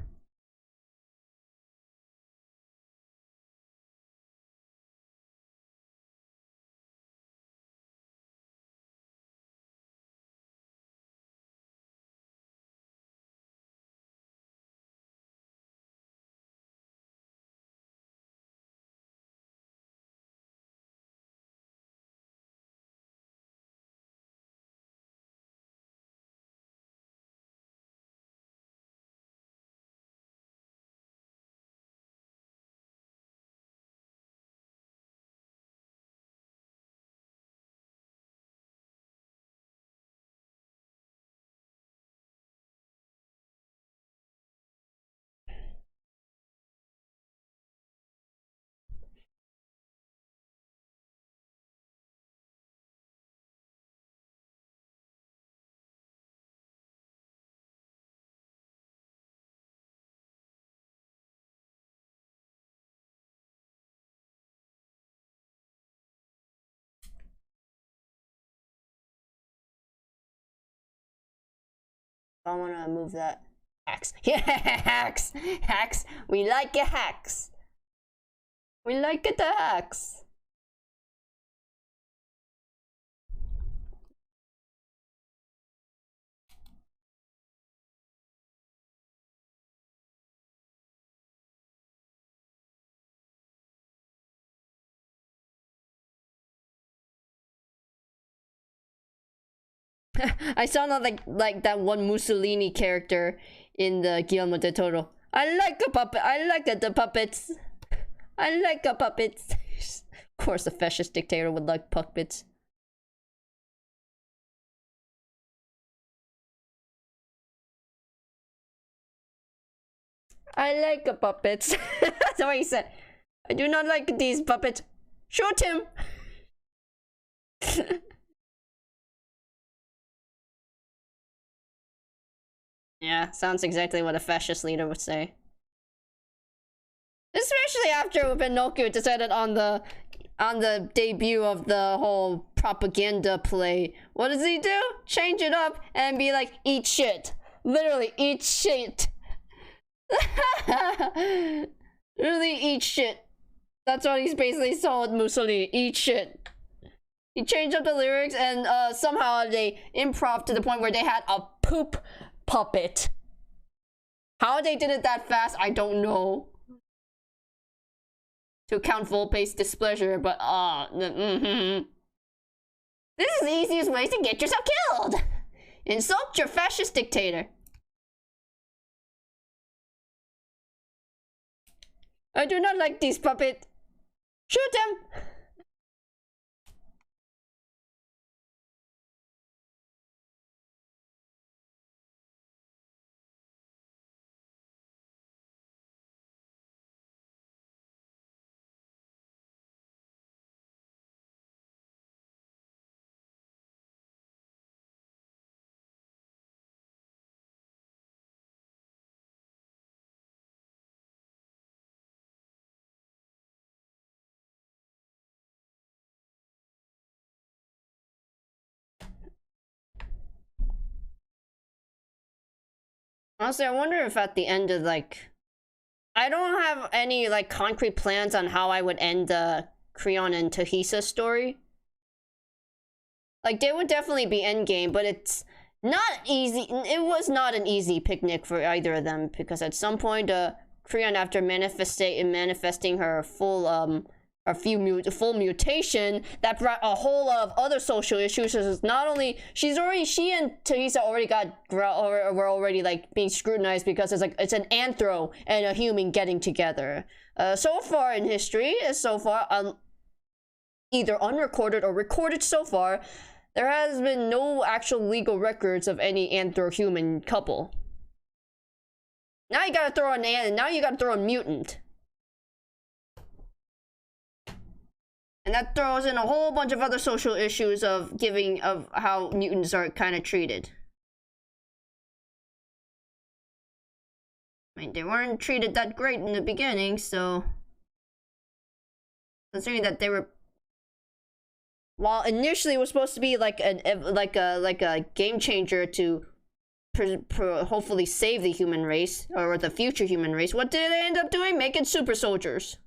I want to move that. Hacks. Yeah, hacks. Hacks. We like it, hacks. We like it, the hacks. I sound like that one Mussolini character in the Guillermo del Toro. I like a puppet. I like the puppets. I like a puppets. Of course, a fascist dictator would like puppets. I like a puppets. That's what he said. I do not like these puppets. Shoot him. Yeah, sounds exactly what a fascist leader would say. Especially after Pinocchio decided on the debut of the whole propaganda play. What does he do? Change it up and be like, eat shit. Literally, eat shit. Really, eat shit. That's what he's basically told Mussolini. Eat shit. He changed up the lyrics and somehow they improv to the point where they had a poop puppet. How they did it that fast, I don't know. To account Volpe's displeasure, but this is the easiest way to get yourself killed. Insult your fascist dictator. I do not like these puppet. Shoot him. Honestly, I wonder if at the end of I don't have any concrete plans on how I would end the Creon and Tahisa story. They would definitely be endgame, but it's not easy. It was not an easy picnic for either of them because at some point, Creon, after manifesting her full full mutation, that brought a whole lot of other social issues. So not only she and Teresa already were already being scrutinized because it's an anthro and a human getting together. So far in history, either unrecorded or recorded so far, there has been no actual legal records of any anthro-human couple. Now you gotta throw a mutant. And that throws in a whole bunch of other social issues of how mutants are kind of treated. I mean, they weren't treated that great in the beginning, so considering that they were, while initially it was supposed to be like a game changer to hopefully save the human race or the future human race, what did they end up doing? Making super soldiers.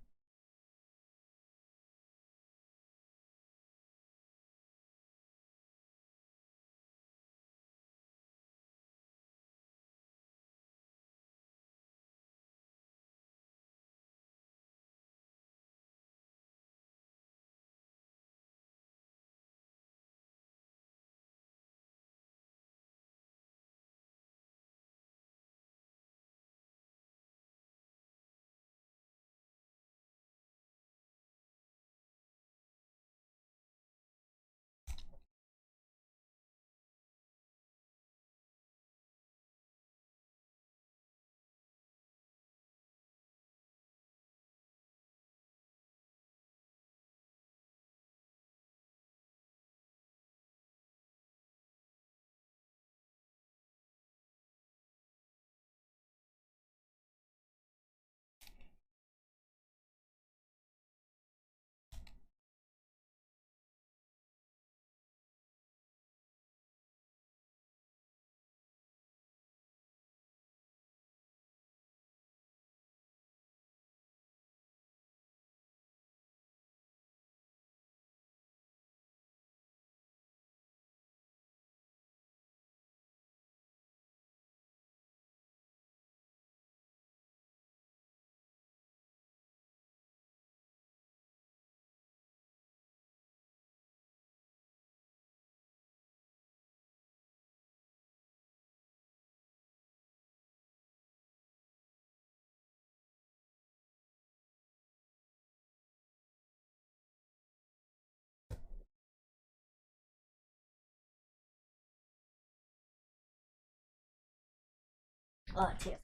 Oh, TF.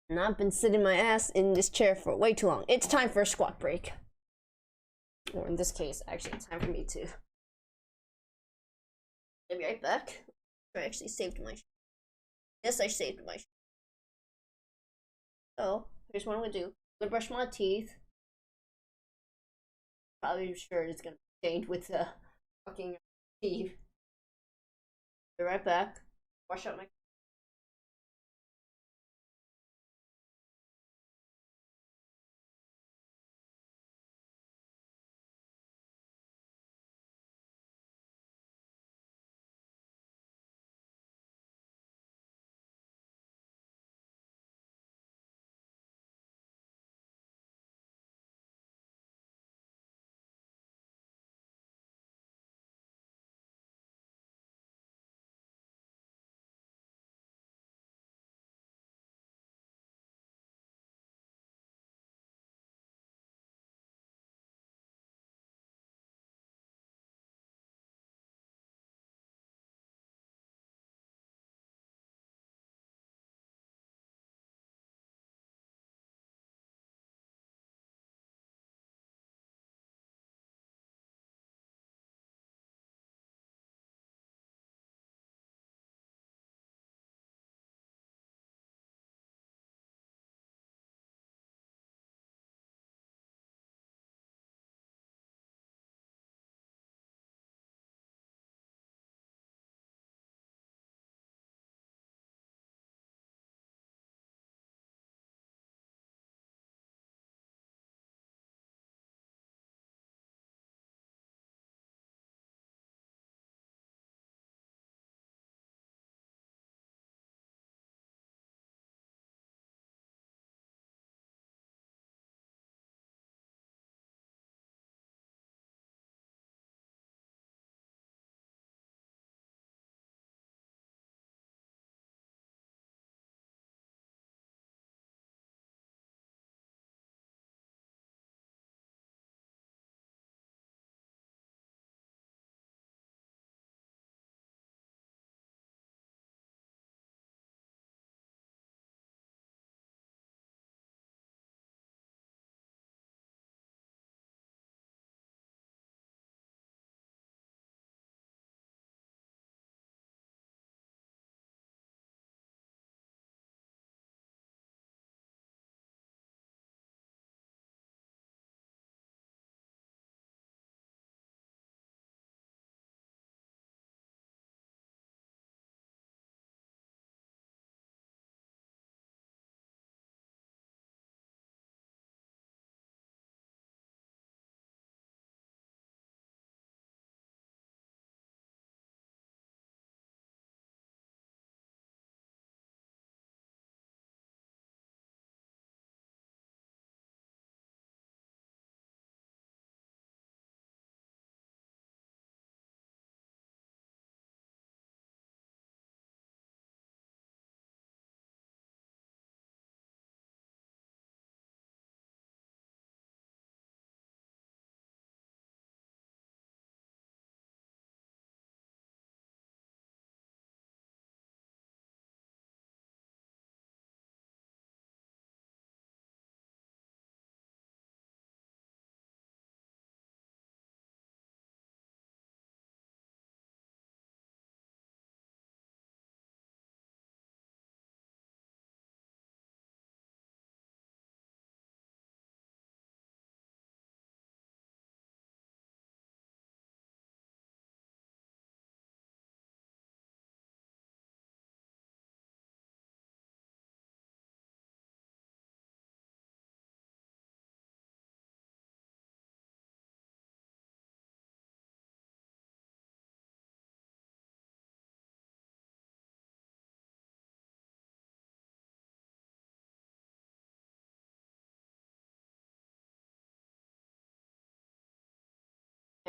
And I've been sitting my ass in this chair for way too long. It's time for a squat break. Or in this case, actually, it's time for me to. I'll be right back. I actually saved my. Yes, I saved my. So, here's what I'm gonna do. I'm gonna brush my teeth. Probably sure it's gonna be stained with the fucking teeth. Be right back. Wash out my.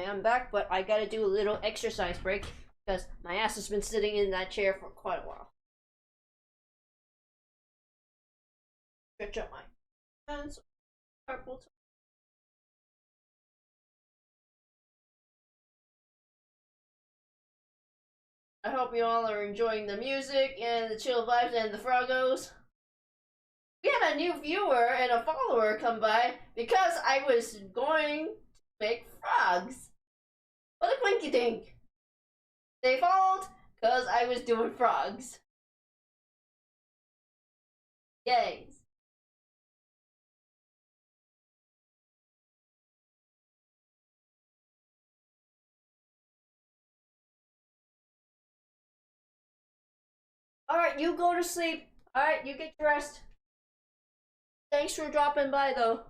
I'm back, but I gotta do a little exercise break because my ass has been sitting in that chair for quite a while. Stretch out my hands. Carpal I hope you all are enjoying the music and the chill vibes and the froggos. We had a new viewer and a follower come by because I was going to make frogs. What a quinky dink. They followed because I was doing frogs. Yay. Alright, you go to sleep. Alright, you get your rest. Thanks for dropping by, though.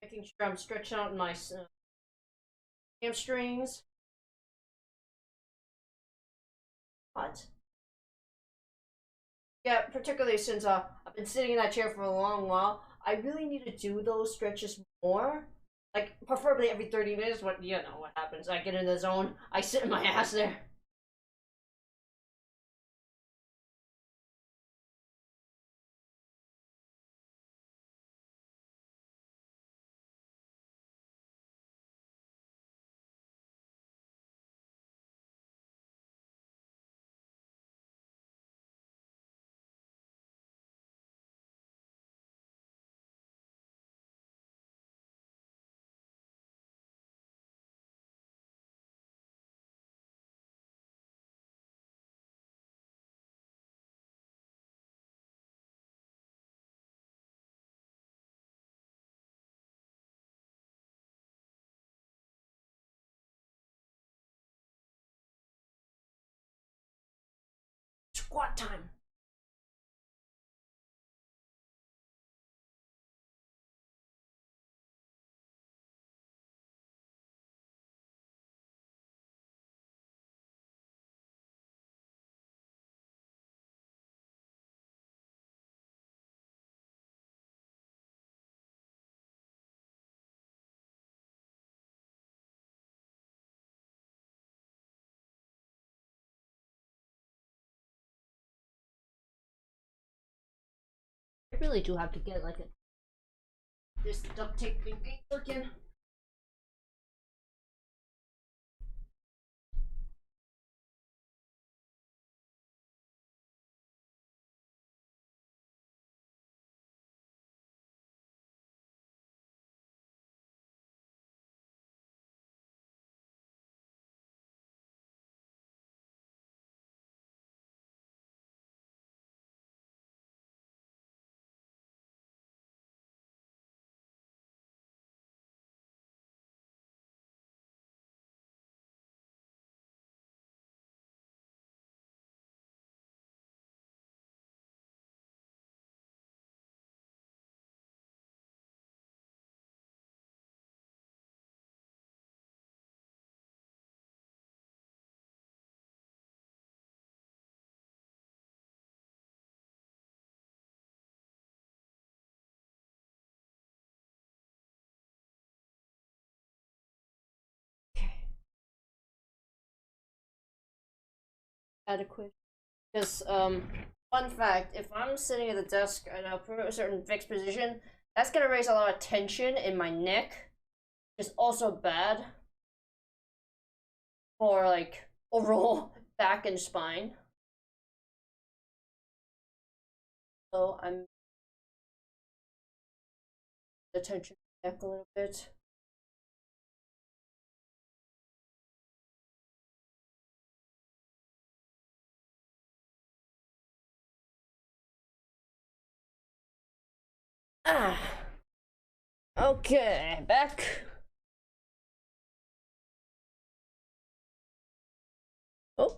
Making sure I'm stretching out my hamstrings. What? Yeah, particularly since I've been sitting in that chair for a long while. I really need to do those stretches more. Like, preferably every 30 minutes. What, you know what happens. I get in the zone. I sit in my ass there. Squat time. I really do have to get like this duct tape thing looking. Adequate. Because, fun fact, if I'm sitting at the desk at a certain fixed position, that's gonna raise a lot of tension in my neck, which is also bad. for like overall back and spine. So I'm attention back a little bit. Ah. Okay, back. Oh.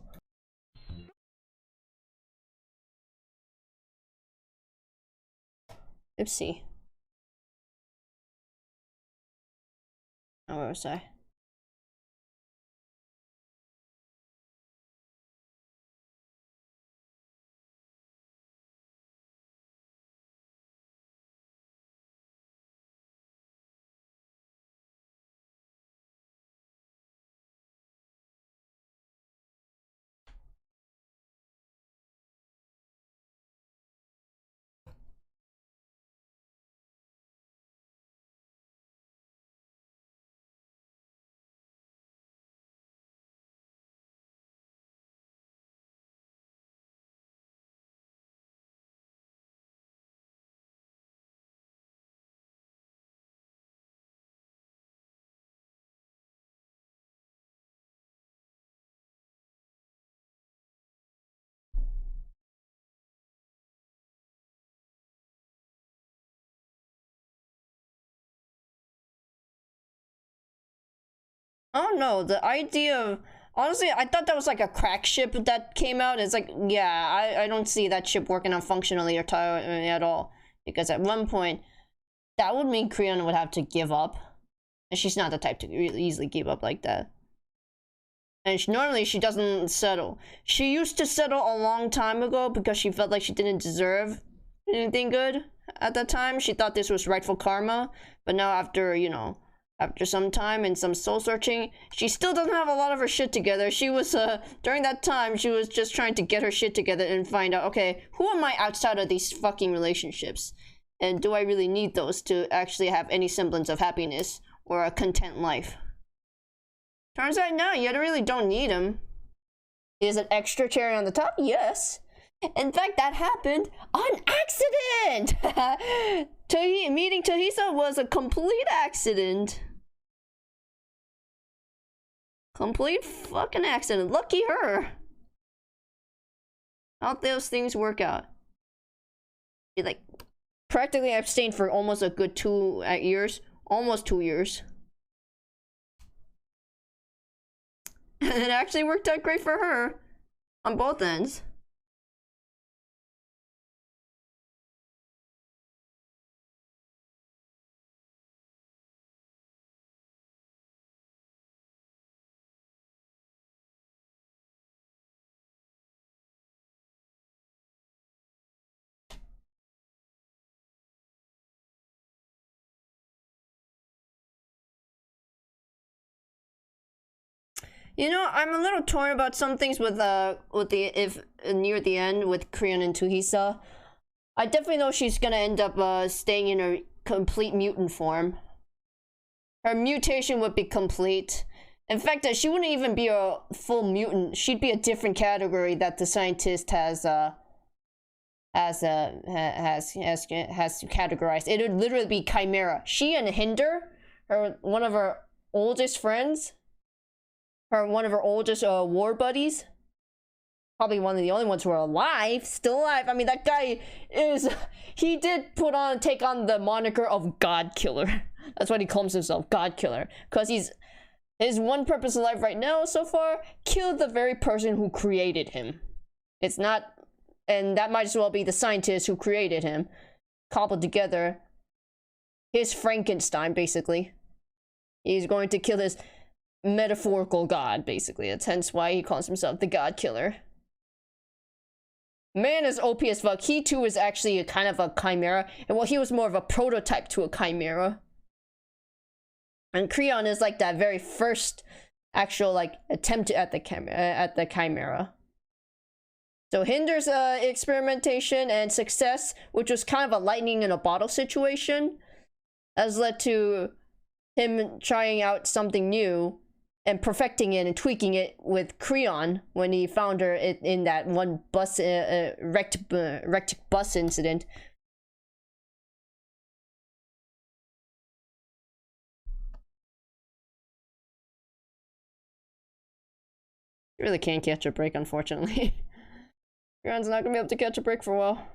Oopsie. Oh, where was I? Oh no, the idea of honestly, I thought that was like a crack ship that came out. It's like, yeah, I don't see that ship working on functionally or at all. Because at one point, that would mean Creon would have to give up. And she's not the type to really easily give up like that. And normally she doesn't settle. She used to settle a long time ago because she felt like she didn't deserve anything good at that time. She thought this was rightful karma. But now after, you know, after some time and some soul searching, she still doesn't have a lot of her shit together. She was, during that time, she was just trying to get her shit together and find out, okay, who am I outside of these fucking relationships? And do I really need those to actually have any semblance of happiness or a content life? Turns out, no, you really don't need him. Is an extra cherry on the top? Yes. In fact, that happened on accident! Meeting Tahisa was a complete accident. Complete fucking accident. Lucky her. How'd those things work out? She like practically abstained for almost a good 2 years. Almost 2 years. And it actually worked out great for her. On both ends. You know, I'm a little torn about some things with the if near the end with Creon and Tuhisa. I definitely know she's gonna end up staying in her complete mutant form. Her mutation would be complete. In fact, she wouldn't even be a full mutant. She'd be a different category that the scientist has categorized. It would literally be Chimera. She and Hinder, one of her oldest friends. One of her oldest war buddies. Probably one of the only ones who are alive, still alive. I mean, that guy is, he did take on the moniker of God Killer. That's what he calls himself, God Killer. Because his one purpose in life right now, so far, kill the very person who created him. It's not, and that might as well be the scientist who created him. Cobbled together. His Frankenstein, basically. He's going to kill his metaphorical god, basically. That's hence why he calls himself the God Killer. Man is OP as fuck. He too is actually a kind of a chimera. And well, he was more of a prototype to a chimera. And Creon is like that very first actual like attempt at the chimera. So Hinder's experimentation and success, which was kind of a lightning in a bottle situation, has led to him trying out something new and perfecting it and tweaking it with Creon when he found her in that one bus wrecked bus incident. You really can't catch a break, unfortunately. Creon's not gonna be able to catch a break for a while.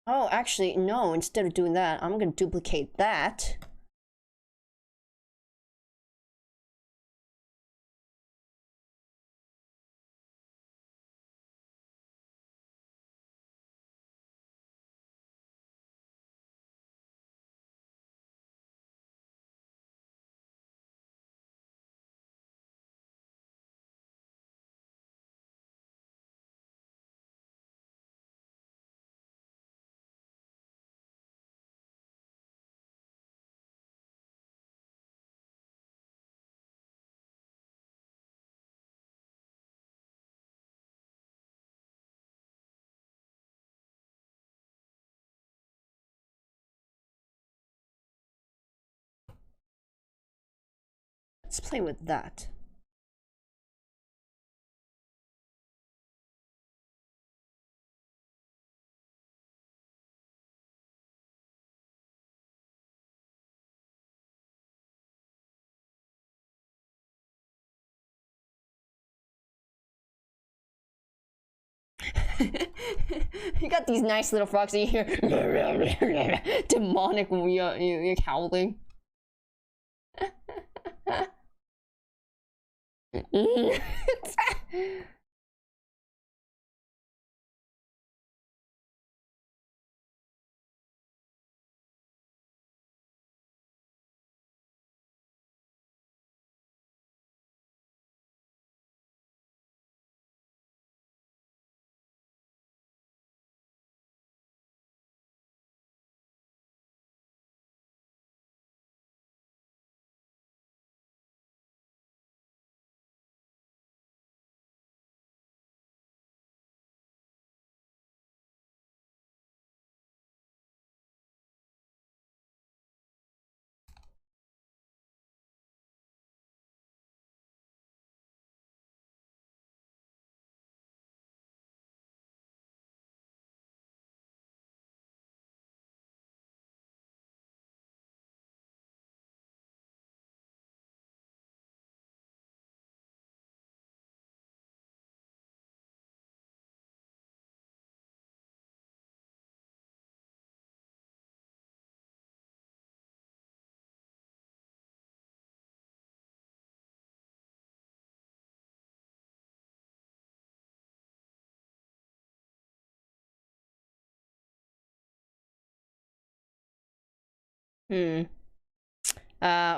Oh, actually, no, instead of doing that, I'm gonna duplicate that. Let's play with that. You got these nice little frogs in here. Demonic howling.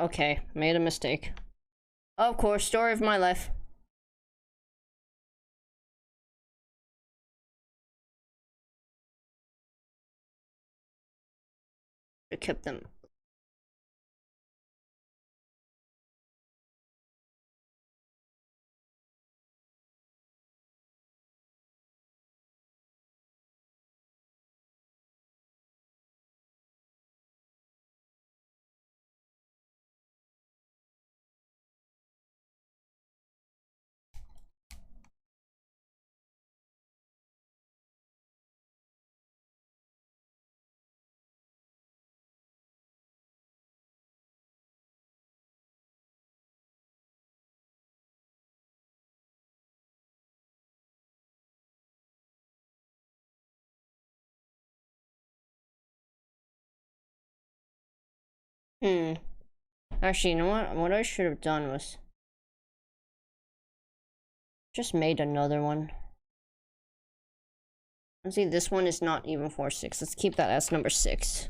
Okay, made a mistake. Of course, story of my life. I kept them. Actually, you know what? What I should have done was just made another one. Let's see, this one is not even 4-6. Let's keep that as number 6.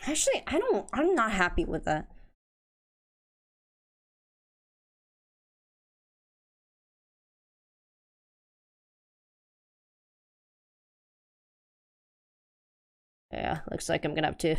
Actually, I'm not happy with that. Yeah, looks like I'm gonna have to.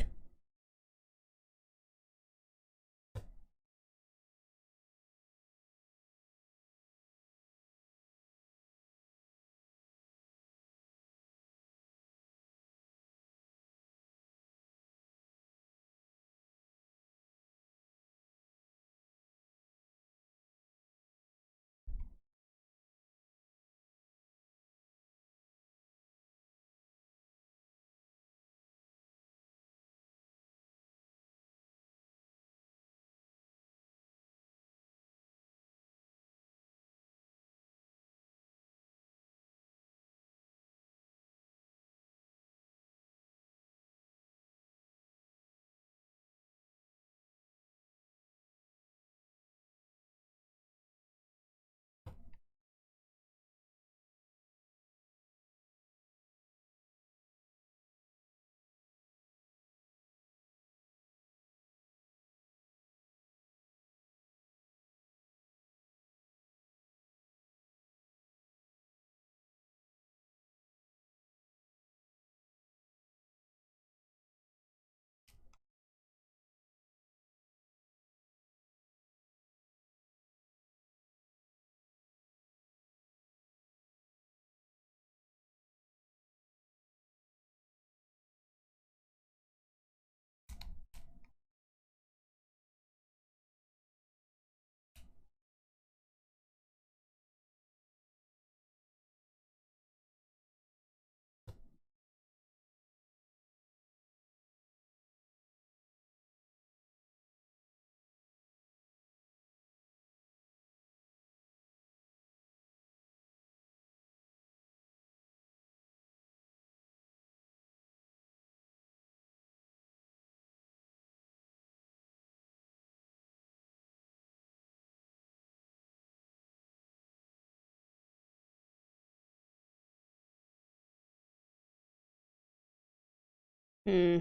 Hmm.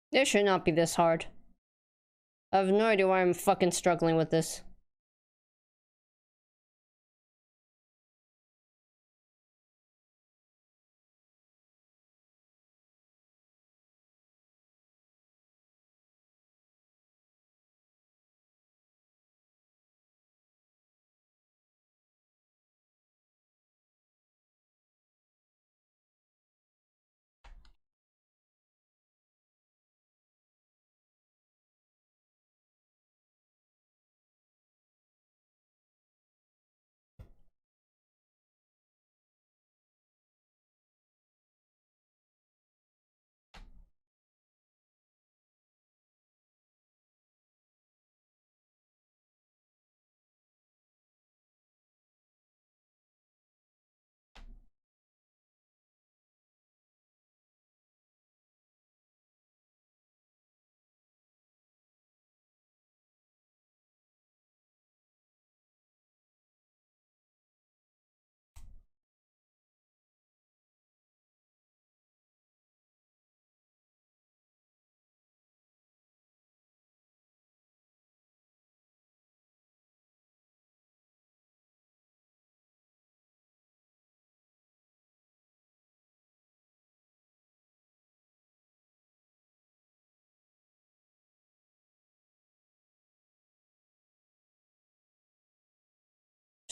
This should not be this hard. I have no idea why I'm fucking struggling with this.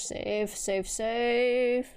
Save, save, save.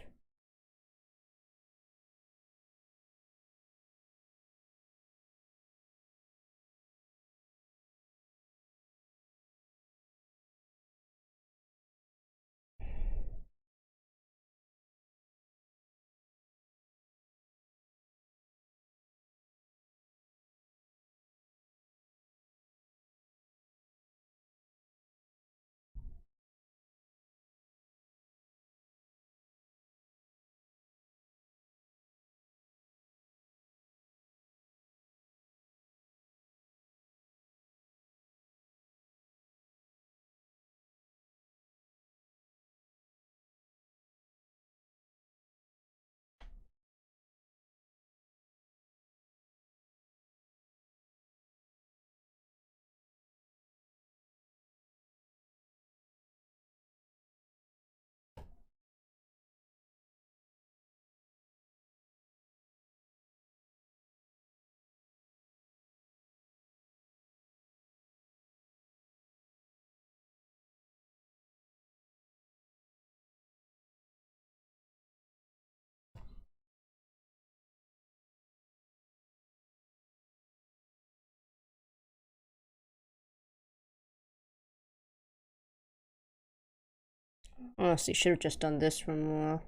Honestly, should have just done this from a while.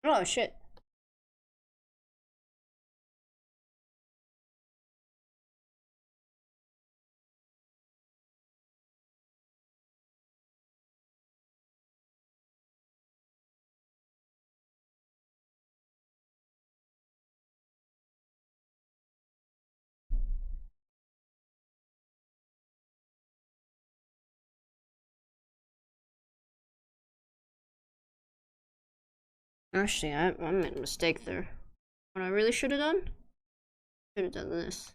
Oh shit. Actually, I made a mistake there. What I really should have done? Should have done this.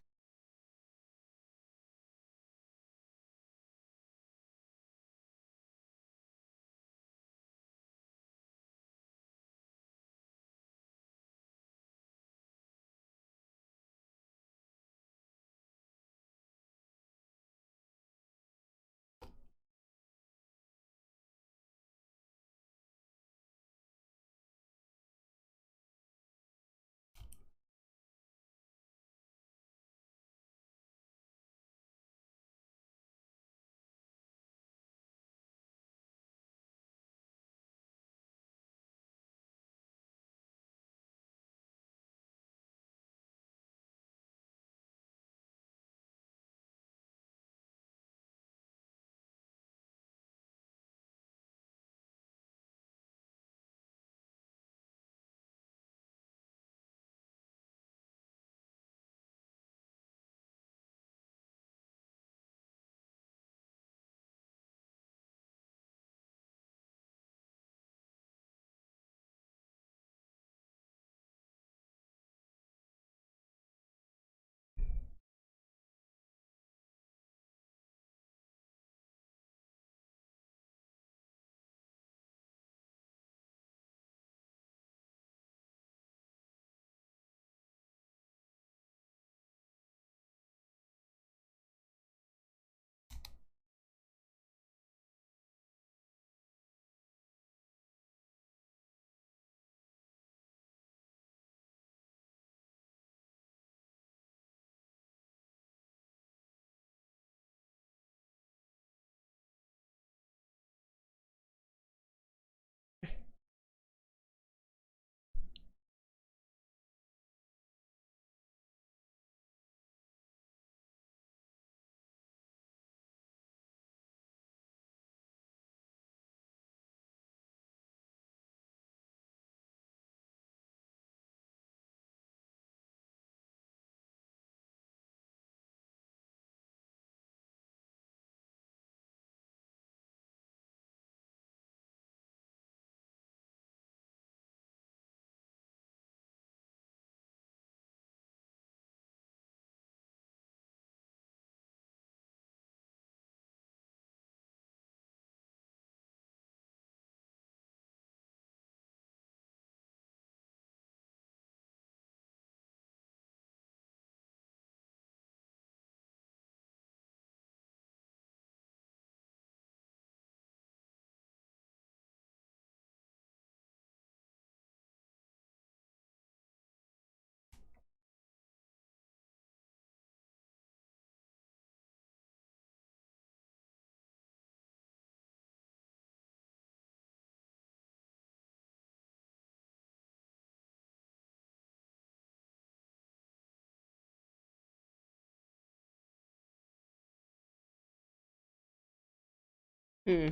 Hmm.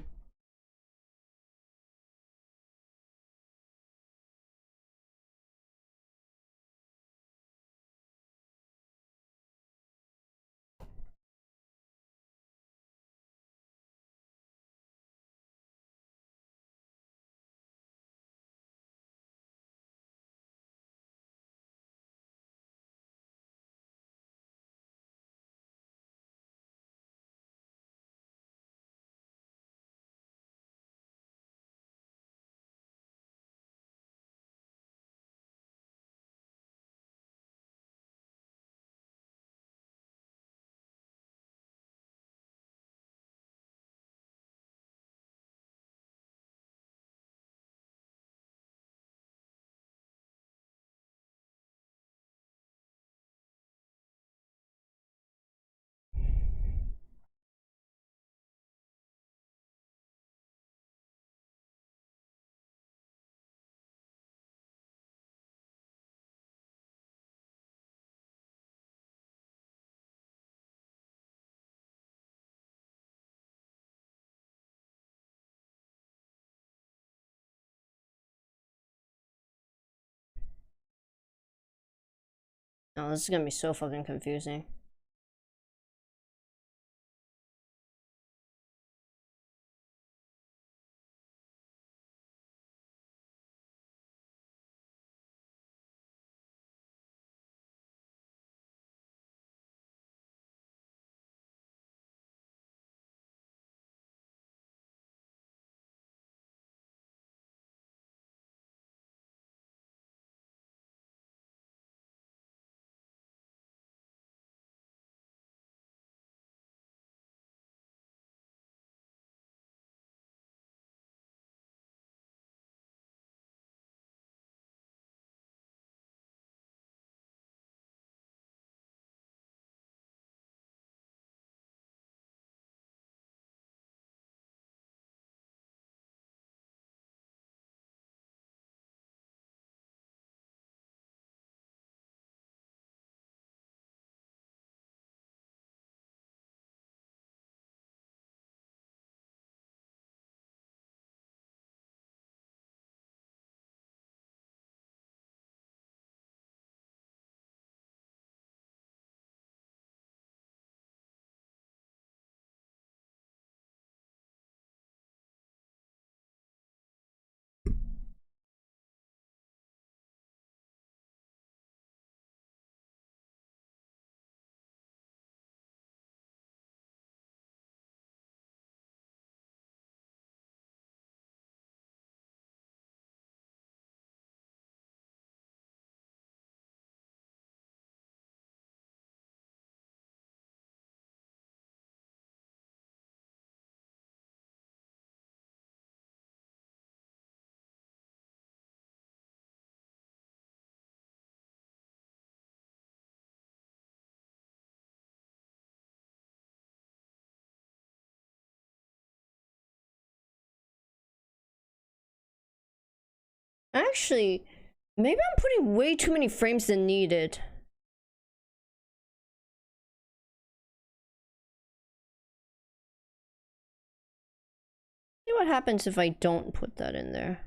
Oh, this is gonna be so fucking confusing. Actually, maybe I'm putting way too many frames than needed. See what happens if I don't put that in there.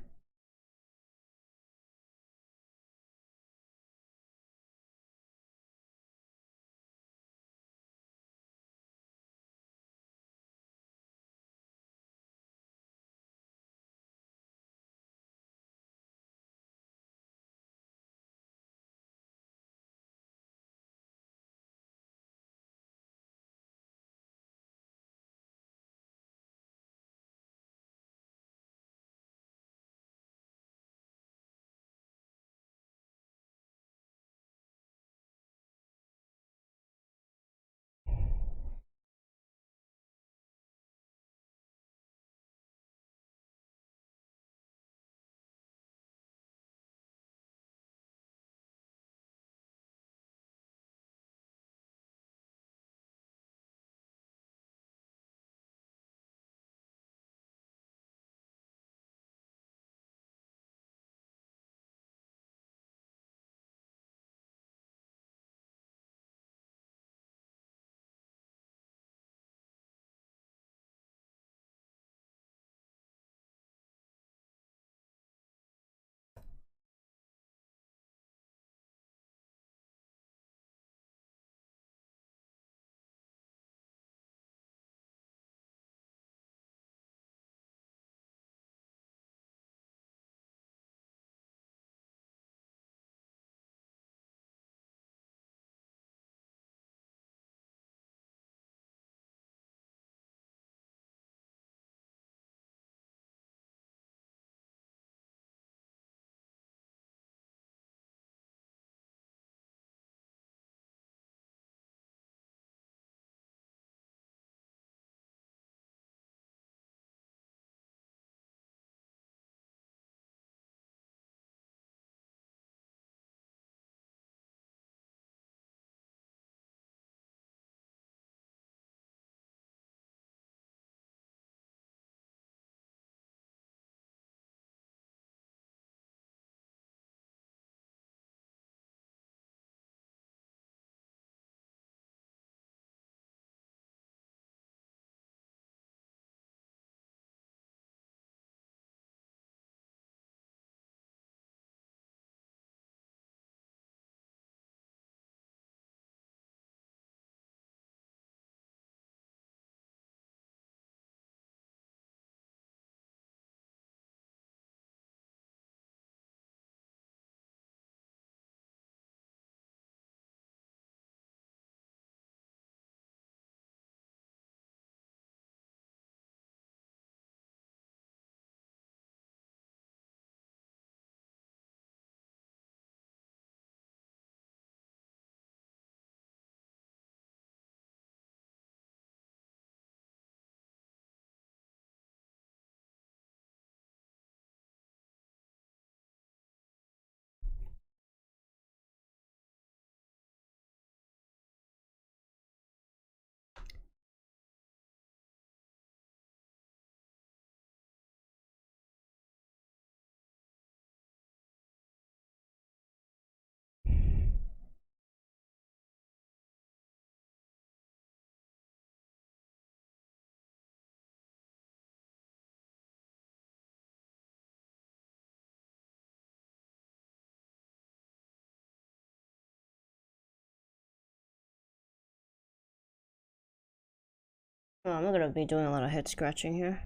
Oh, I'm gonna be doing a lot of head scratching here.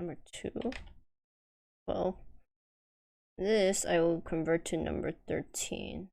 Number 2. Well, this I will convert to number 13.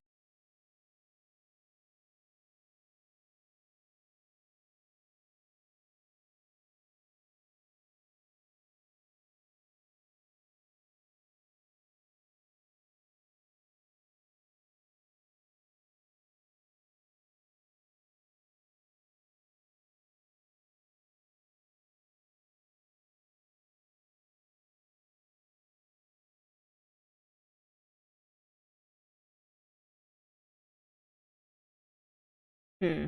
Hmm.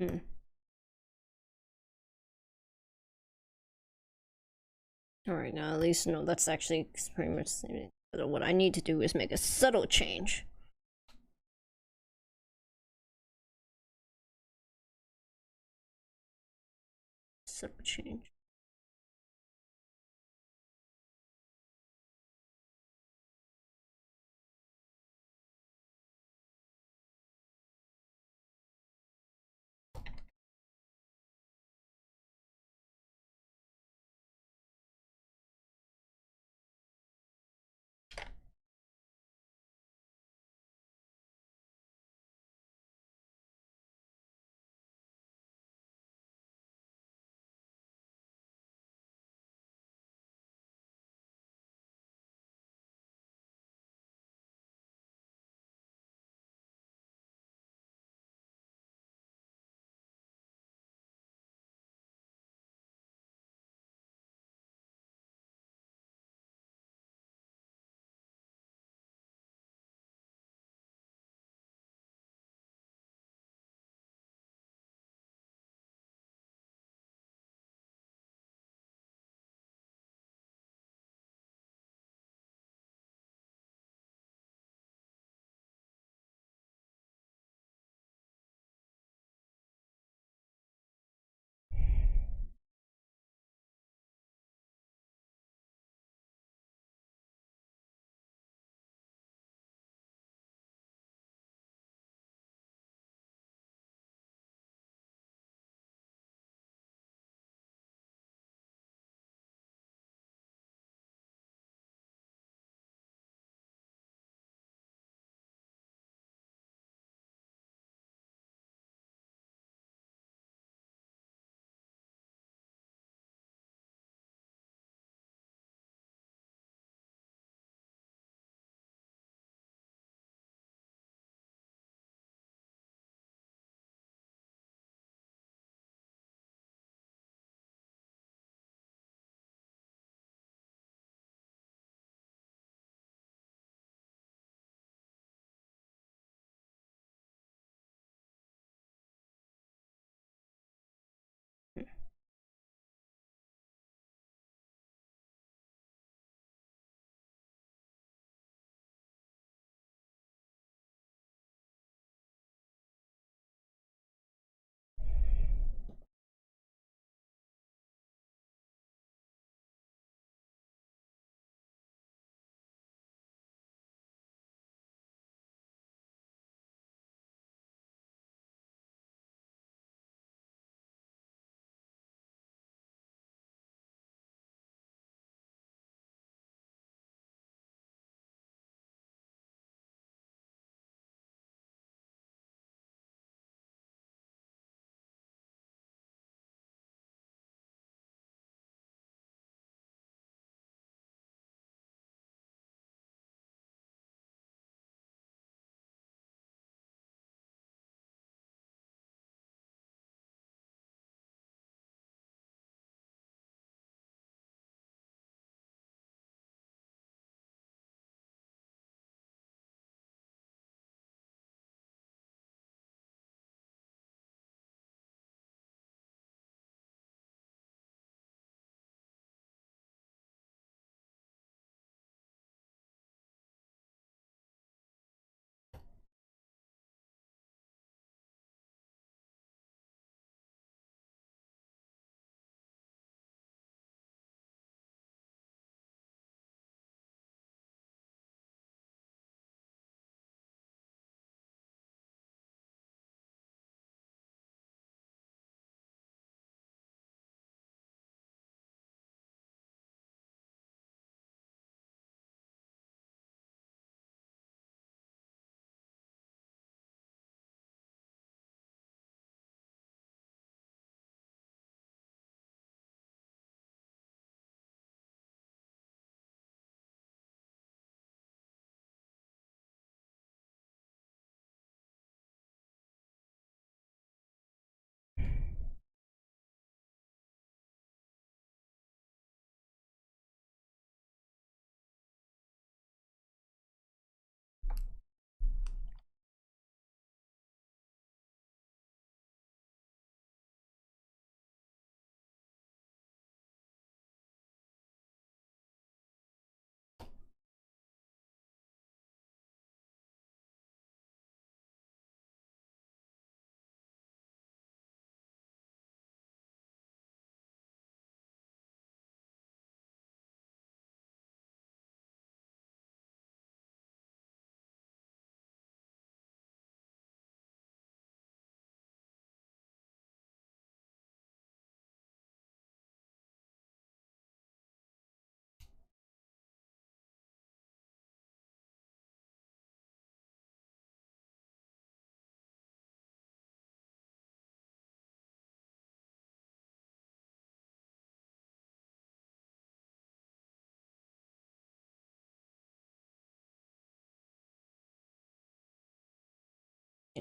Hmm. Alright, now at least no, that's actually pretty much the same thing. So what I need to do is make a subtle change. Subtle change.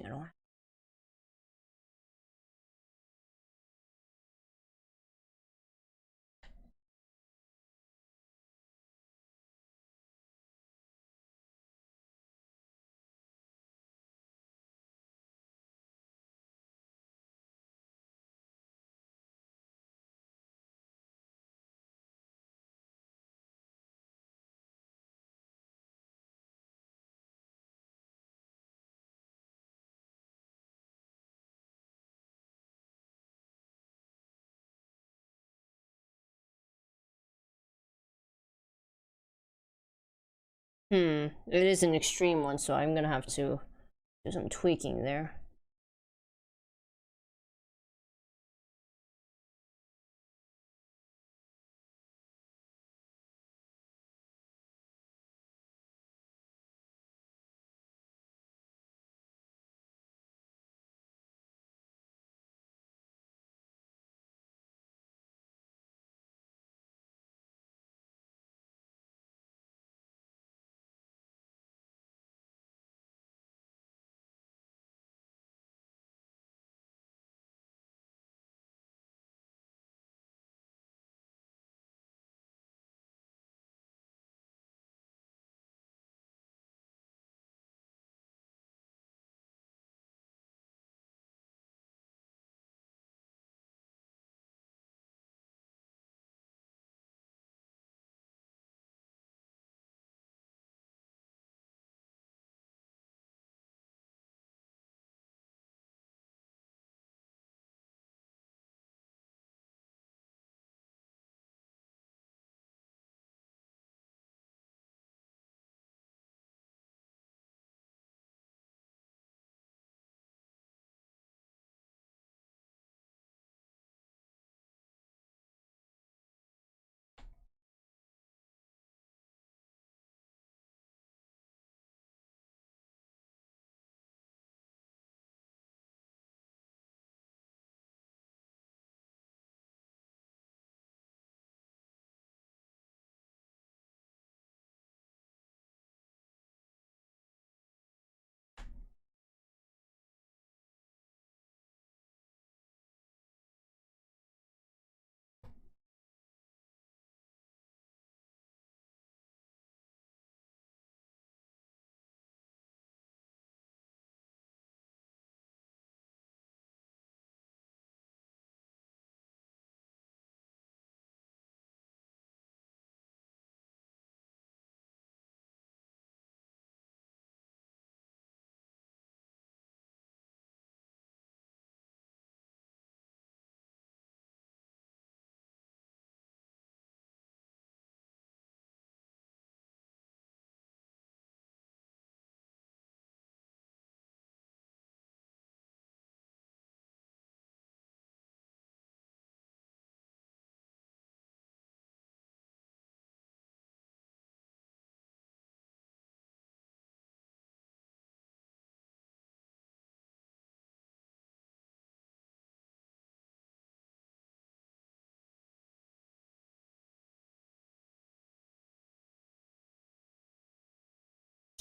thing. I don't. It is an extreme one, so I'm gonna have to do some tweaking there.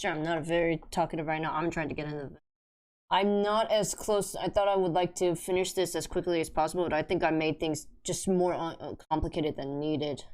Sure, I'm not very talkative right now. I'm trying to get into the. I'm not as close. I thought I would like to finish this as quickly as possible, but I think I made things just more complicated than needed.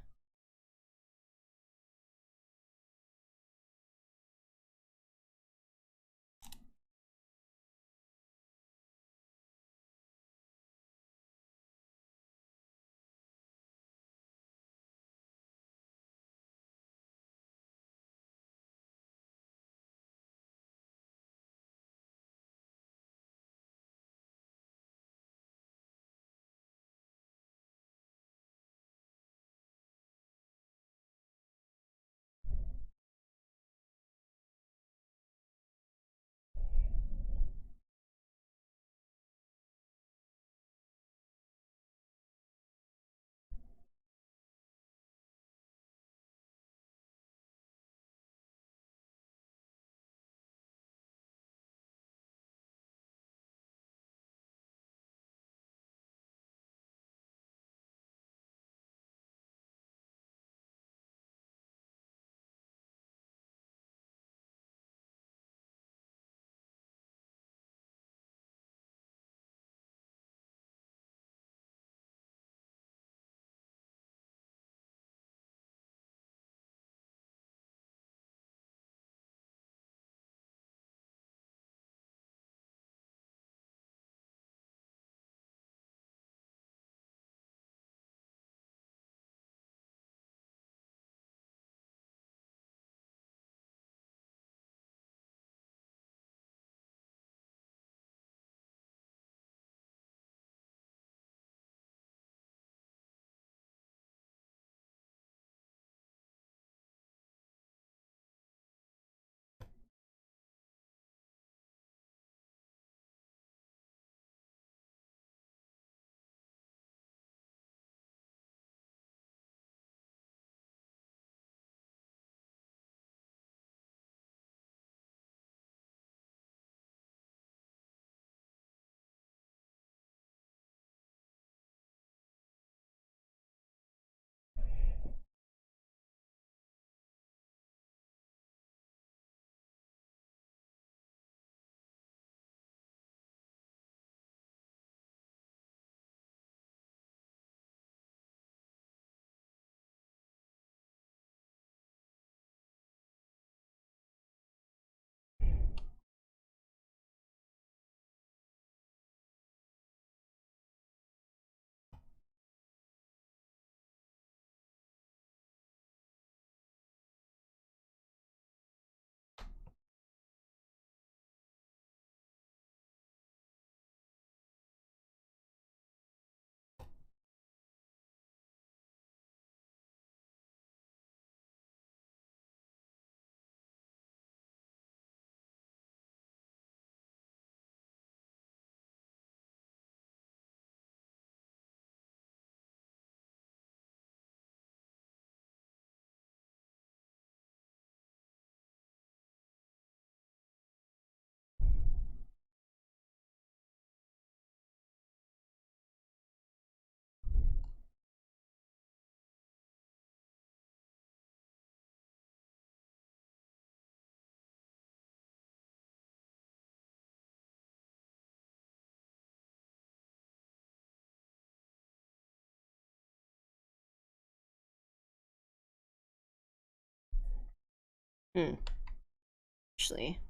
Actually.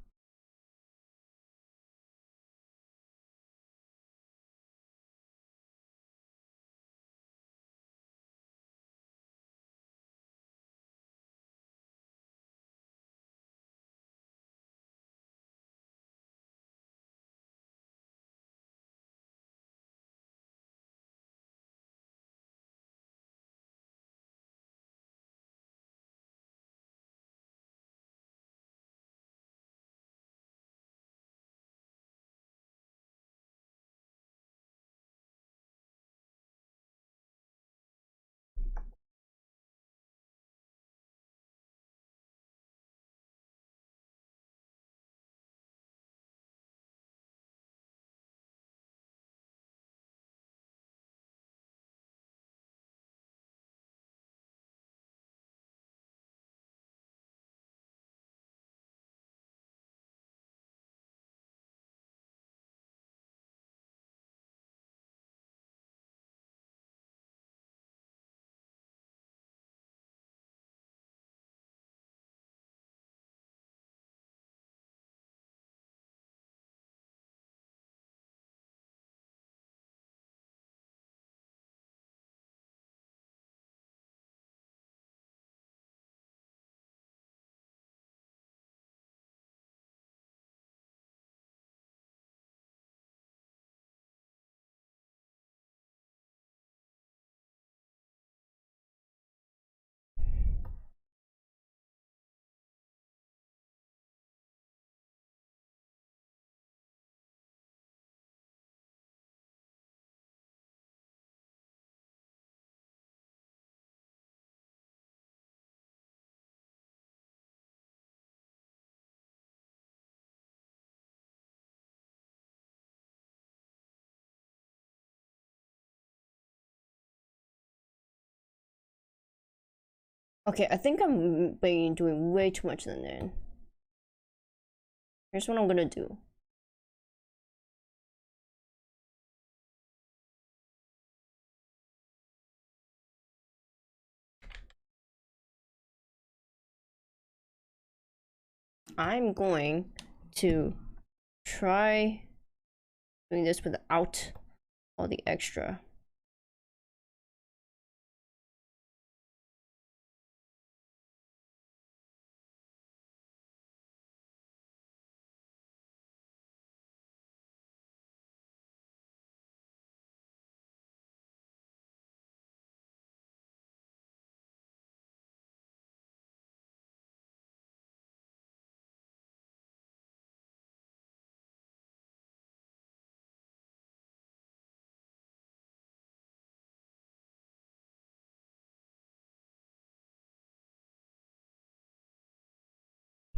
Okay, I think I'm doing way too much than that. Here's what I'm gonna do. I'm going to try doing this without all the extra.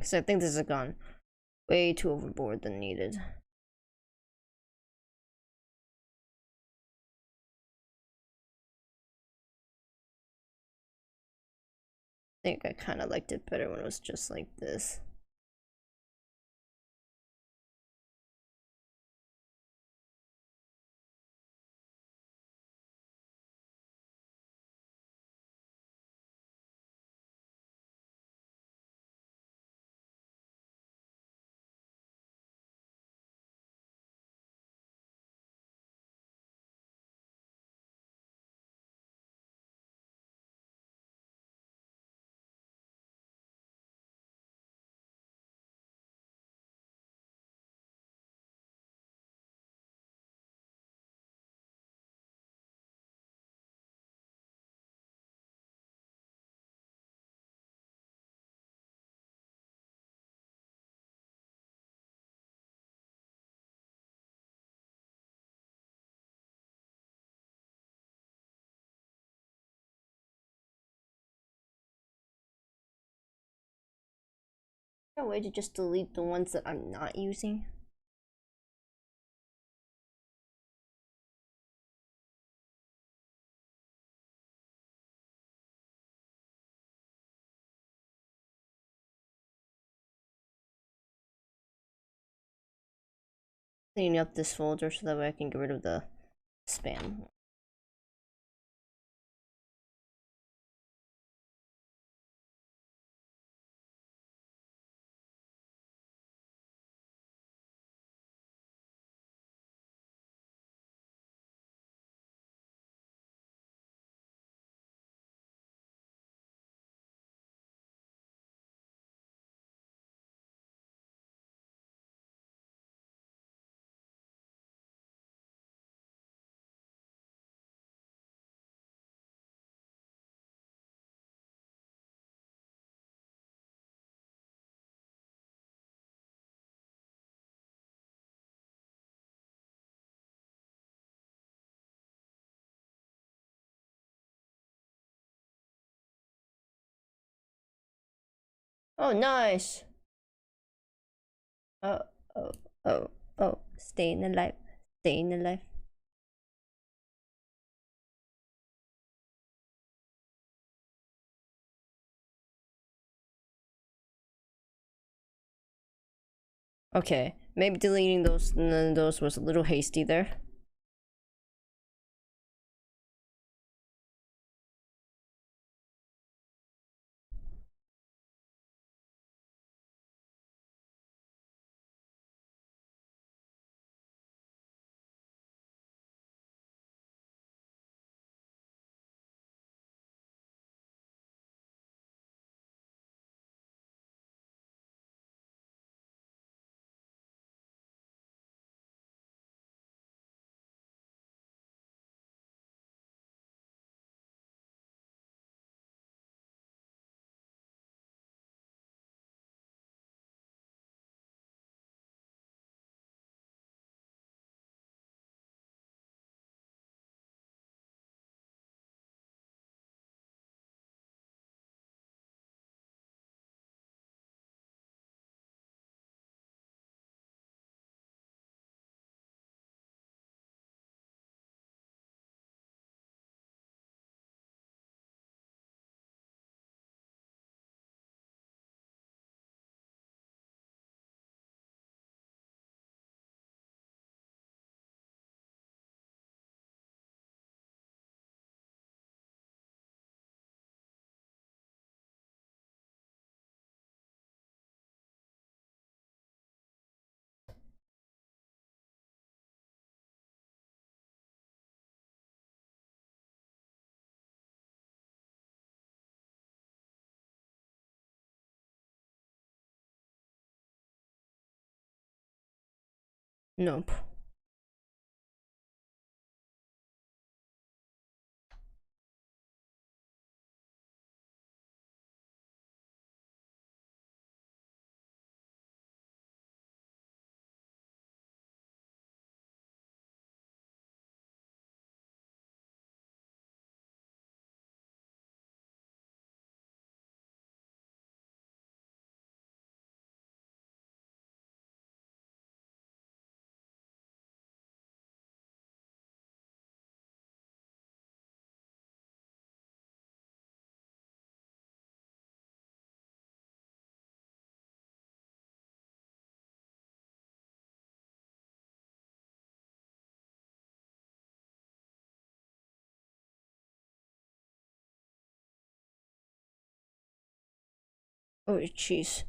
Because I think this has gone way too overboard than needed. I think I kind of liked it better when it was just like this. Is there a way to just delete the ones that I'm not using? Cleaning up this folder so that way I can get rid of the spam. Oh, nice. Oh, oh, oh, oh. Staying alive. Staying alive. Okay, maybe deleting those was a little hasty there. Nope. Oh, jeez.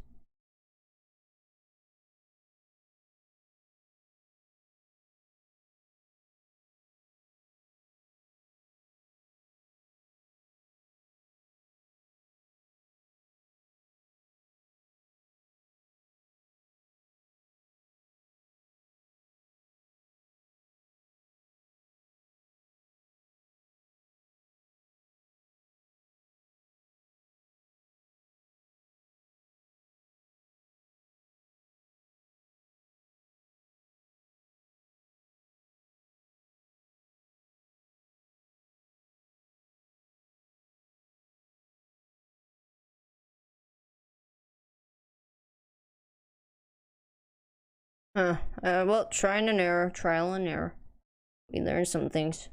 Well, trial and error. We learned some things.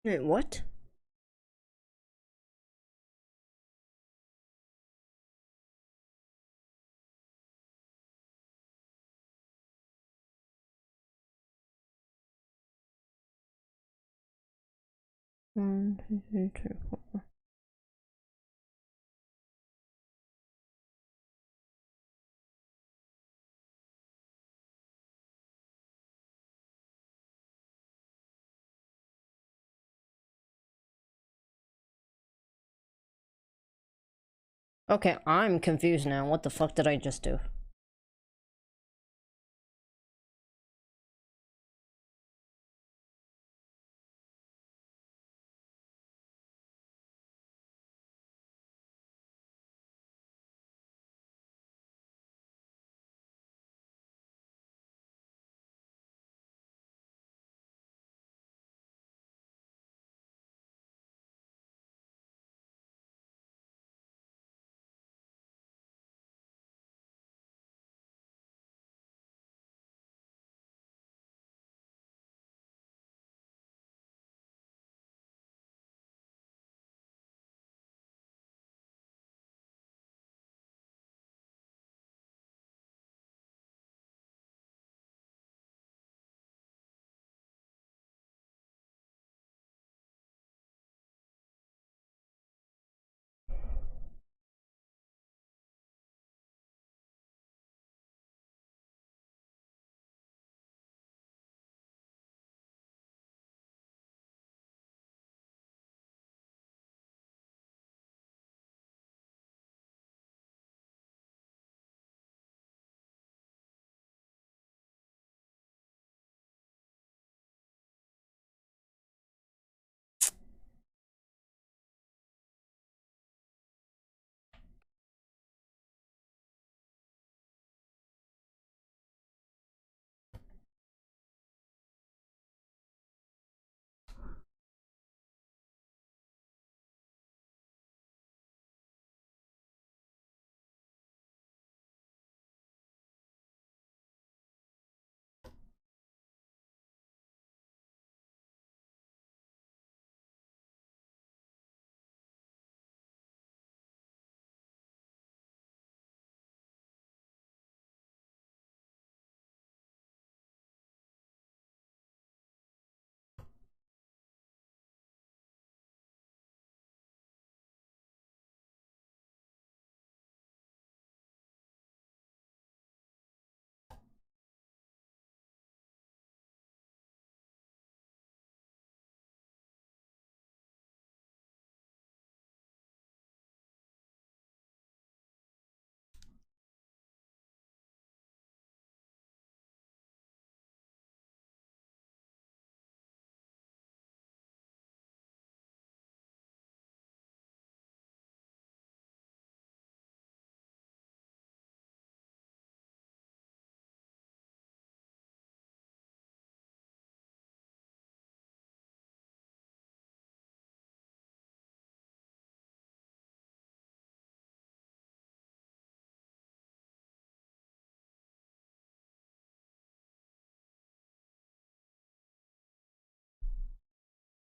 Wait, what? One, two, three, four. Okay, I'm confused now. What the fuck did I just do?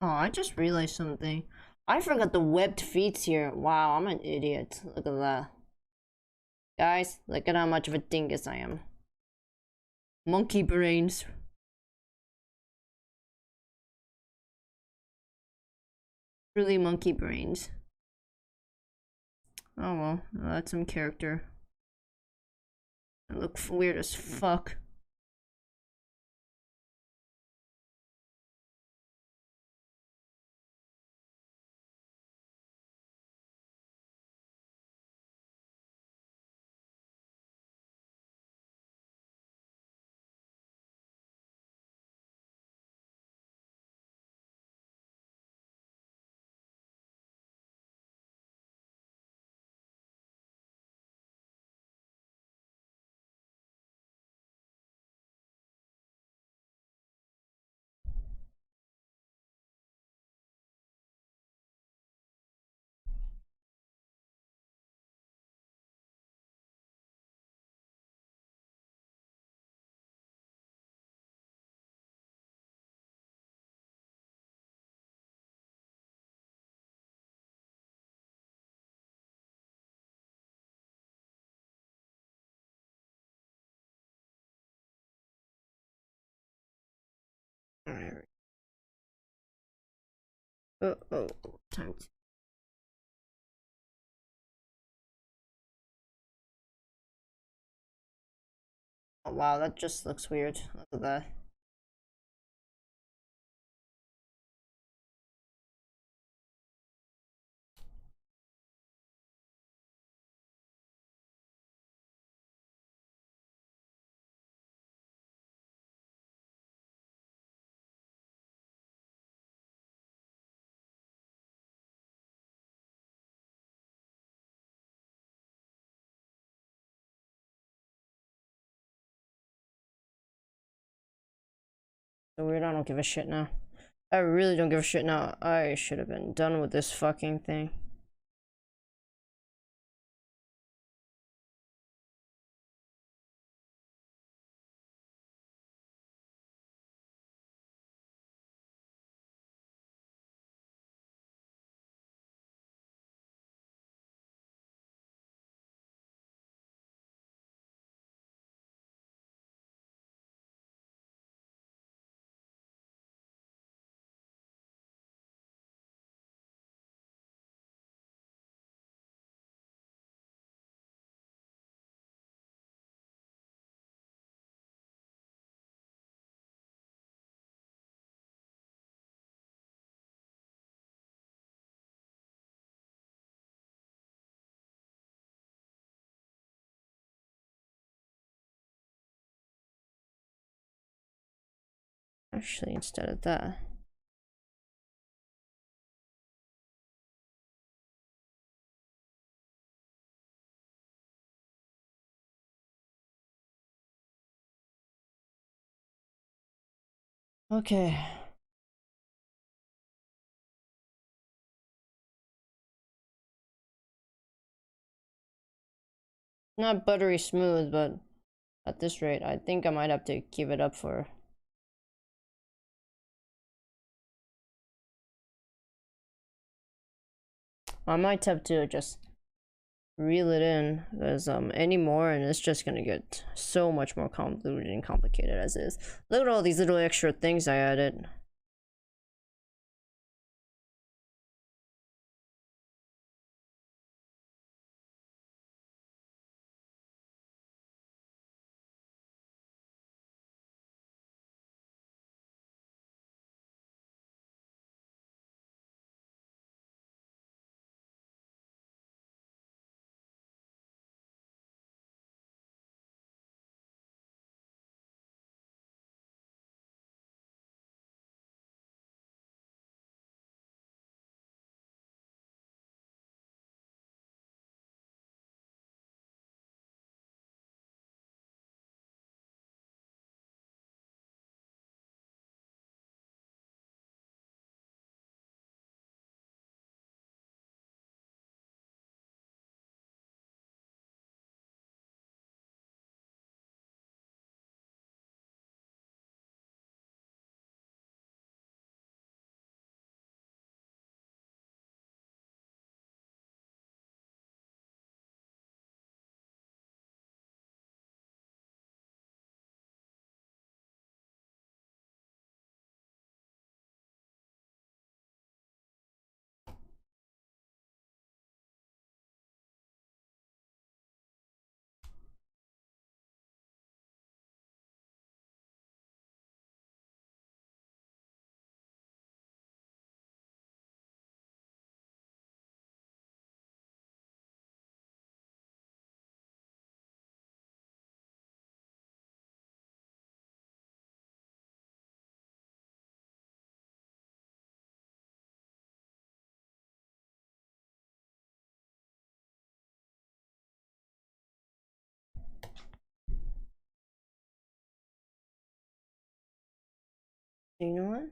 Oh, I just realized something. I forgot the webbed feet here. Wow, I'm an idiot. Look at that. Guys, look at how much of a dingus I am. Monkey brains. Truly monkey brains. Oh well, that's some character. I look weird as fuck. Alright. Oh, time to. Oh wow, that just looks weird. Look at that. So weird, I don't give a shit now. I really don't give a shit now. I should have been done with this fucking thing. Actually, instead of that. Okay. Not buttery smooth, but at this rate, I think I might have to give it up for. I might have to just reel it in, because anymore, and it's just gonna get so much more convoluted and complicated as is. Look at all these little extra things I added. You know what?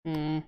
Hmm.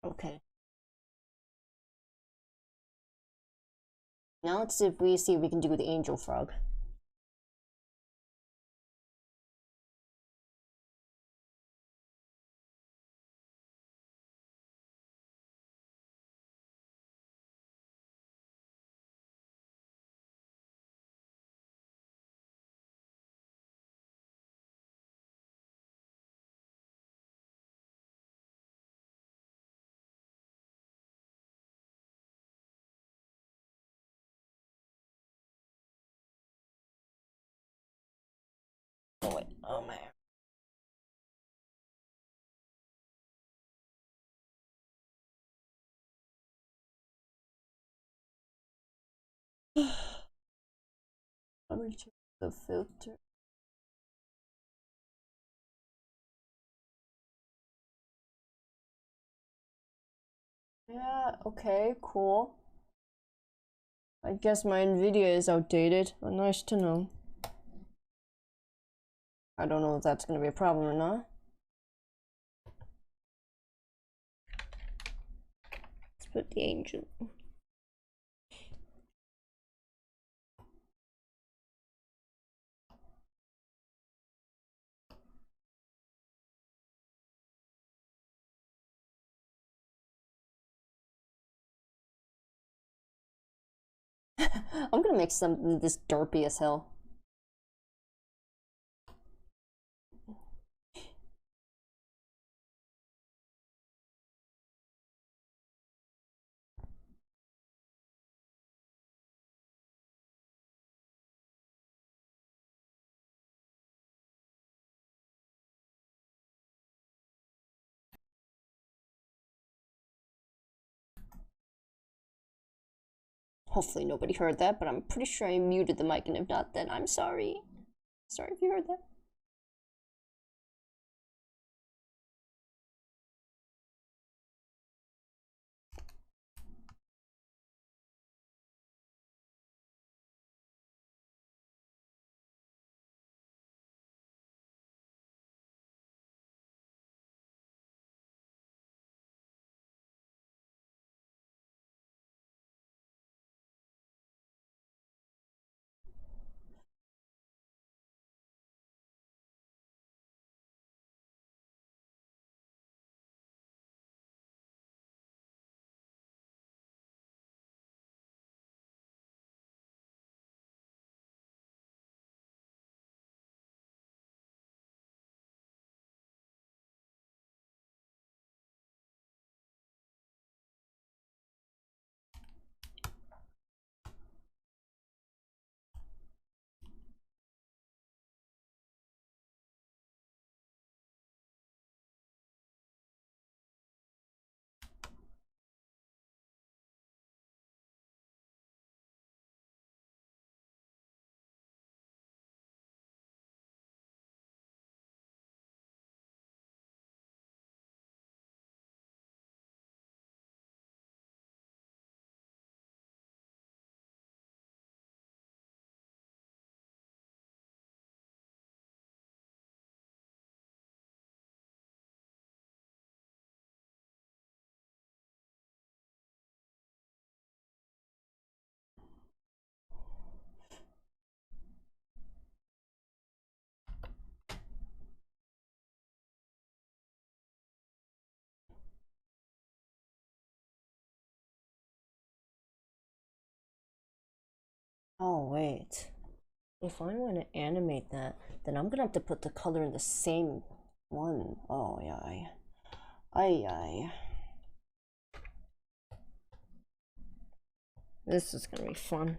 Okay. Now let's see if we can do the angel frog. Oh wait, oh man. Let me check the filter. Yeah, okay, cool. I guess my Nvidia is outdated, but nice to know. I don't know if that's gonna be a problem or not. Let's put the angel. I'm gonna make something this derpy as hell. Hopefully nobody heard that, but I'm pretty sure I muted the mic, and if not, then I'm sorry. Sorry if you heard that. Oh, wait. If I want to animate that, then I'm gonna have to put the color in the same one. Oh, yeah. Ay. This is gonna be fun.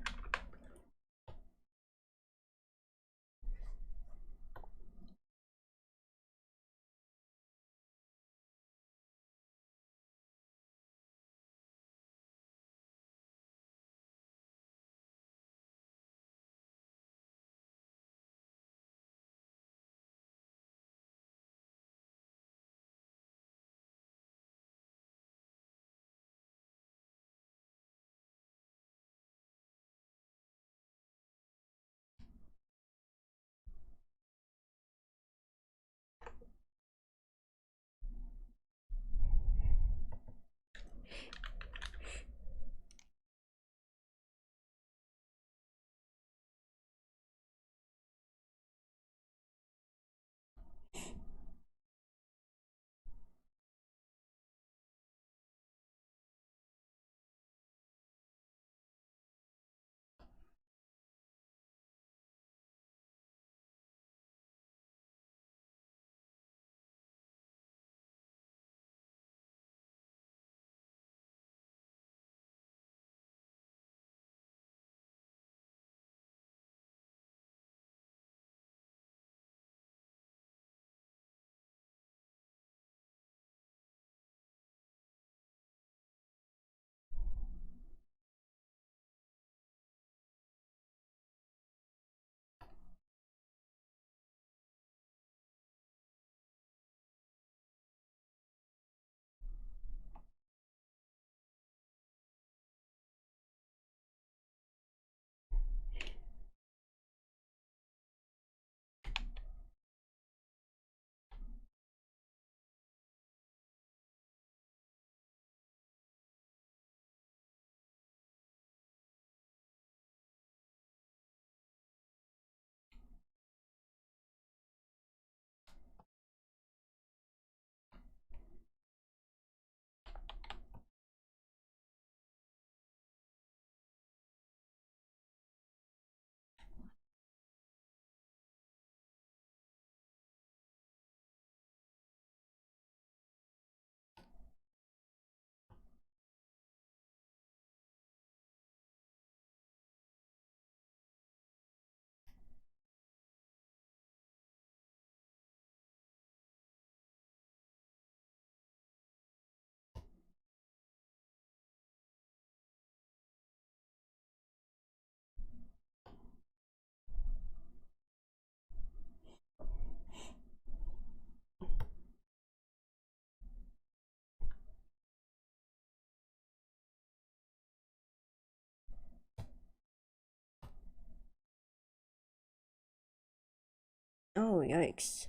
Oh, yikes.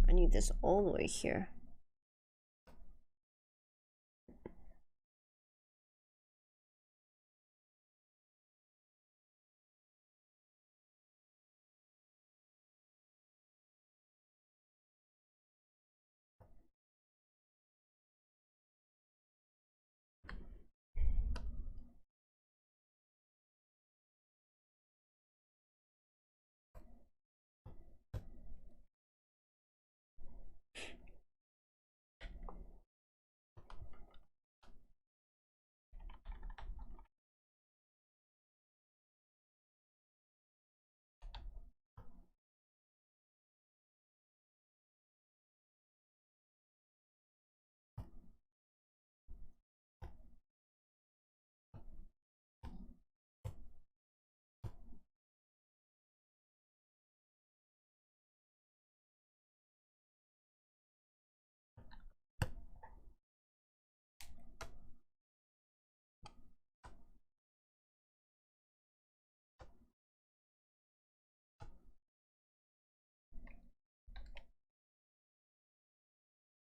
I need this all the way here.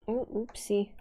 Oh, oopsie.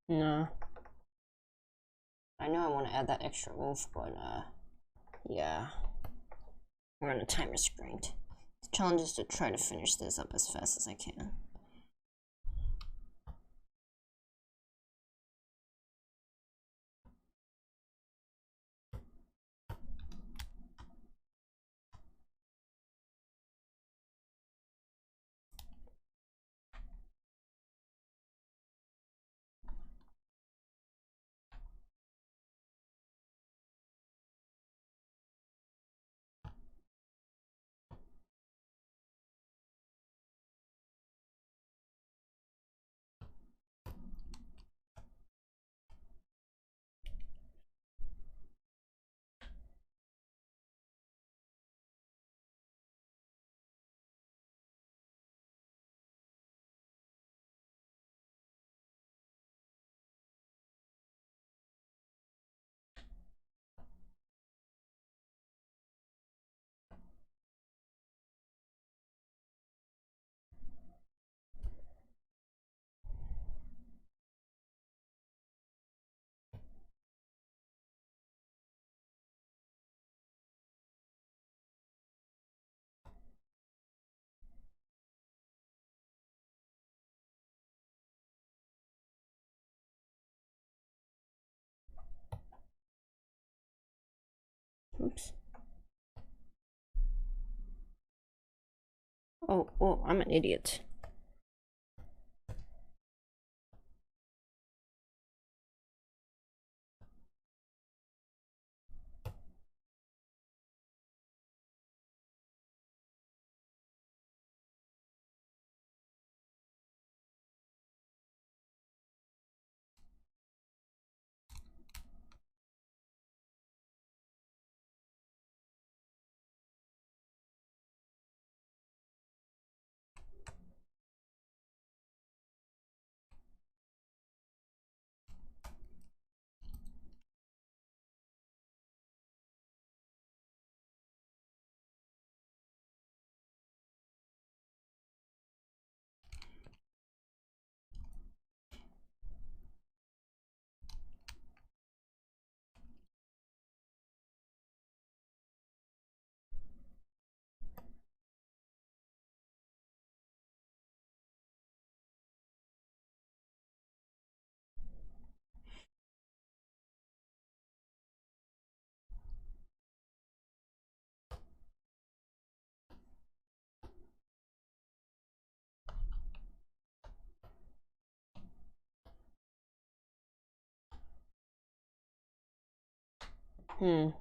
No. I know I want to add that extra oomph, but yeah. We're on a time restraint. The challenge is to try to finish this up as fast as I can. Oops. Oh, I'm an idiot. Hmm.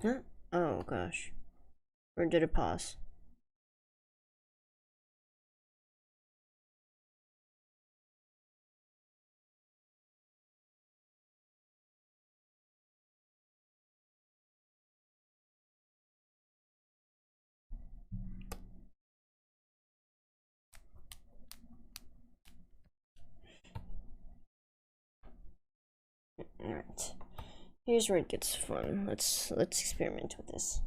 Huh? Oh gosh. Or did it pause? Alright. Here's where it gets fun. Let's experiment with this.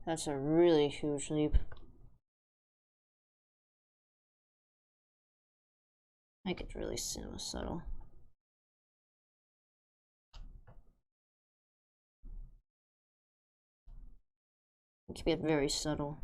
That's a really huge leap. Make it really subtle. Keep it very subtle.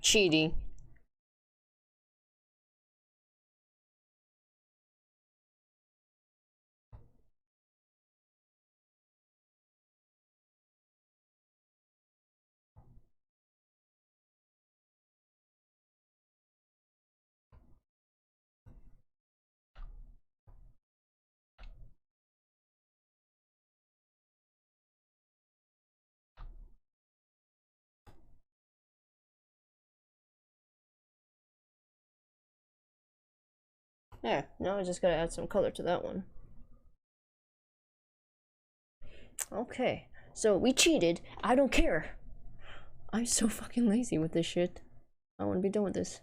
Cheating. There, now I just gotta add some color to that one. Okay, so we cheated. I don't care. I'm so fucking lazy with this shit. I want to be done with this.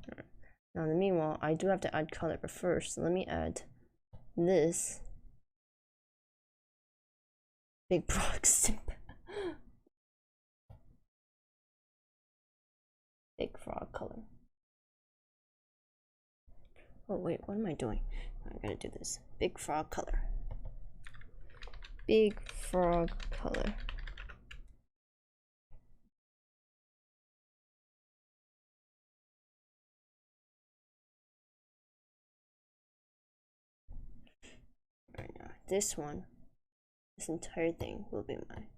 Right. Now, in the meanwhile, I do have to add color, but first, let me add this big frog simp. Big frog color. Oh wait, what am I doing? I gotta do this. Big frog color. Big frog color. Right now, this one, this entire thing will be mine.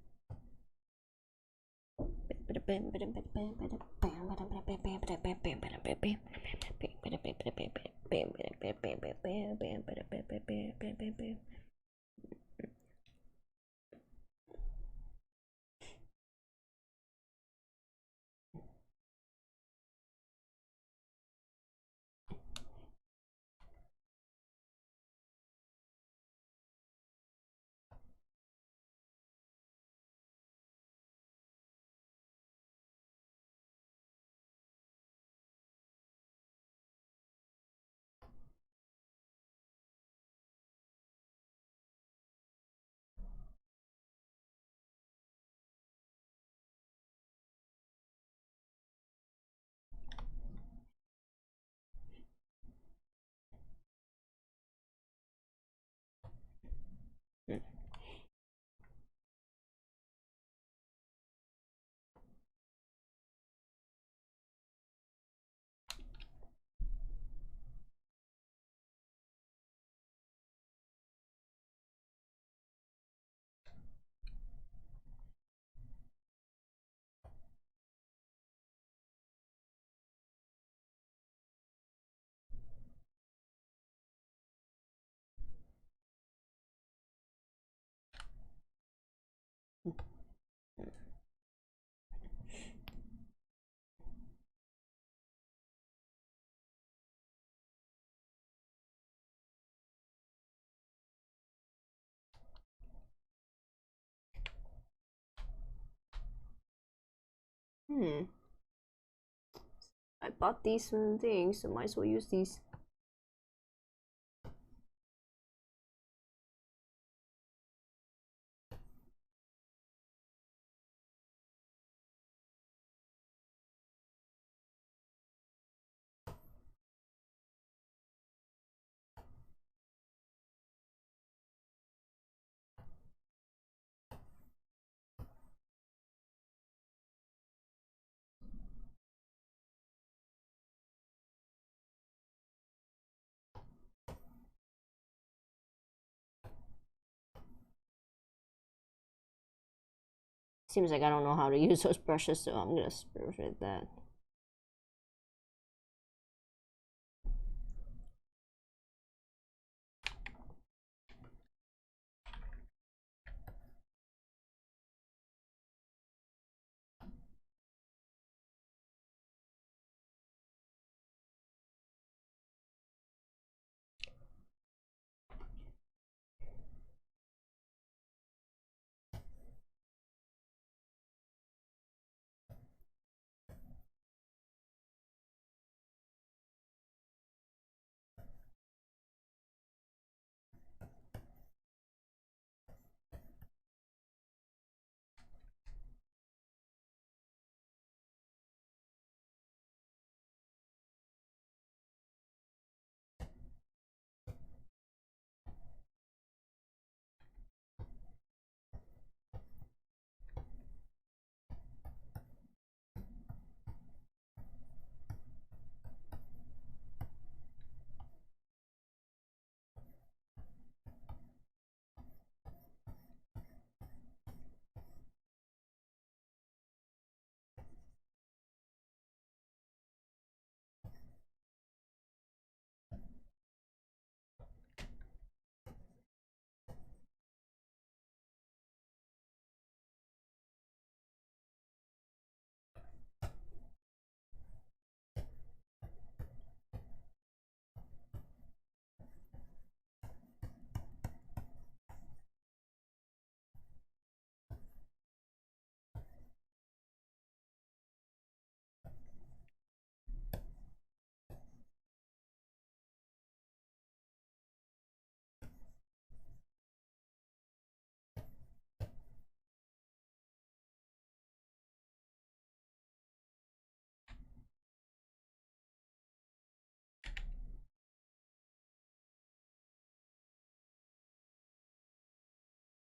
I bought these things, so might as well use these. Seems like I don't know how to use those brushes, so I'm gonna spirit that.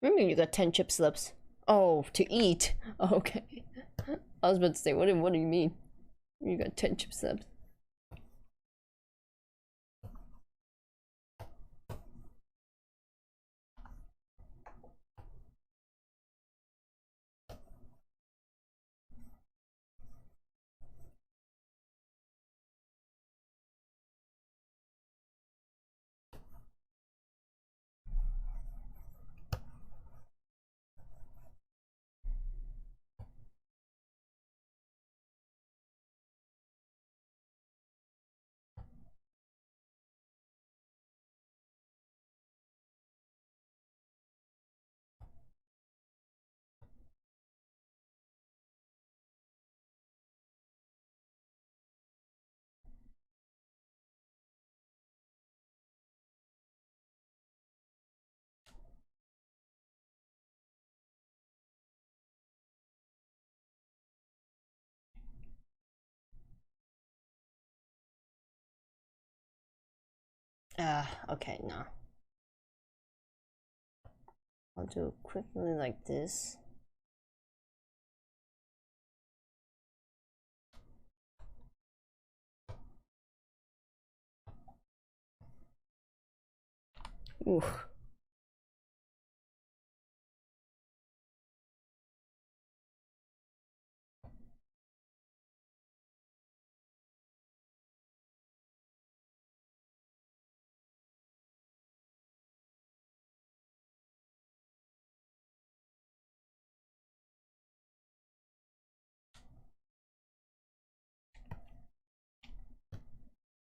You got 10 chip slips. Oh, to eat. Okay. I was about to say, what do you mean? You got 10 chip slips. Okay, no. I'll do it quickly like this. Ooh.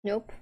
Nope.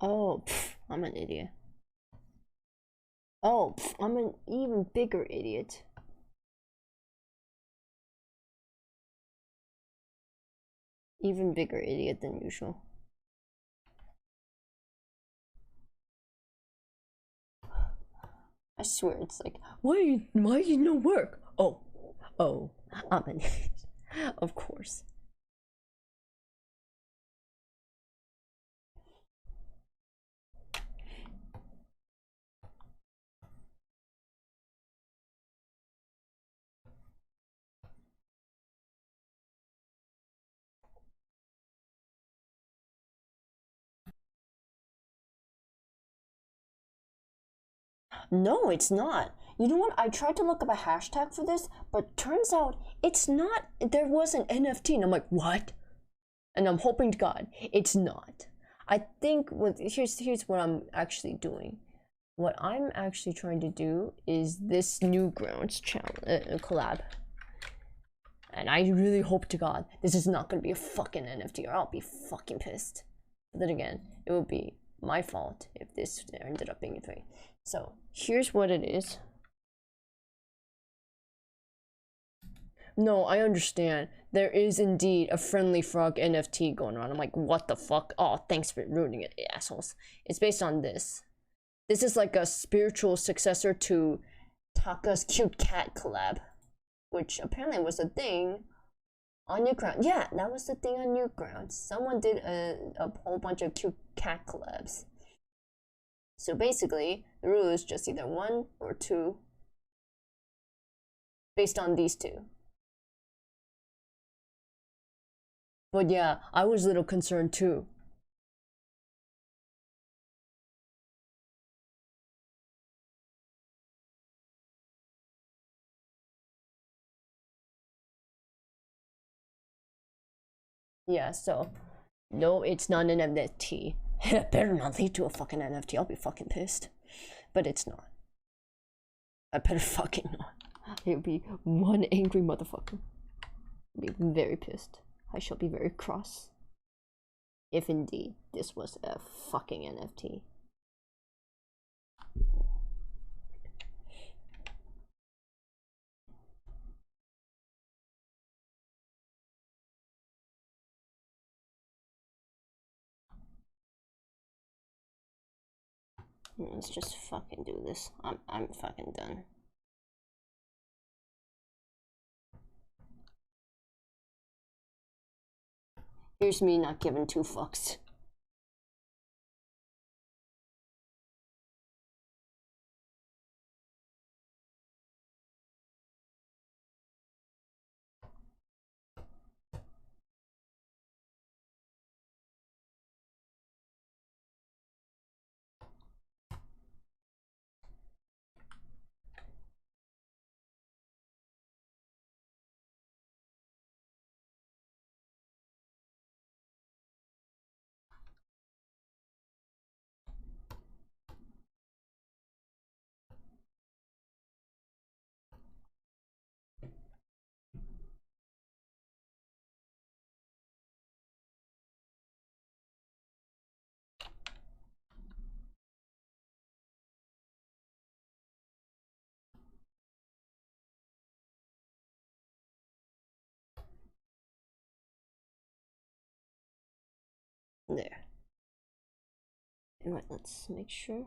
Oh, pff, I'm an idiot. Oh, pff, I'm an even bigger idiot. Even bigger idiot than usual. I swear it's like, why you no work? Oh, I'm an idiot. Of course. No, it's not. You know what? I tried to look up a hashtag for this, but turns out it's not. There was an NFT, and I'm like, what? And I'm hoping to God it's not. I think here's what I'm actually doing. What I'm actually trying to do is this Newgrounds collab. And I really hope to God this is not gonna be a fucking NFT, or I'll be fucking pissed. But then again, it would be my fault if this ended up being a thing. So here's what it is. No, I understand. There is indeed a Friendly Frog NFT going on. I'm like, what the fuck? Oh, thanks for ruining it, assholes. It's based on this. This is like a spiritual successor to Taka's Cute Cat collab, which apparently was a thing on Newgrounds. Yeah, that was the thing on Newgrounds. Someone did a whole bunch of cute cat collabs. So basically, the rule is just either 1 or 2 based on these two. But yeah, I was a little concerned too. Yeah, so no, it's not an NFT. It better not lead to a fucking NFT. I'll be fucking pissed. But it's not. I better fucking not. It'll be one angry motherfucker. I'll be very pissed. I shall be very cross. If indeed this was a fucking NFT. Let's just fucking do this. I'm fucking done. Here's me not giving 2 fucks. There. Alright, let's make sure.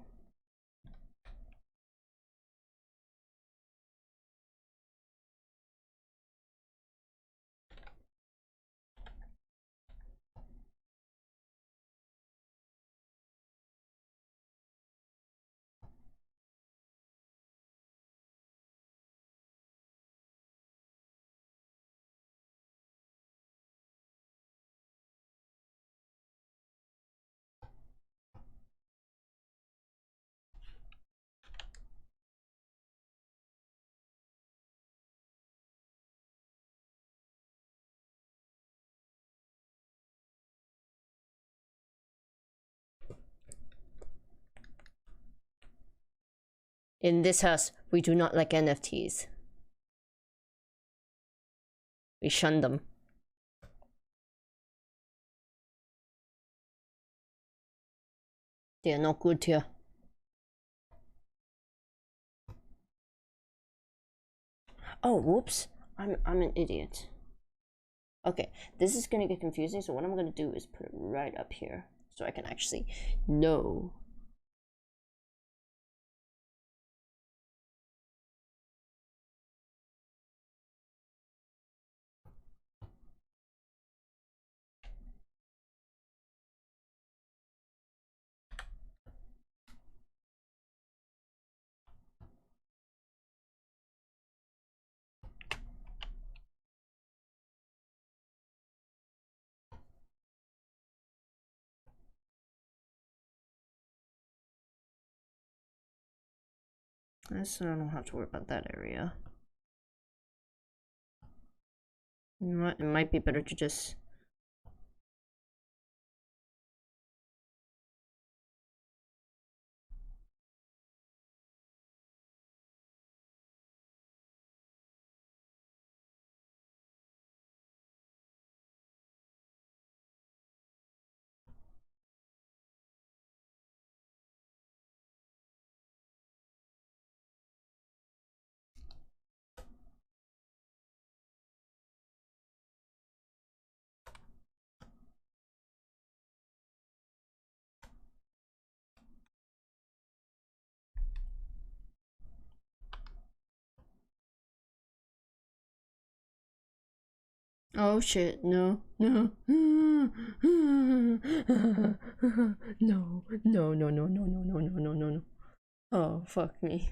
In this house, we do not like NFTs. We shun them. They're not good here. Oh, whoops. I'm an idiot. Okay, this is gonna get confusing, so what I'm gonna do is put it right up here so I can actually know. So I don't have to worry about that area. You know what? It might be better to just... Oh shit, no, no. No, no, no, no, no, no, no, no, no, no, no. Oh, fuck me.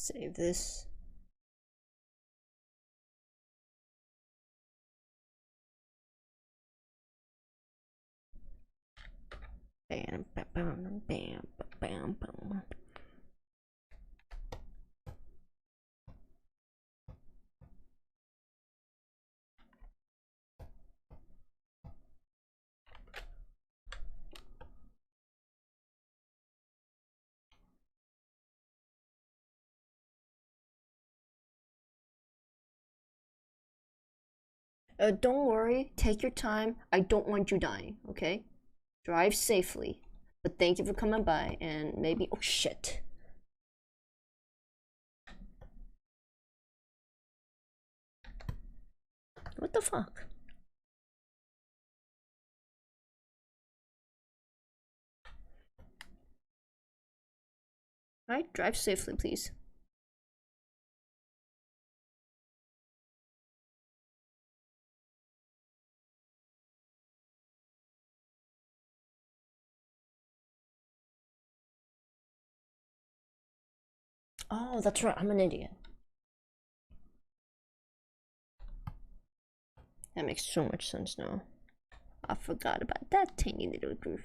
Save this. Bam, bam, bam, bam, bam, bam. Don't worry, take your time. I don't want you dying, okay? Drive safely. But thank you for coming by, and maybe. Oh shit. What the fuck? Alright, drive safely, please. Oh, that's right, I'm an idiot. That makes so much sense now. I forgot about that tiny little groove.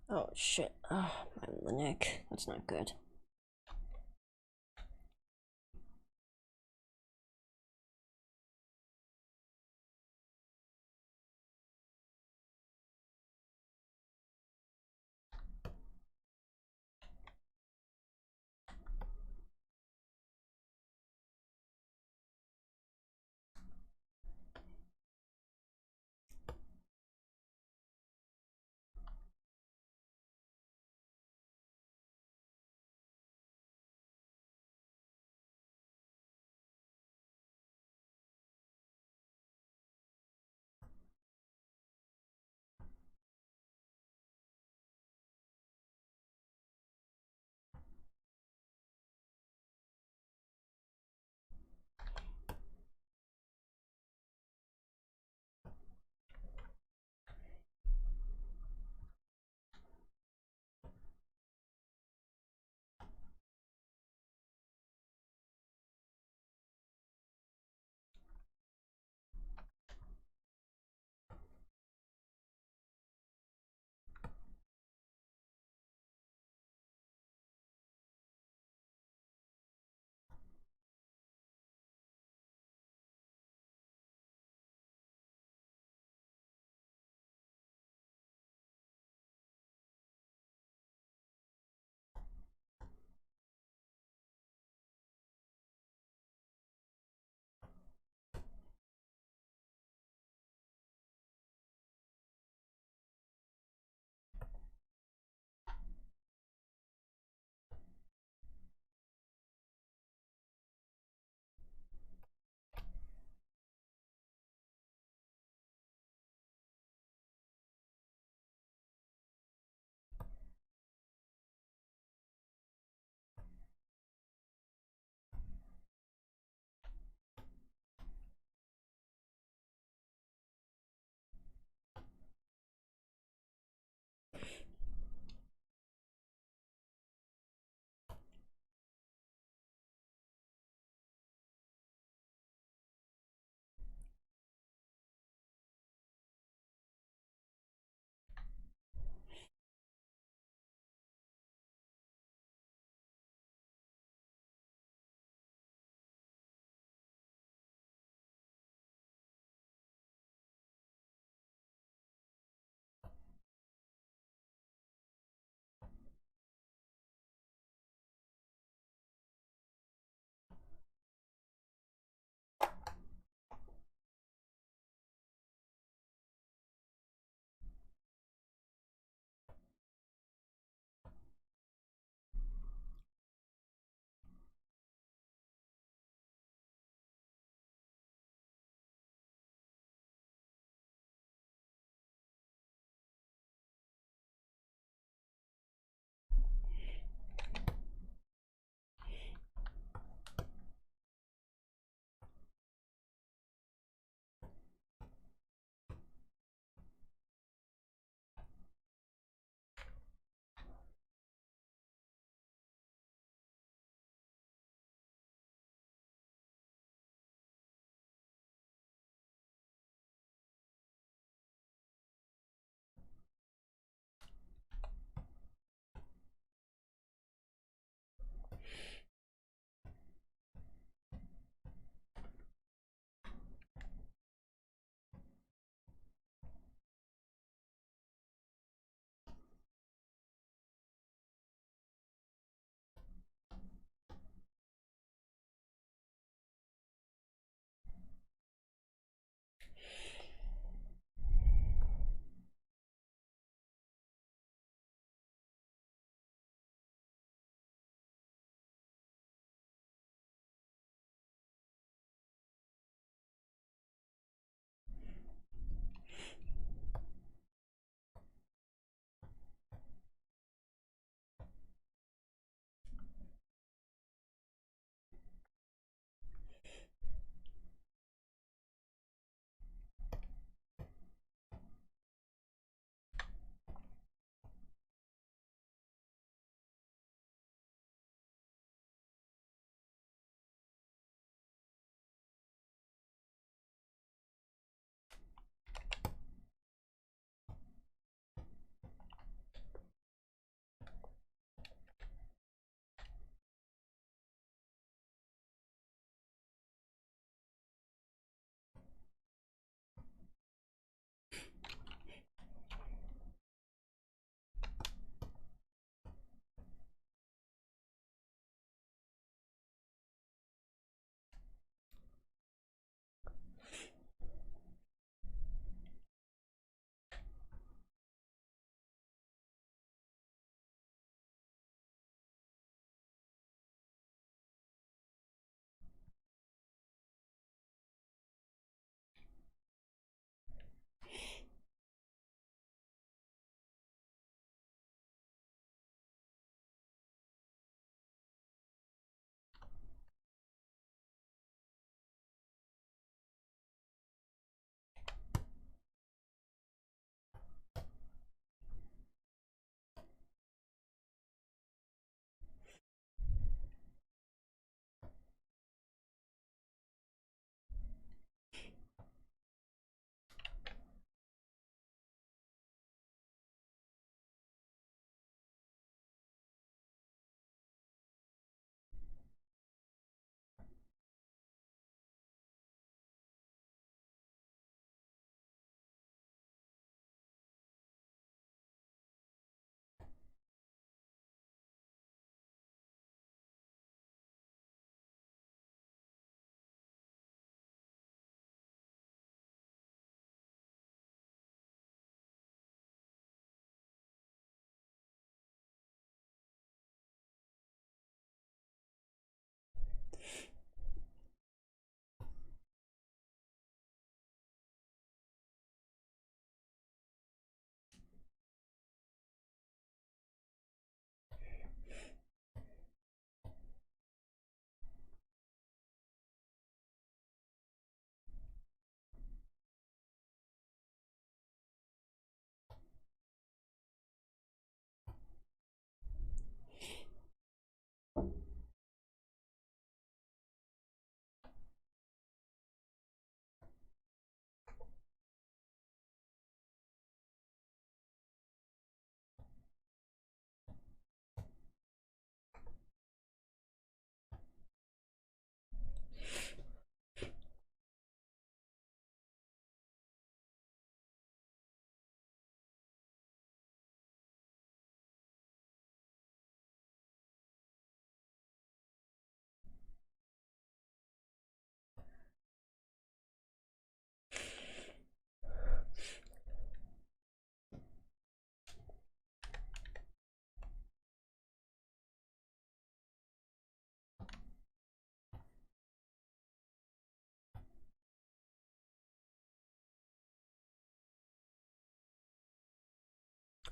Oh shit. Oh, my neck. That's not good.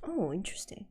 Oh, interesting.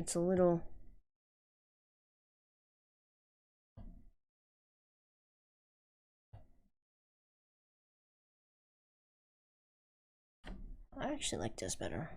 It's a little... I actually like this better.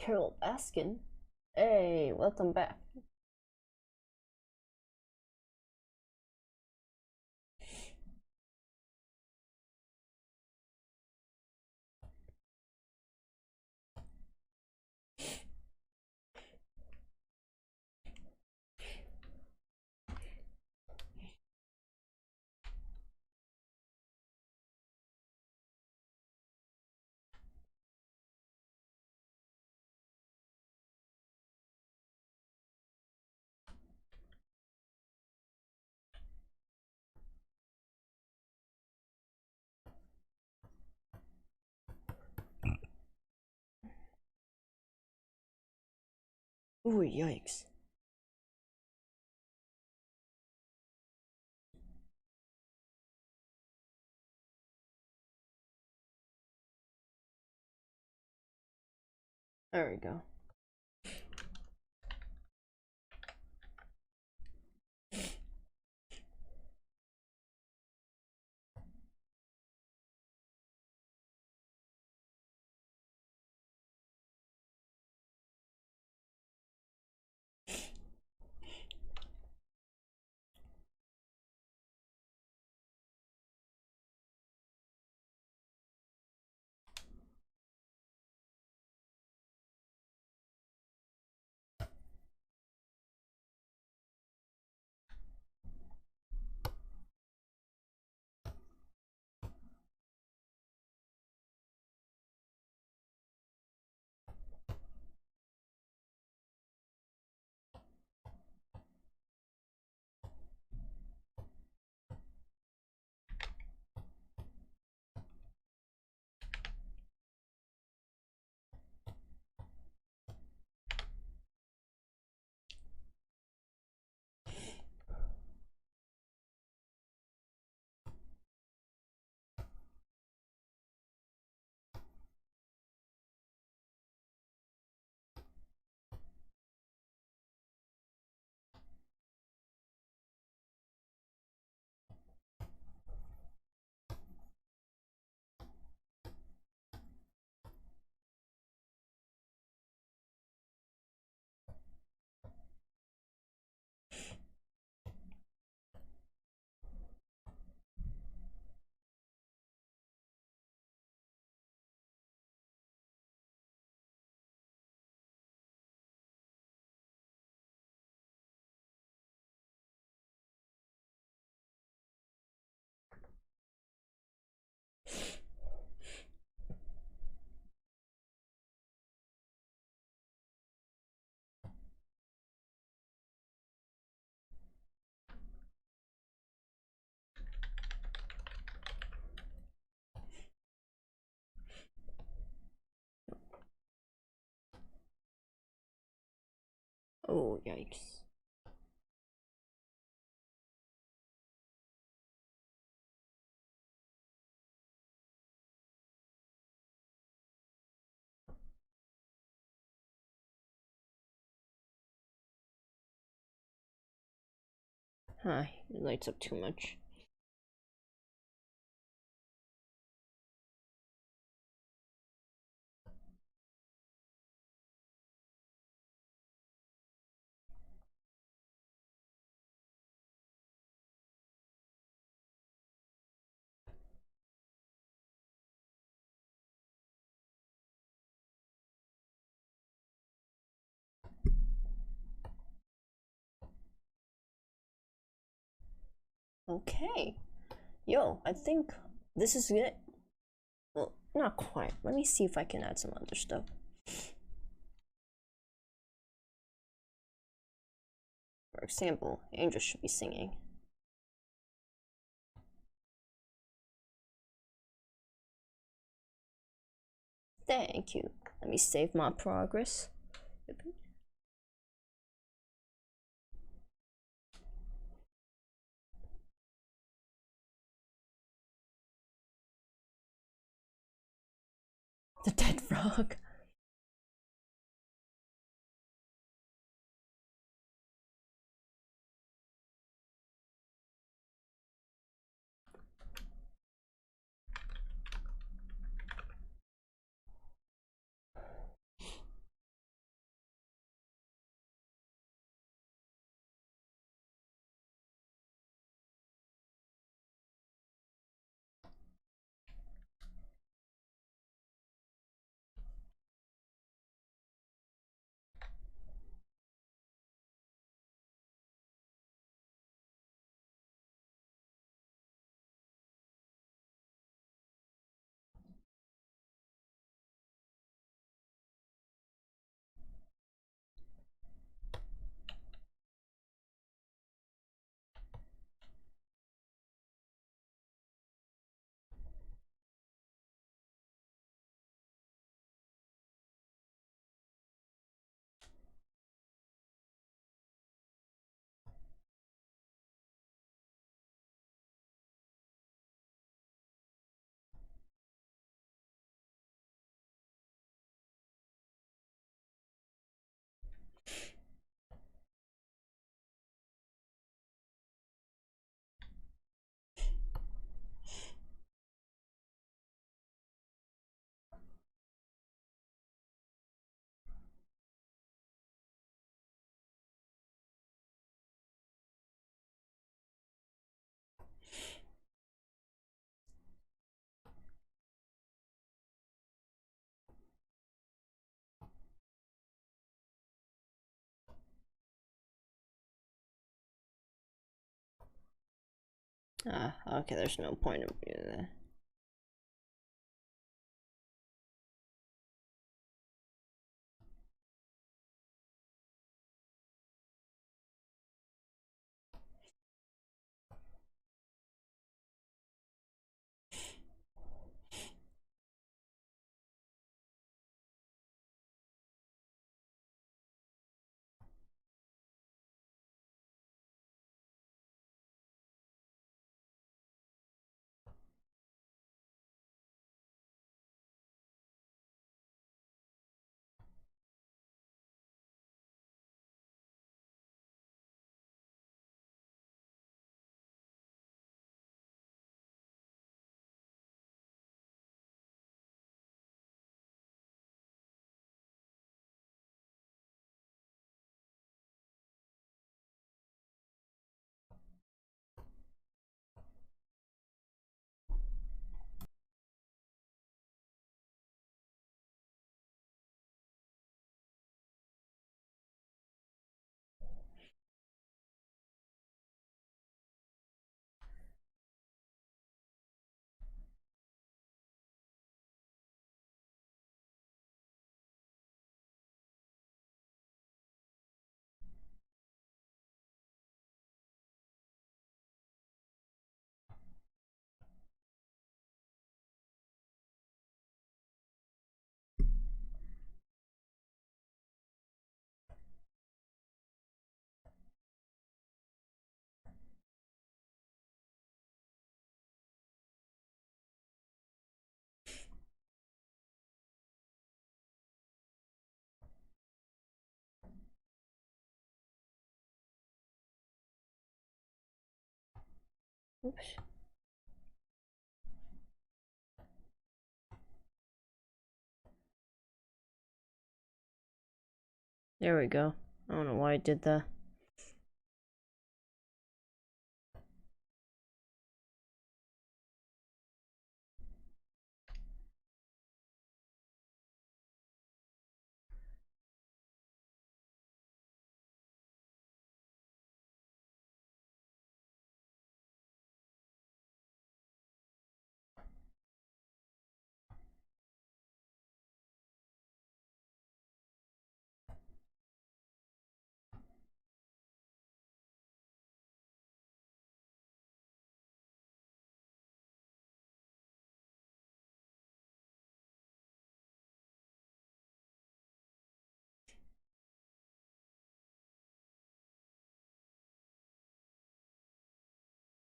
Carol Baskin. Hey, welcome back. Ooh, yikes. There we go. Oh, yikes. Huh, it lights up too much. Okay. Yo, I think this is it. Well, not quite. Let me see if I can add some other stuff. For example, Angel should be singing. Thank you. Let me save my progress. The dead frog. Okay, there's no point of view there. Oops. There we go. I don't know why I did that.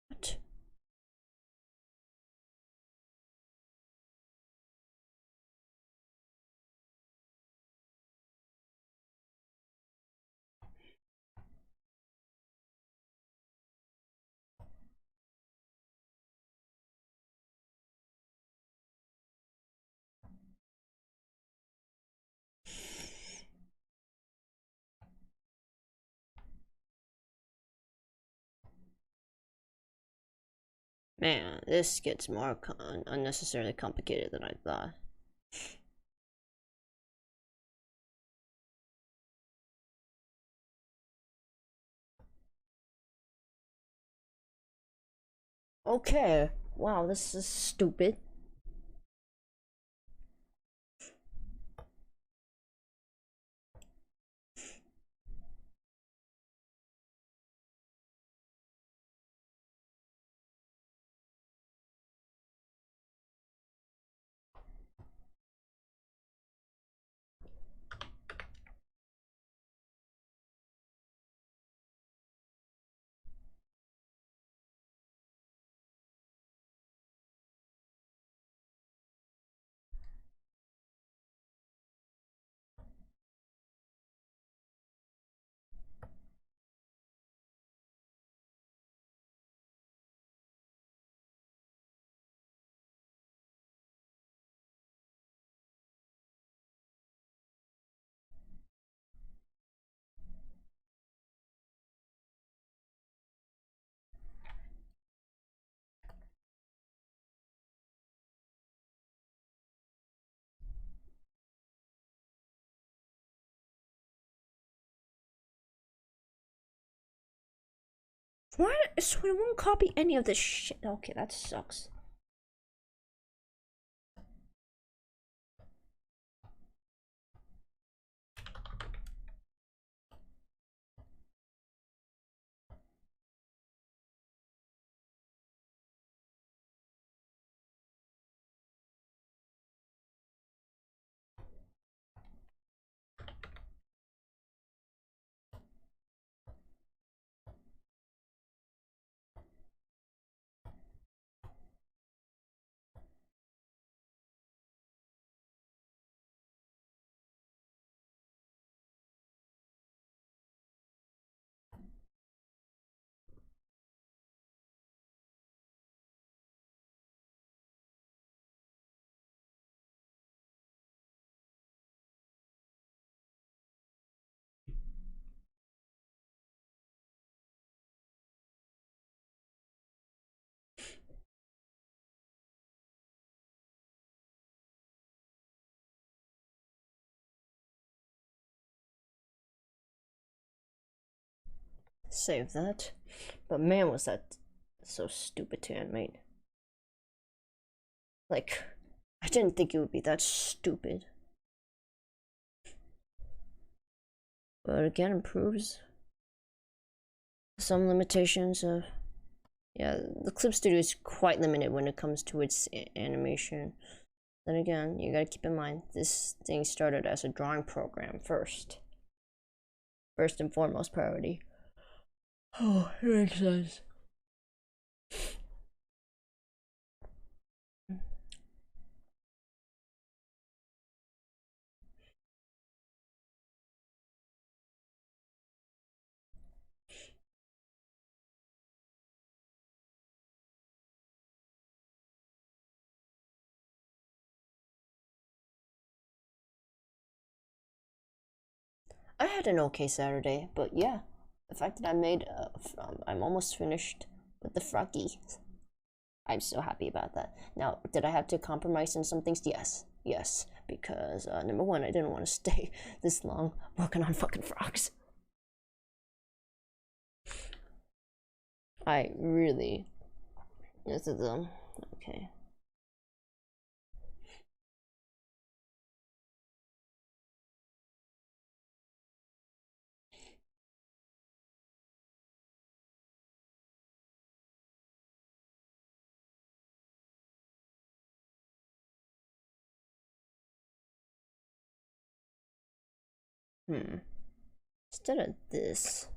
What? Man, this gets more unnecessarily complicated than I thought. Okay. Wow, this is stupid. What? So it won't copy any of this shit. Okay, that sucks. Save that. But man, was that so stupid to animate. Like, I didn't think it would be that stupid. But again, it proves some limitations of. Yeah, the Clip Studio is quite limited when it comes to its animation. Then again, you gotta keep in mind, this thing started as a drawing program first. First and foremost priority. Oh, it makes sense. I had an okay Saturday, but yeah, the fact that I made, I'm almost finished with the froggy. I'm so happy about that. Now, did I have to compromise in some things? Yes, yes, because number one, I didn't want to stay this long working on fucking frogs. I really, this is okay. Instead of this.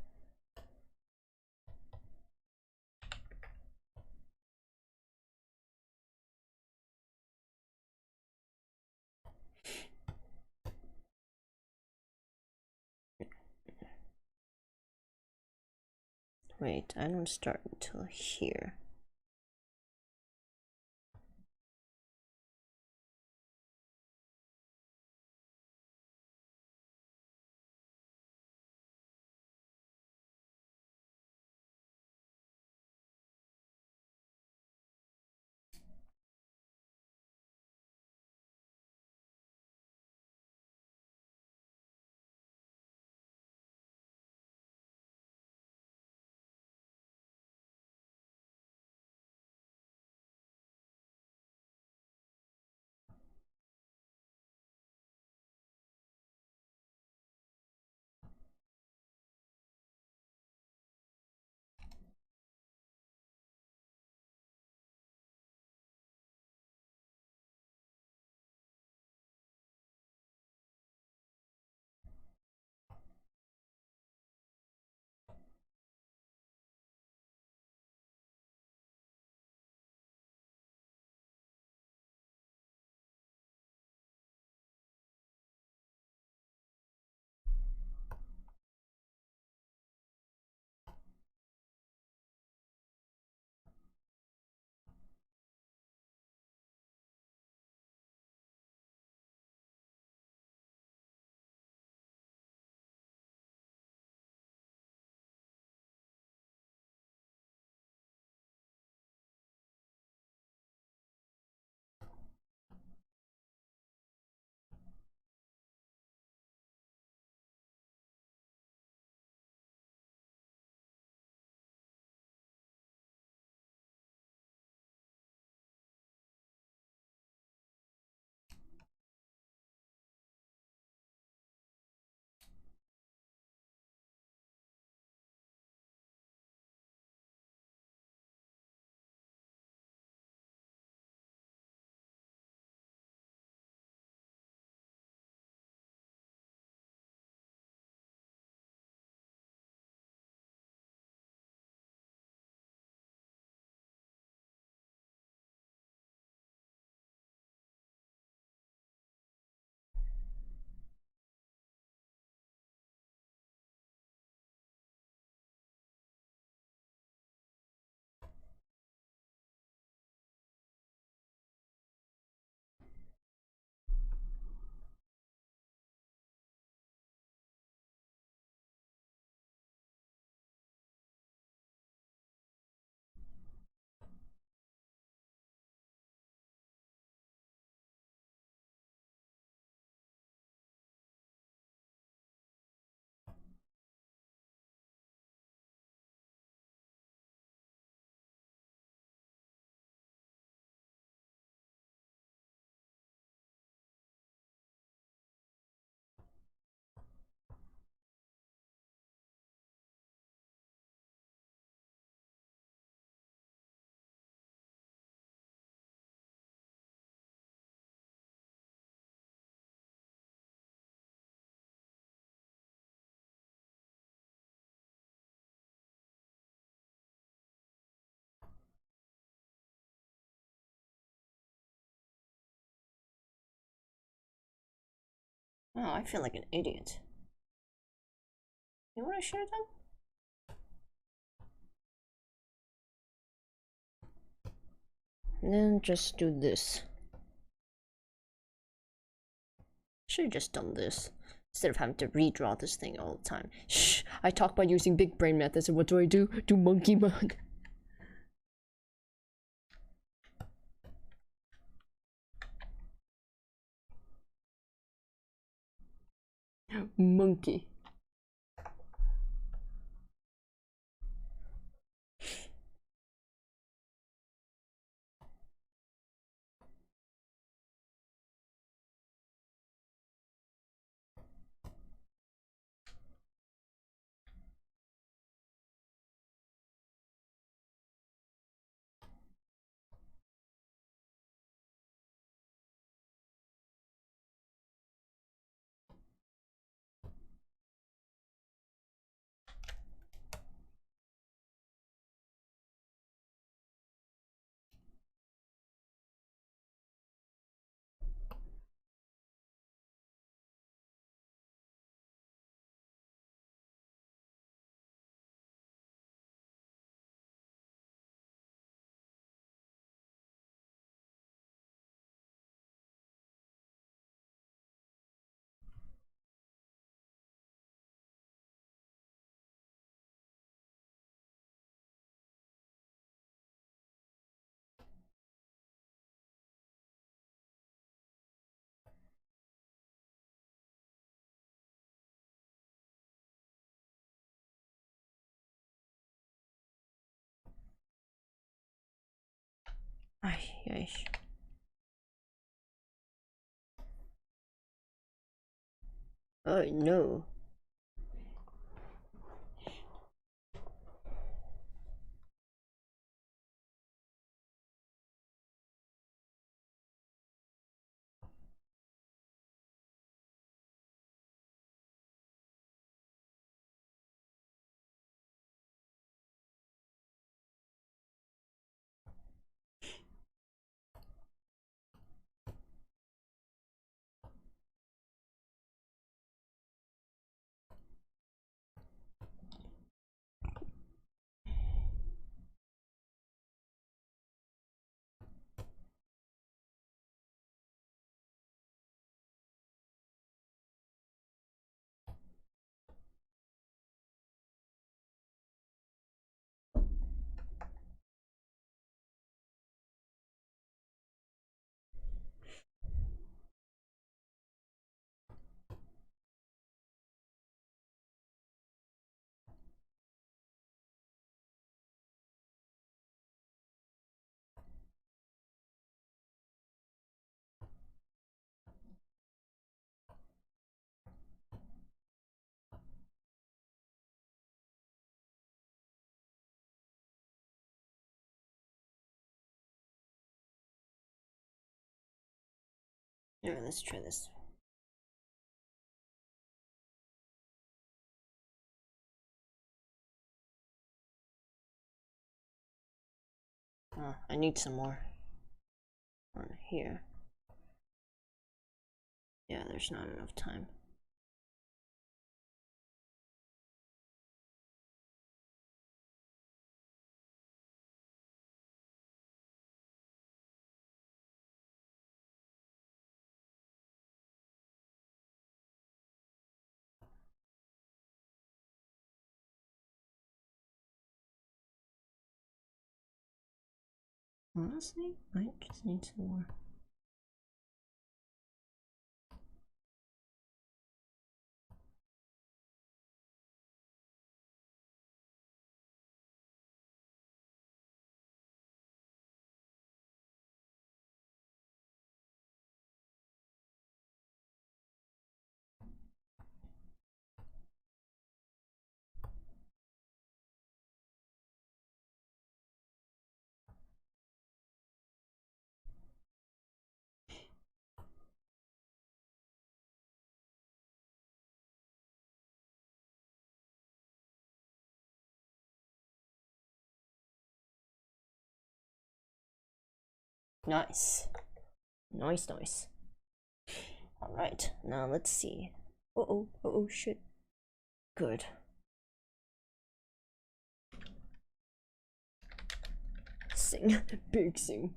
Wait, I don't start until here. Oh, I feel like an idiot. You want to share them? And then just do this. Should've just done this instead of having to redraw this thing all the time. Shh! I talk about using big brain methods, and what do? Do monkey mode. Monkey. Ay, ay. Oh no. Yeah, let's try this. I need some more on here. Yeah, there's not enough time. Honestly, I just need some more. Nice. Nice, nice. Alright, now let's see. Uh-oh, shit. Good. Sing. Big sing.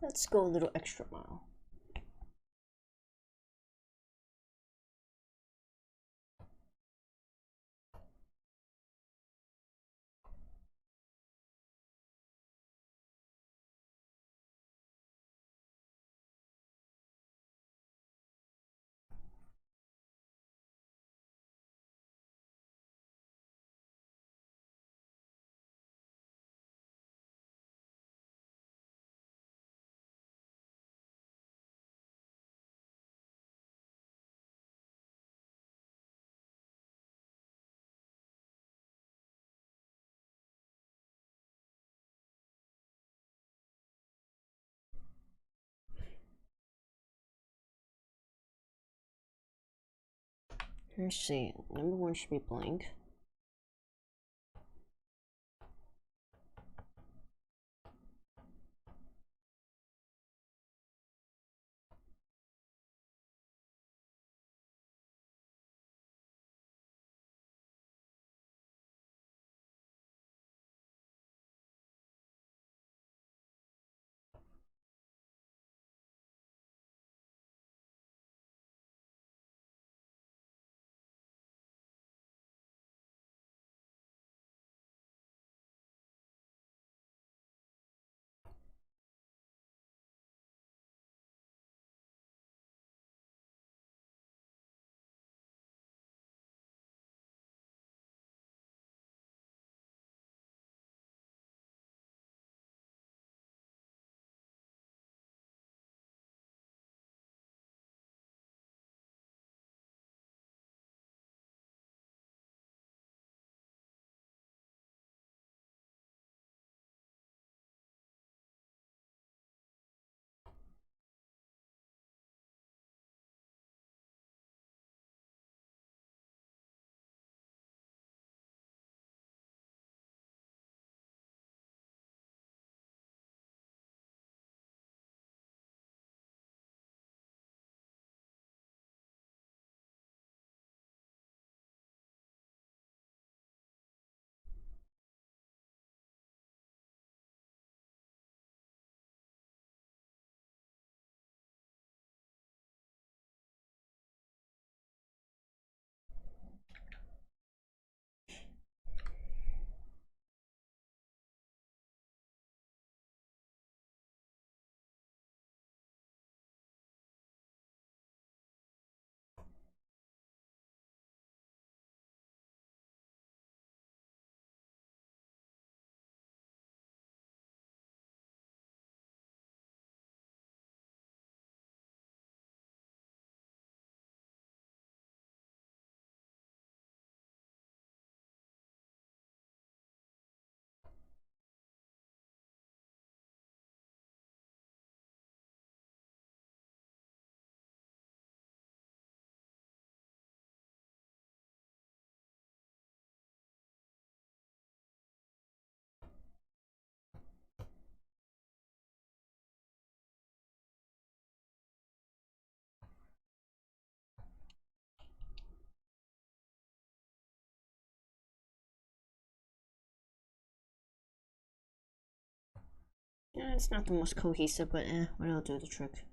Let's go a little extra mile. Let's see, number one should be blank. Yeah, it's not the most cohesive, but it'll do the trick.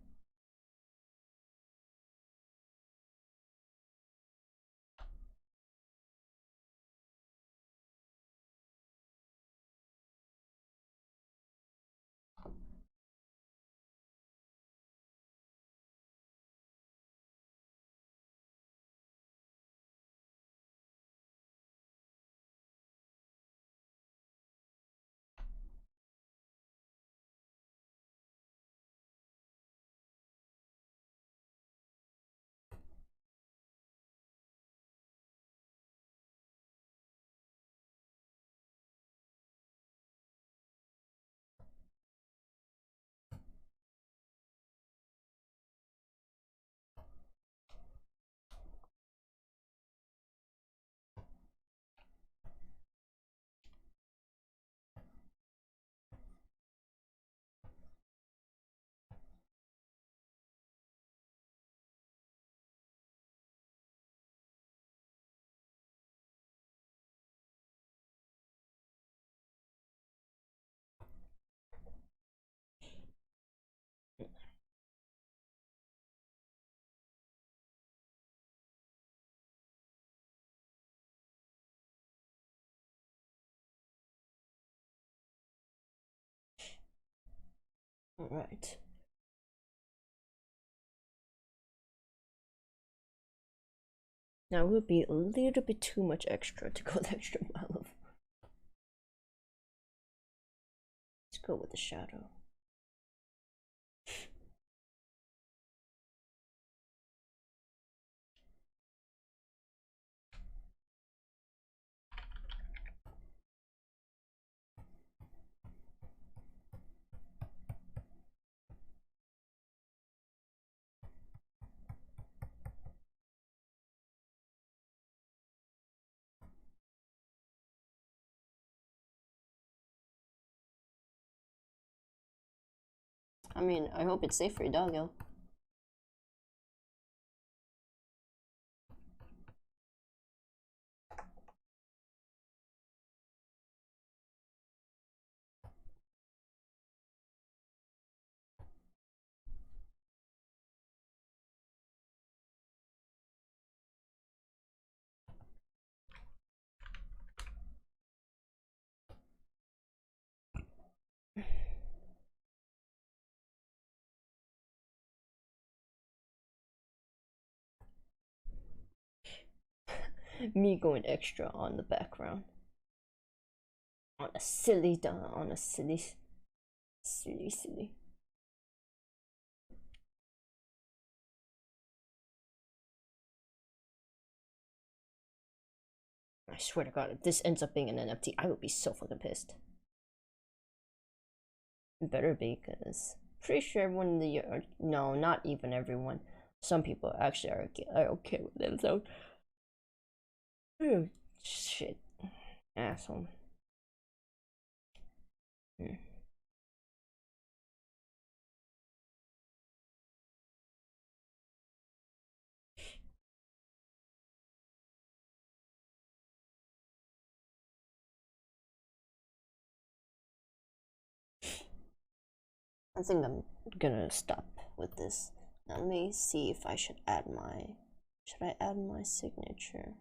All right. Now it would be a little bit too much extra to go the extra mile of. Let's go with the shadow. I mean, I hope it's safe for your doggo. Me going extra on the background. On a silly, silly. I swear to God, if this ends up being an NFT, I would be so fucking pissed. It better be, because pretty sure everyone in the yard, no, not even everyone. Some people actually are okay with it, so. Oh, shit. Asshole. I think I'm gonna stop with this. Now let me see if I should add my. Should I add my signature?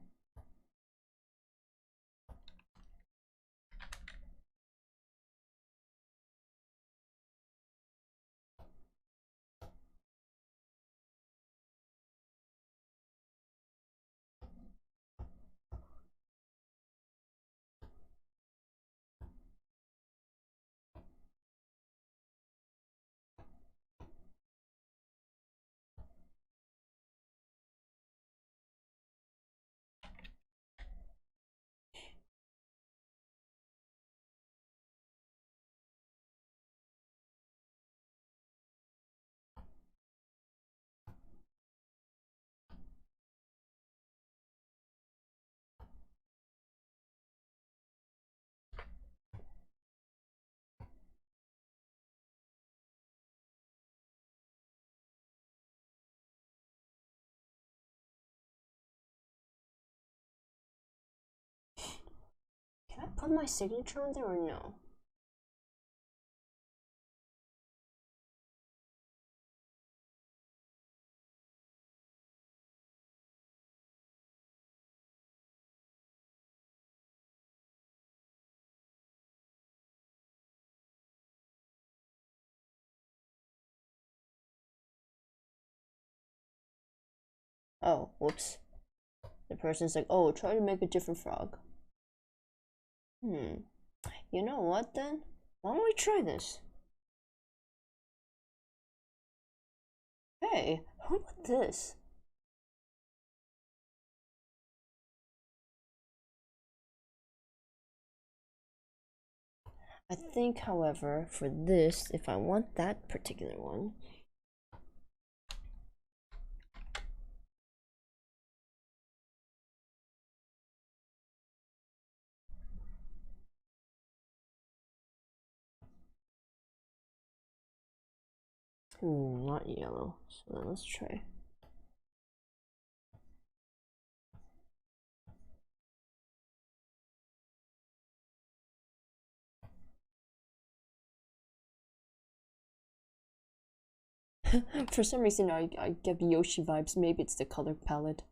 Can I put my signature on there or no? Oh, whoops. The person's like, oh, try to make a different frog. You know what then? Why don't we try this? Hey, how about this? I think, however, for this, if I want that particular one, not yellow. So then let's try. For some reason, I get Yoshi vibes. Maybe it's the color palette.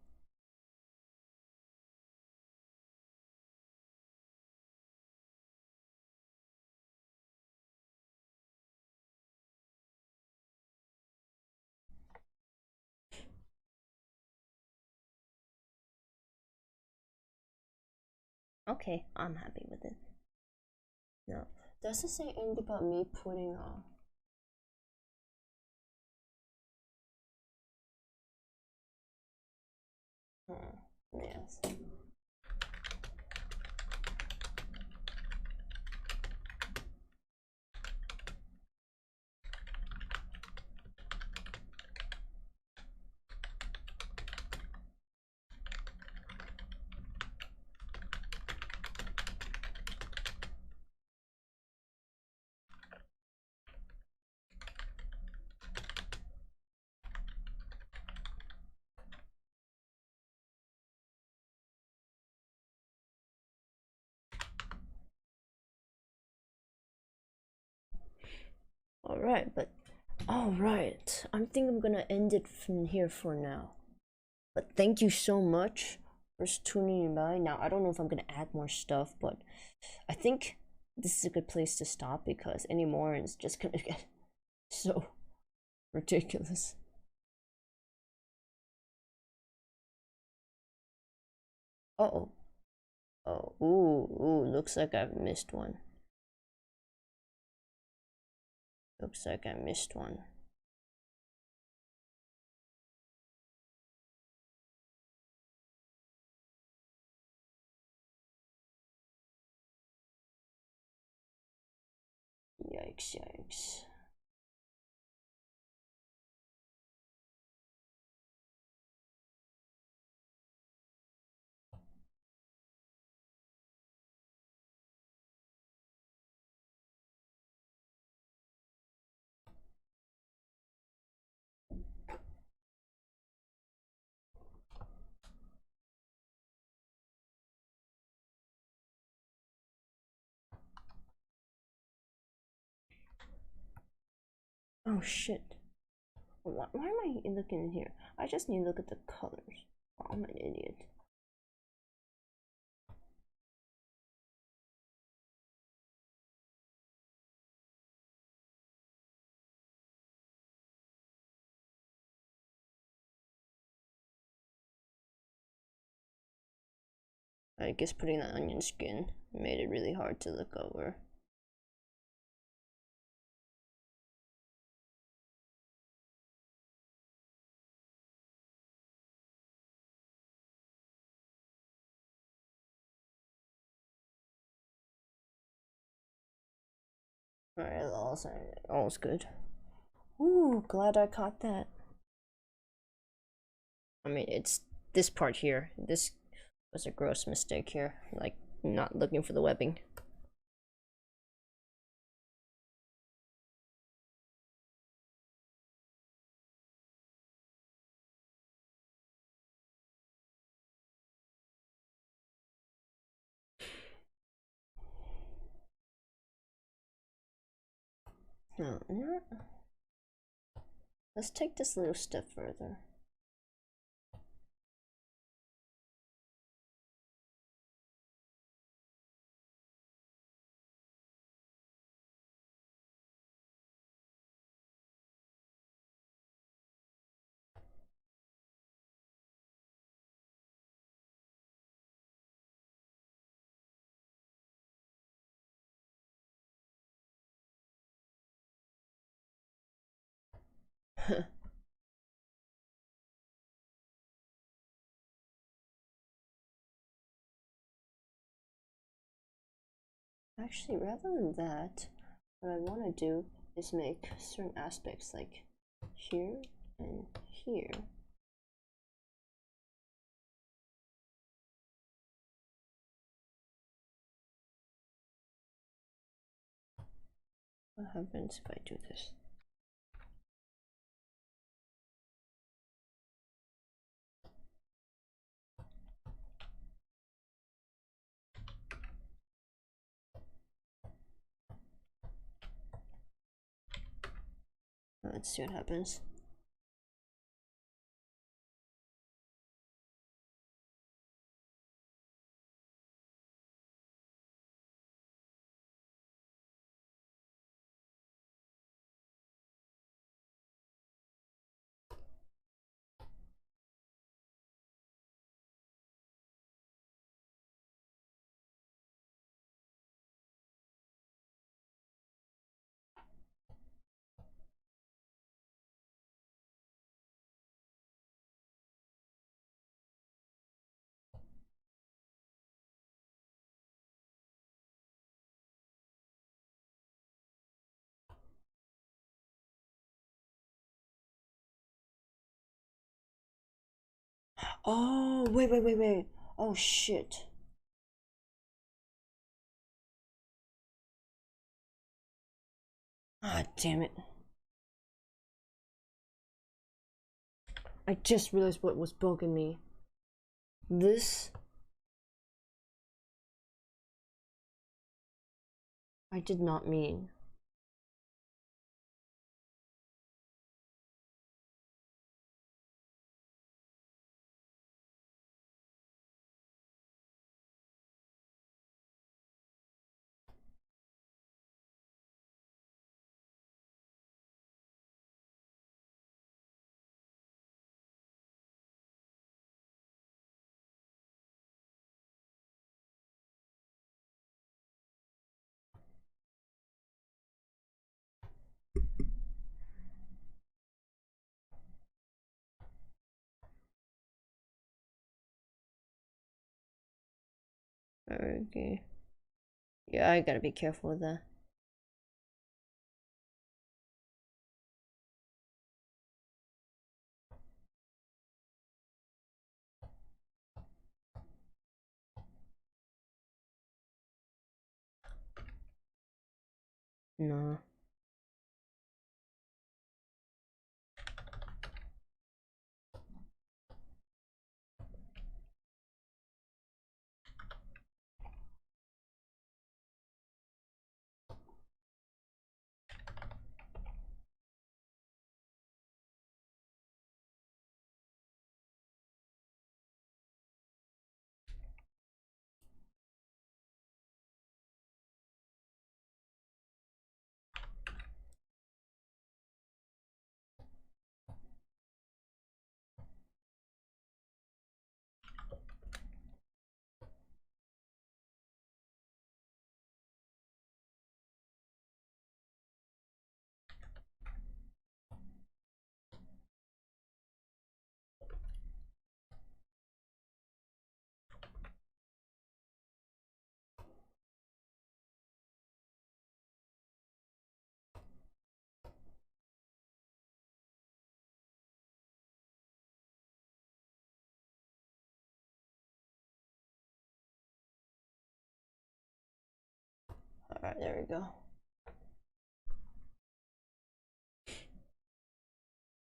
Okay, I'm happy with it. No, does it say anything about me putting yes. Alright, but alright. I think I'm gonna end it from here for now. But thank you so much for tuning by. Now, I don't know if I'm gonna add more stuff, but I think this is a good place to stop because any more it's just gonna get so ridiculous. Uh-oh. Oh, ooh, looks like I've missed one. Looks like I missed one. Yikes, yikes. Oh shit. Why am I looking in here? I just need to look at the colors. Oh, I'm an idiot. I guess putting the onion skin made it really hard to look over. Alright, all's good. Ooh, glad I caught that. I mean, it's this part here. This was a gross mistake here. Like, not looking for the webbing. No, let's take this little step further. Actually, rather than that, what I want to do is make certain aspects like here and here. What happens if I do this? Let's see what happens. Oh, wait. Oh, shit. Ah, damn it. I just realized what was bugging me. This... I did not mean. Okay. Yeah, I gotta be careful with that. No. Alright, there we go.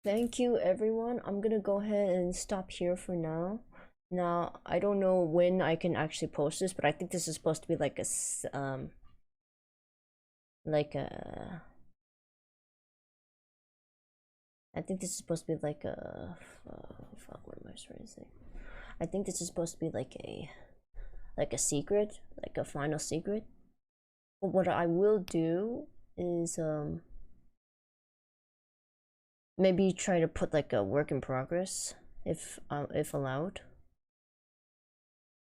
Thank you, everyone. I'm gonna go ahead and stop here for now. Now, I don't know when I can actually post this, but I think this is supposed to be like a, I think this is supposed to be like a, fuck, what am I trying to say? I think this is supposed to be like a secret, like a final secret. But what I will do is, maybe try to put like a work in progress, if allowed.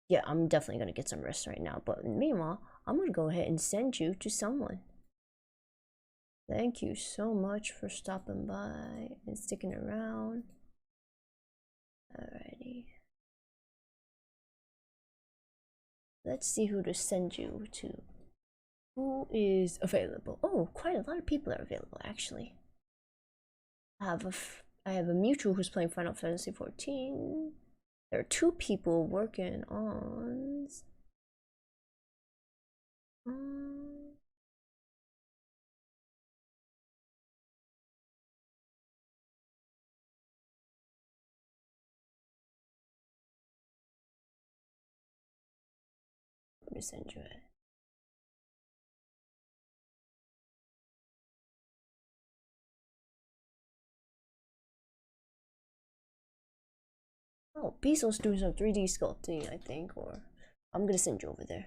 Yeah, I'm definitely gonna get some rest right now, but meanwhile, I'm gonna go ahead and send you to someone. Thank you so much for stopping by and sticking around. Alrighty. Let's see who to send you to. Who is available? Oh, quite a lot of people are available actually. I have a mutual who's playing Final Fantasy 14. There are 2 people working on let me send you it. Oh, Beasel's doing some 3D sculpting, I think, or I'm gonna send you over there.